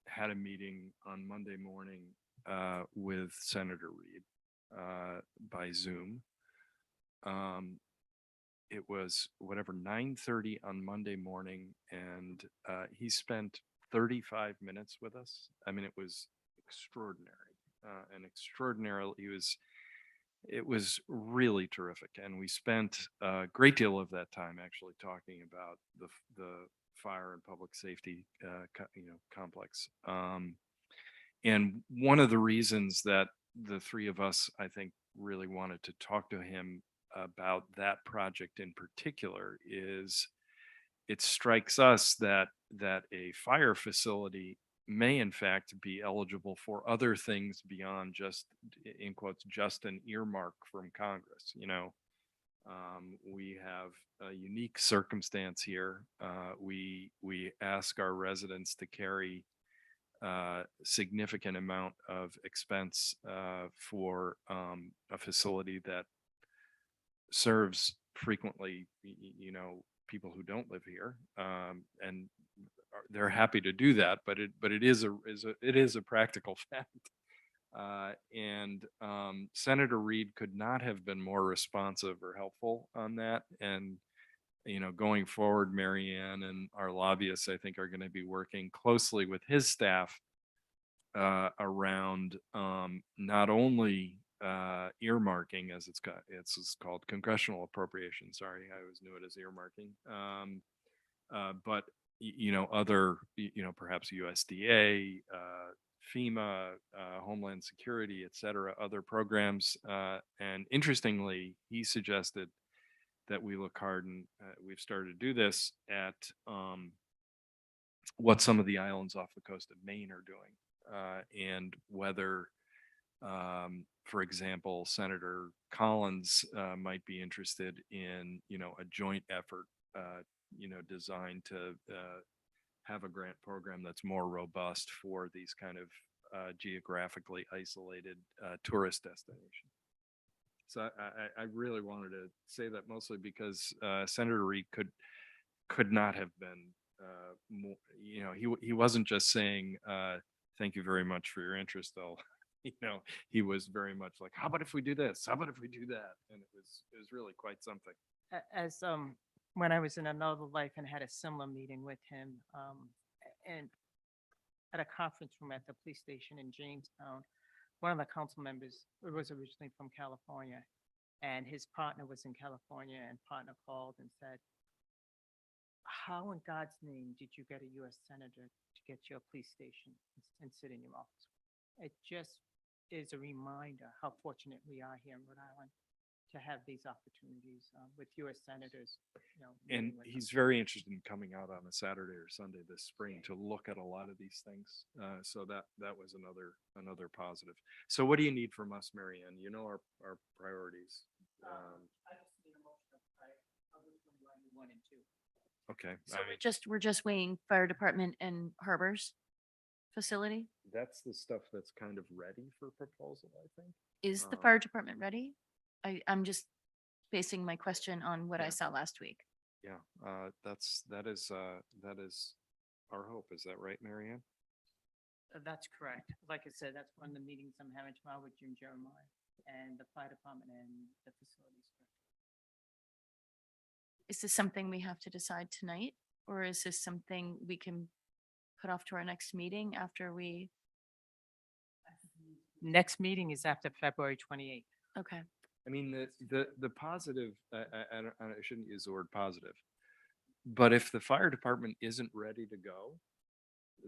had a meeting on Monday morning with Senator Reed by Zoom. It was 9:30 on Monday morning, and he spent 35 minutes with us. I mean, it was extraordinary. It was really terrific. And we spent a great deal of that time actually talking about the fire and public safety, complex. And one of the reasons that the three of us, I think, really wanted to talk to him about that project in particular is it strikes us that a fire facility may in fact be eligible for other things beyond just, in quotes, just an earmark from Congress. We have a unique circumstance here. We ask our residents to carry significant amount of expense for a facility that serves frequently, people who don't live here, and they're happy to do that, but it is a practical fact. And Senator Reed could not have been more responsive or helpful on that. And going forward, Marianne and our lobbyists, I think, are going to be working closely with his staff around not only earmarking, as it's called congressional appropriation. Sorry, I always knew it as earmarking. But other, perhaps USDA, FEMA, Homeland Security, et cetera, other programs. And interestingly, he suggested that we look hard, and we've started to do this, at what some of the islands off the coast of Maine are doing, and whether, for example, Senator Collins might be interested in, a joint effort, designed to have a grant program that's more robust for these kind of geographically isolated tourist destinations. So I really wanted to say that, mostly because Senator Reed could not have been more, he wasn't just saying, thank you very much for your interest, though. He was very much like, how about if we do this? How about if we do that? And it was really quite something. As when I was in another life and had a similar meeting with him, and at a conference room at the police station in Jamestown, one of the council members was originally from California, and his partner was in California, and partner called and said, how in God's name did you get a U.S. senator to get your police station and sit in your office? It just is a reminder how fortunate we are here in Rhode Island to have these opportunities with U.S. senators. And meeting with he's them. very interested in coming out on a Saturday or Sunday this spring to look at a lot of these things. So that was another positive. So what do you need from us, Marianne? Our priorities. I just need a motion of priority 1 and 2. Okay. So we're just weighing fire department and harbors facility. That's the stuff that's kind of ready for proposal, I think. Is the fire department ready? I'm just basing my question on what I Yeah. saw last week. Yeah, that is our hope. Is that right, Marianne? That's correct. Like I said, that's one of the meetings I'm having tomorrow with Jim Jeremiah and the fire department and the facilities director. Is this something we have to decide tonight, or is this something we can put off to our next meeting after we? Next meeting is after February 28th. Okay. I mean, the positive, I shouldn't use the word positive, but if the fire department isn't ready to go,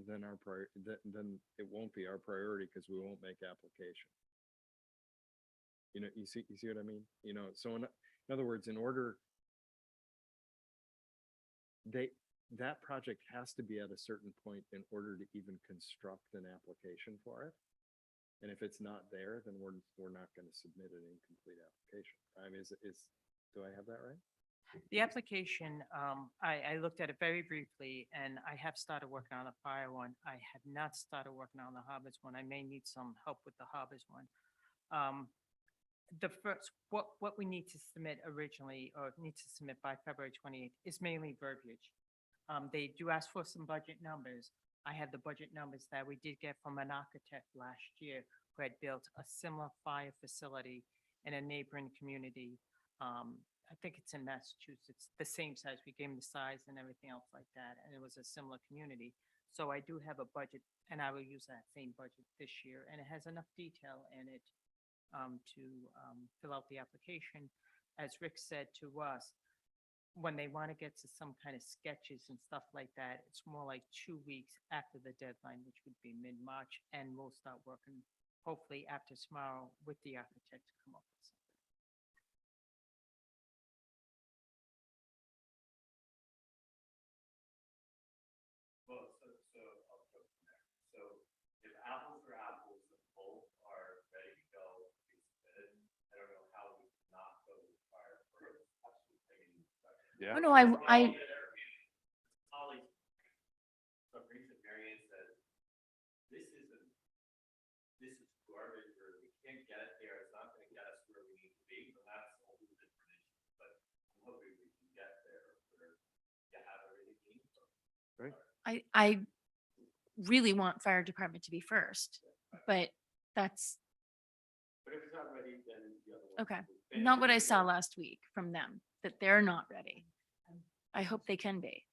then then it won't be our priority, because we won't make application. You see what I mean? So in other words, in order, that project has to be at a certain point in order to even construct an application for it. And if it's not there, then we're not going to submit an incomplete application. I mean, do I have that right? The application, I looked at it very briefly, and I have started working on the fire one. I have not started working on the harbors one. I may need some help with the harbors one. The first, what we need to submit originally, or need to submit by February 28th, is mainly verbiage. They do ask for some budget numbers. I had the budget numbers that we did get from an architect last year who had built a similar fire facility in a neighboring community. I think it's in Massachusetts, the same size. We gave them the size and everything else like that, and it was a similar community. So I do have a budget, and I will use that same budget this year, and it has enough detail in it to fill out the application. As Rick said to us, when they want to get to some kind of sketches and stuff like that, it's more like 2 weeks after the deadline, which would be mid-March, and we'll start working hopefully after tomorrow with the architect to come up with something. Well, so I'll go from there. So if apples for apples, if both are ready to go, be submitted, I don't know how we not go with fire first. Absolutely. Yeah. Oh, no, I Holly, some recent variance says I really want fire department to be first, but that's But if it's not ready, then the other one. okay. Not what I saw last week from them, that they're not ready. I hope they can be.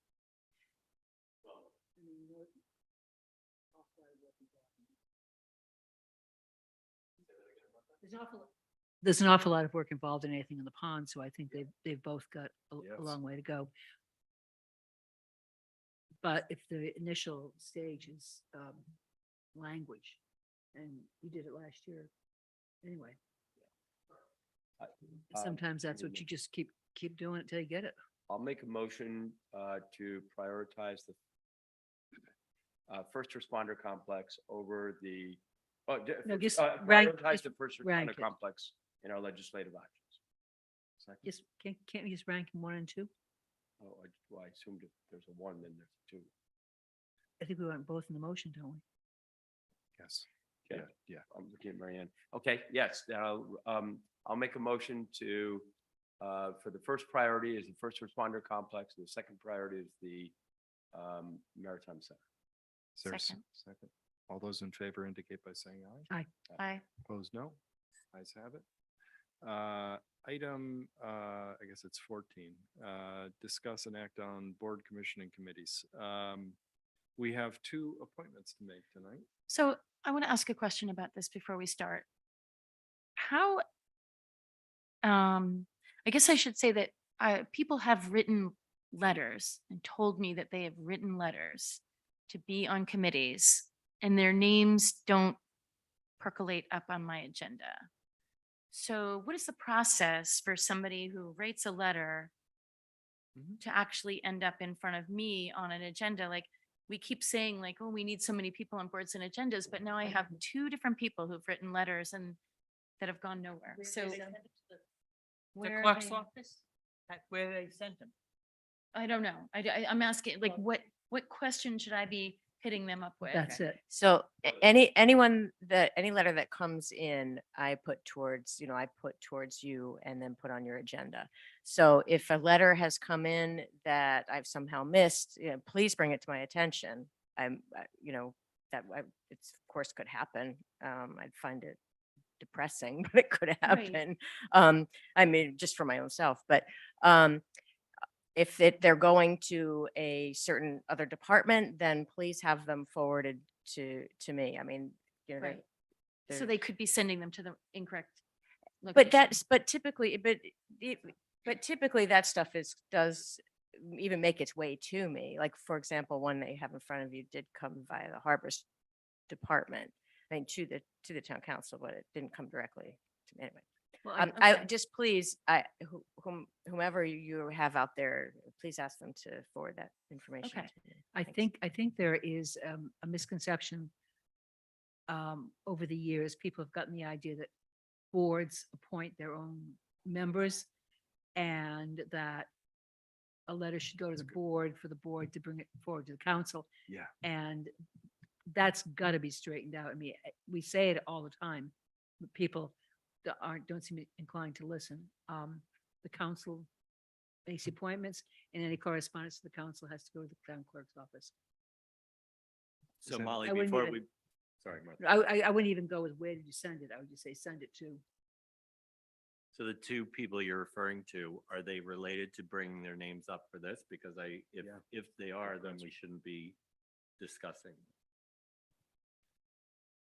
There's an awful lot of work involved in anything in the pond, so I think they've both got a Yes. long way to go. But if the initial stage is language, and you did it last year, anyway, sometimes that's what you just keep doing it till you get it. I'll make a motion to prioritize the first responder complex over the, No, just rank- prioritize just the first rank responder it. complex in our legislative actions. Second. Just, can't we just rank them 1 and 2? Oh, well, I assumed if there's a one, then there's a two. I think we want both in the motion, don't we? Yes. Okay. Yeah. I'm looking at Marianne. Okay, yes, I'll make a motion to, for the first priority is the first responder complex, and the second priority is the Maritime Center. Is there a Second. second? All those in favor indicate by saying aye. I Opposed, no. Ayes have it. Item, I guess it's 14, discuss and act on board commission and committees. We have 2 appointments to make tonight. So I want to ask a question about this before we start. How, I guess I should say that people have written letters and told me that they have written letters to be on committees and their names don't percolate up on my agenda. So what is the process for somebody who writes a letter to actually end up in front of me on an agenda? Like, we keep saying like, oh, we need so many people on boards and agendas, but now I have 2 different people who've written letters and that have gone nowhere. So The where are clerk's they? office, where they sent them. I don't know. I'm asking, like, what question should I be hitting them up with? That's it. So any letter that comes in, I put towards you and then put on your agenda. So if a letter has come in that I've somehow missed, please bring it to my attention. It's of course could happen. I'd find it depressing, but it could happen. I mean, just for my own self, but if they're going to a certain other department, then please have them forwarded to me. I mean, Right. So they're- they could be sending them to the incorrect but location. but typically that stuff does even make its way to me. Like, for example, one that you have in front of you did come via the Harbors Department, I mean, to the town council, but it didn't come directly to me anyway. Well, I okay. just please, whomever you have out there, please ask them to forward that information Okay. to me. I think there is a misconception over the years. People have gotten the idea that boards appoint their own members and that a letter should go to the board for the board to bring it forward to the council. Yeah. And that's got to be straightened out. I mean, we say it all the time, but people that don't seem inclined to listen. The council makes appointments, and any correspondence to the council has to go to the town clerk's office. So that- Molly, I wouldn't before even- we, sorry, Mark. I wouldn't even go with where did you send it? I would just say send it to. So the 2 people you're referring to, are they related to bringing their names up for this? Because Yeah. if they are, then we shouldn't be discussing.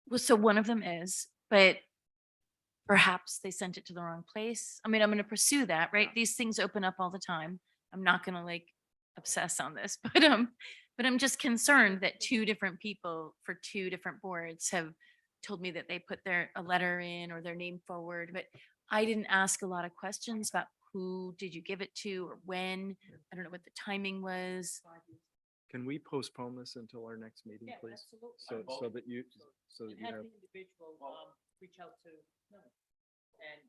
Well, so one of them is, but perhaps they sent it to the wrong place. I mean, I'm going to pursue that, right? These things open up all the time. I'm not going to like obsess on this, but I'm just concerned that 2 different people for 2 different boards have told me that they put a letter in or their name forward, but I didn't ask a lot of questions about who did you give it to or when. I don't know what the timing was. Can we postpone this until our next meeting, please? So that you have, individual reach out to and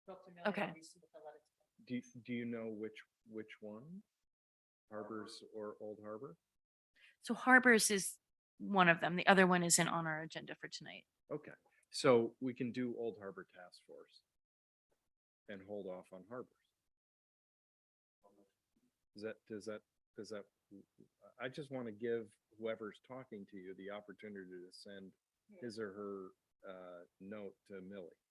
talk to Melanie. Okay. and see what the letter- do you know which one? Harbors or Old Harbor? So Harbors is one of them. The other one isn't on our agenda for tonight. Okay, so we can do Old Harbor Task Force and hold off on Harbors. Does that Because I just want to give whoever's talking to you the opportunity to send his or her note to Millie.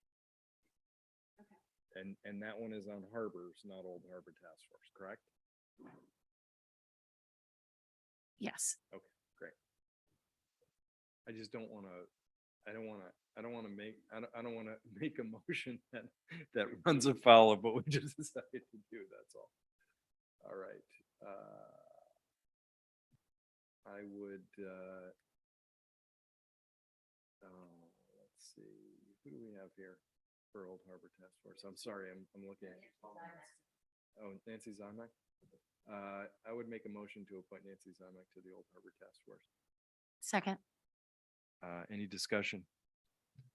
And that one is on Harbors, not Old Harbor Task Force, correct? Yes. Okay, great. I just don't want to, I don't want to make a motion that runs afoul of what we just decided to do, that's all. All right. I would, let's see, who do we have here for Old Harbor Task Force? I'm sorry, I'm looking at. Oh, Nancy Zimak? I would make a motion to appoint Nancy Zimak to the Old Harbor Task Force. Second. Any discussion?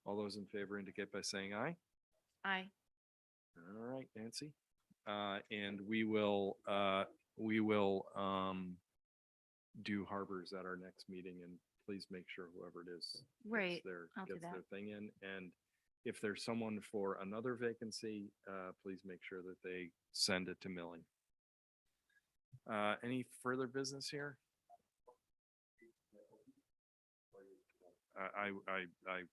All those in favor indicate by saying aye. Aye. All right, Nancy. And we will do harbors at our next meeting, and please make sure whoever it is Right, I'll do gets that. their thing in. And if there's someone for another vacancy, please make sure that they send it to Millie. Any further business here? I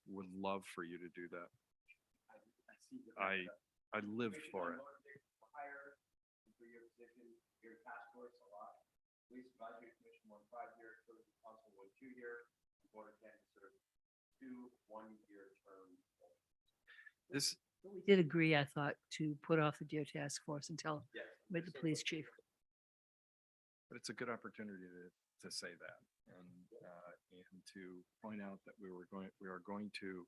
would love for you to do that. I lived for it. Police Advisory Commission 1 5-year, Code Council 1 2-year, Board of Candidates serve 2 1-year terms. This, But we did agree, I thought, to put off the Deer Task Force until with the police chief. but it's a good opportunity to say that and to point out that we are going to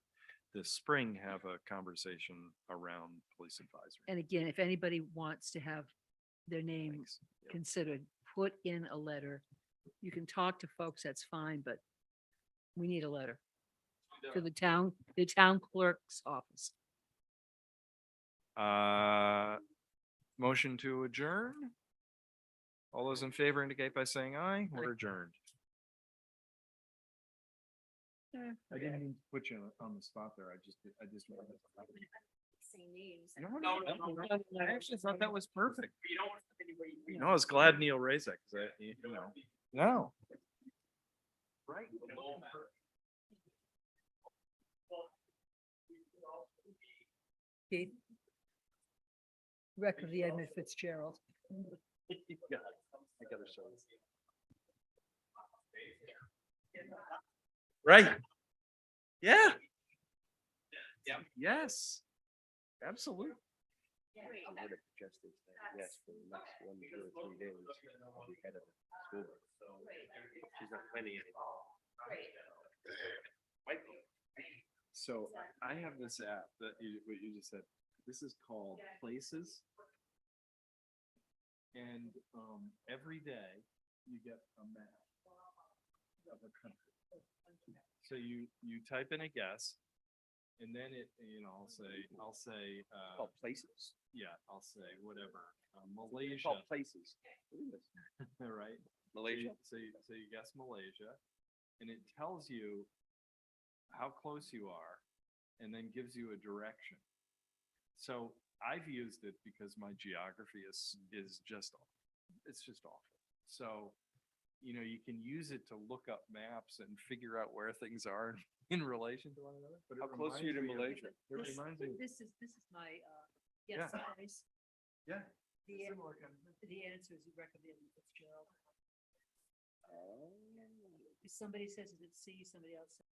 this spring have a conversation around police advisory. And again, if anybody wants to have their name Thanks. Yep. considered, put in a letter. You can talk to folks, that's fine, but we need a letter to the town clerk's office. Motion to adjourn. All those in favor indicate by saying aye. We're adjourned. I didn't mean to put you on the spot there. I just. Say names. No, I actually thought that was perfect. No, I was glad Neil raised that, because no. Right. Keith? Rec of the Edmund Fitzgerald. I gotta show this. Right. Yeah. Yes. Absolutely. I would have suggested that, yes, for the next 1, 2, or 3 days, I'll be head of the school. board. She's not planning it. So I have this app that what you just said. This is called Places. And every day you get a map of a country. So you type in a guess, and then I'll say Called places. yeah, I'll say whatever, Called Malaysia, places. Look at this. right? Malaysia. So you guess Malaysia, and it tells you how close you are, and then gives you a direction. So I've used it because my geography is just awful. It's just awful. So, you can use it to look up maps and figure out where things are in relation to one another. But it How close are you to reminds me of- Malaysia? It reminds me. This is my, Yeah. yes, guys. Yeah. The answer is Rec of the Edmund Fitzgerald. If somebody says it's C, somebody else says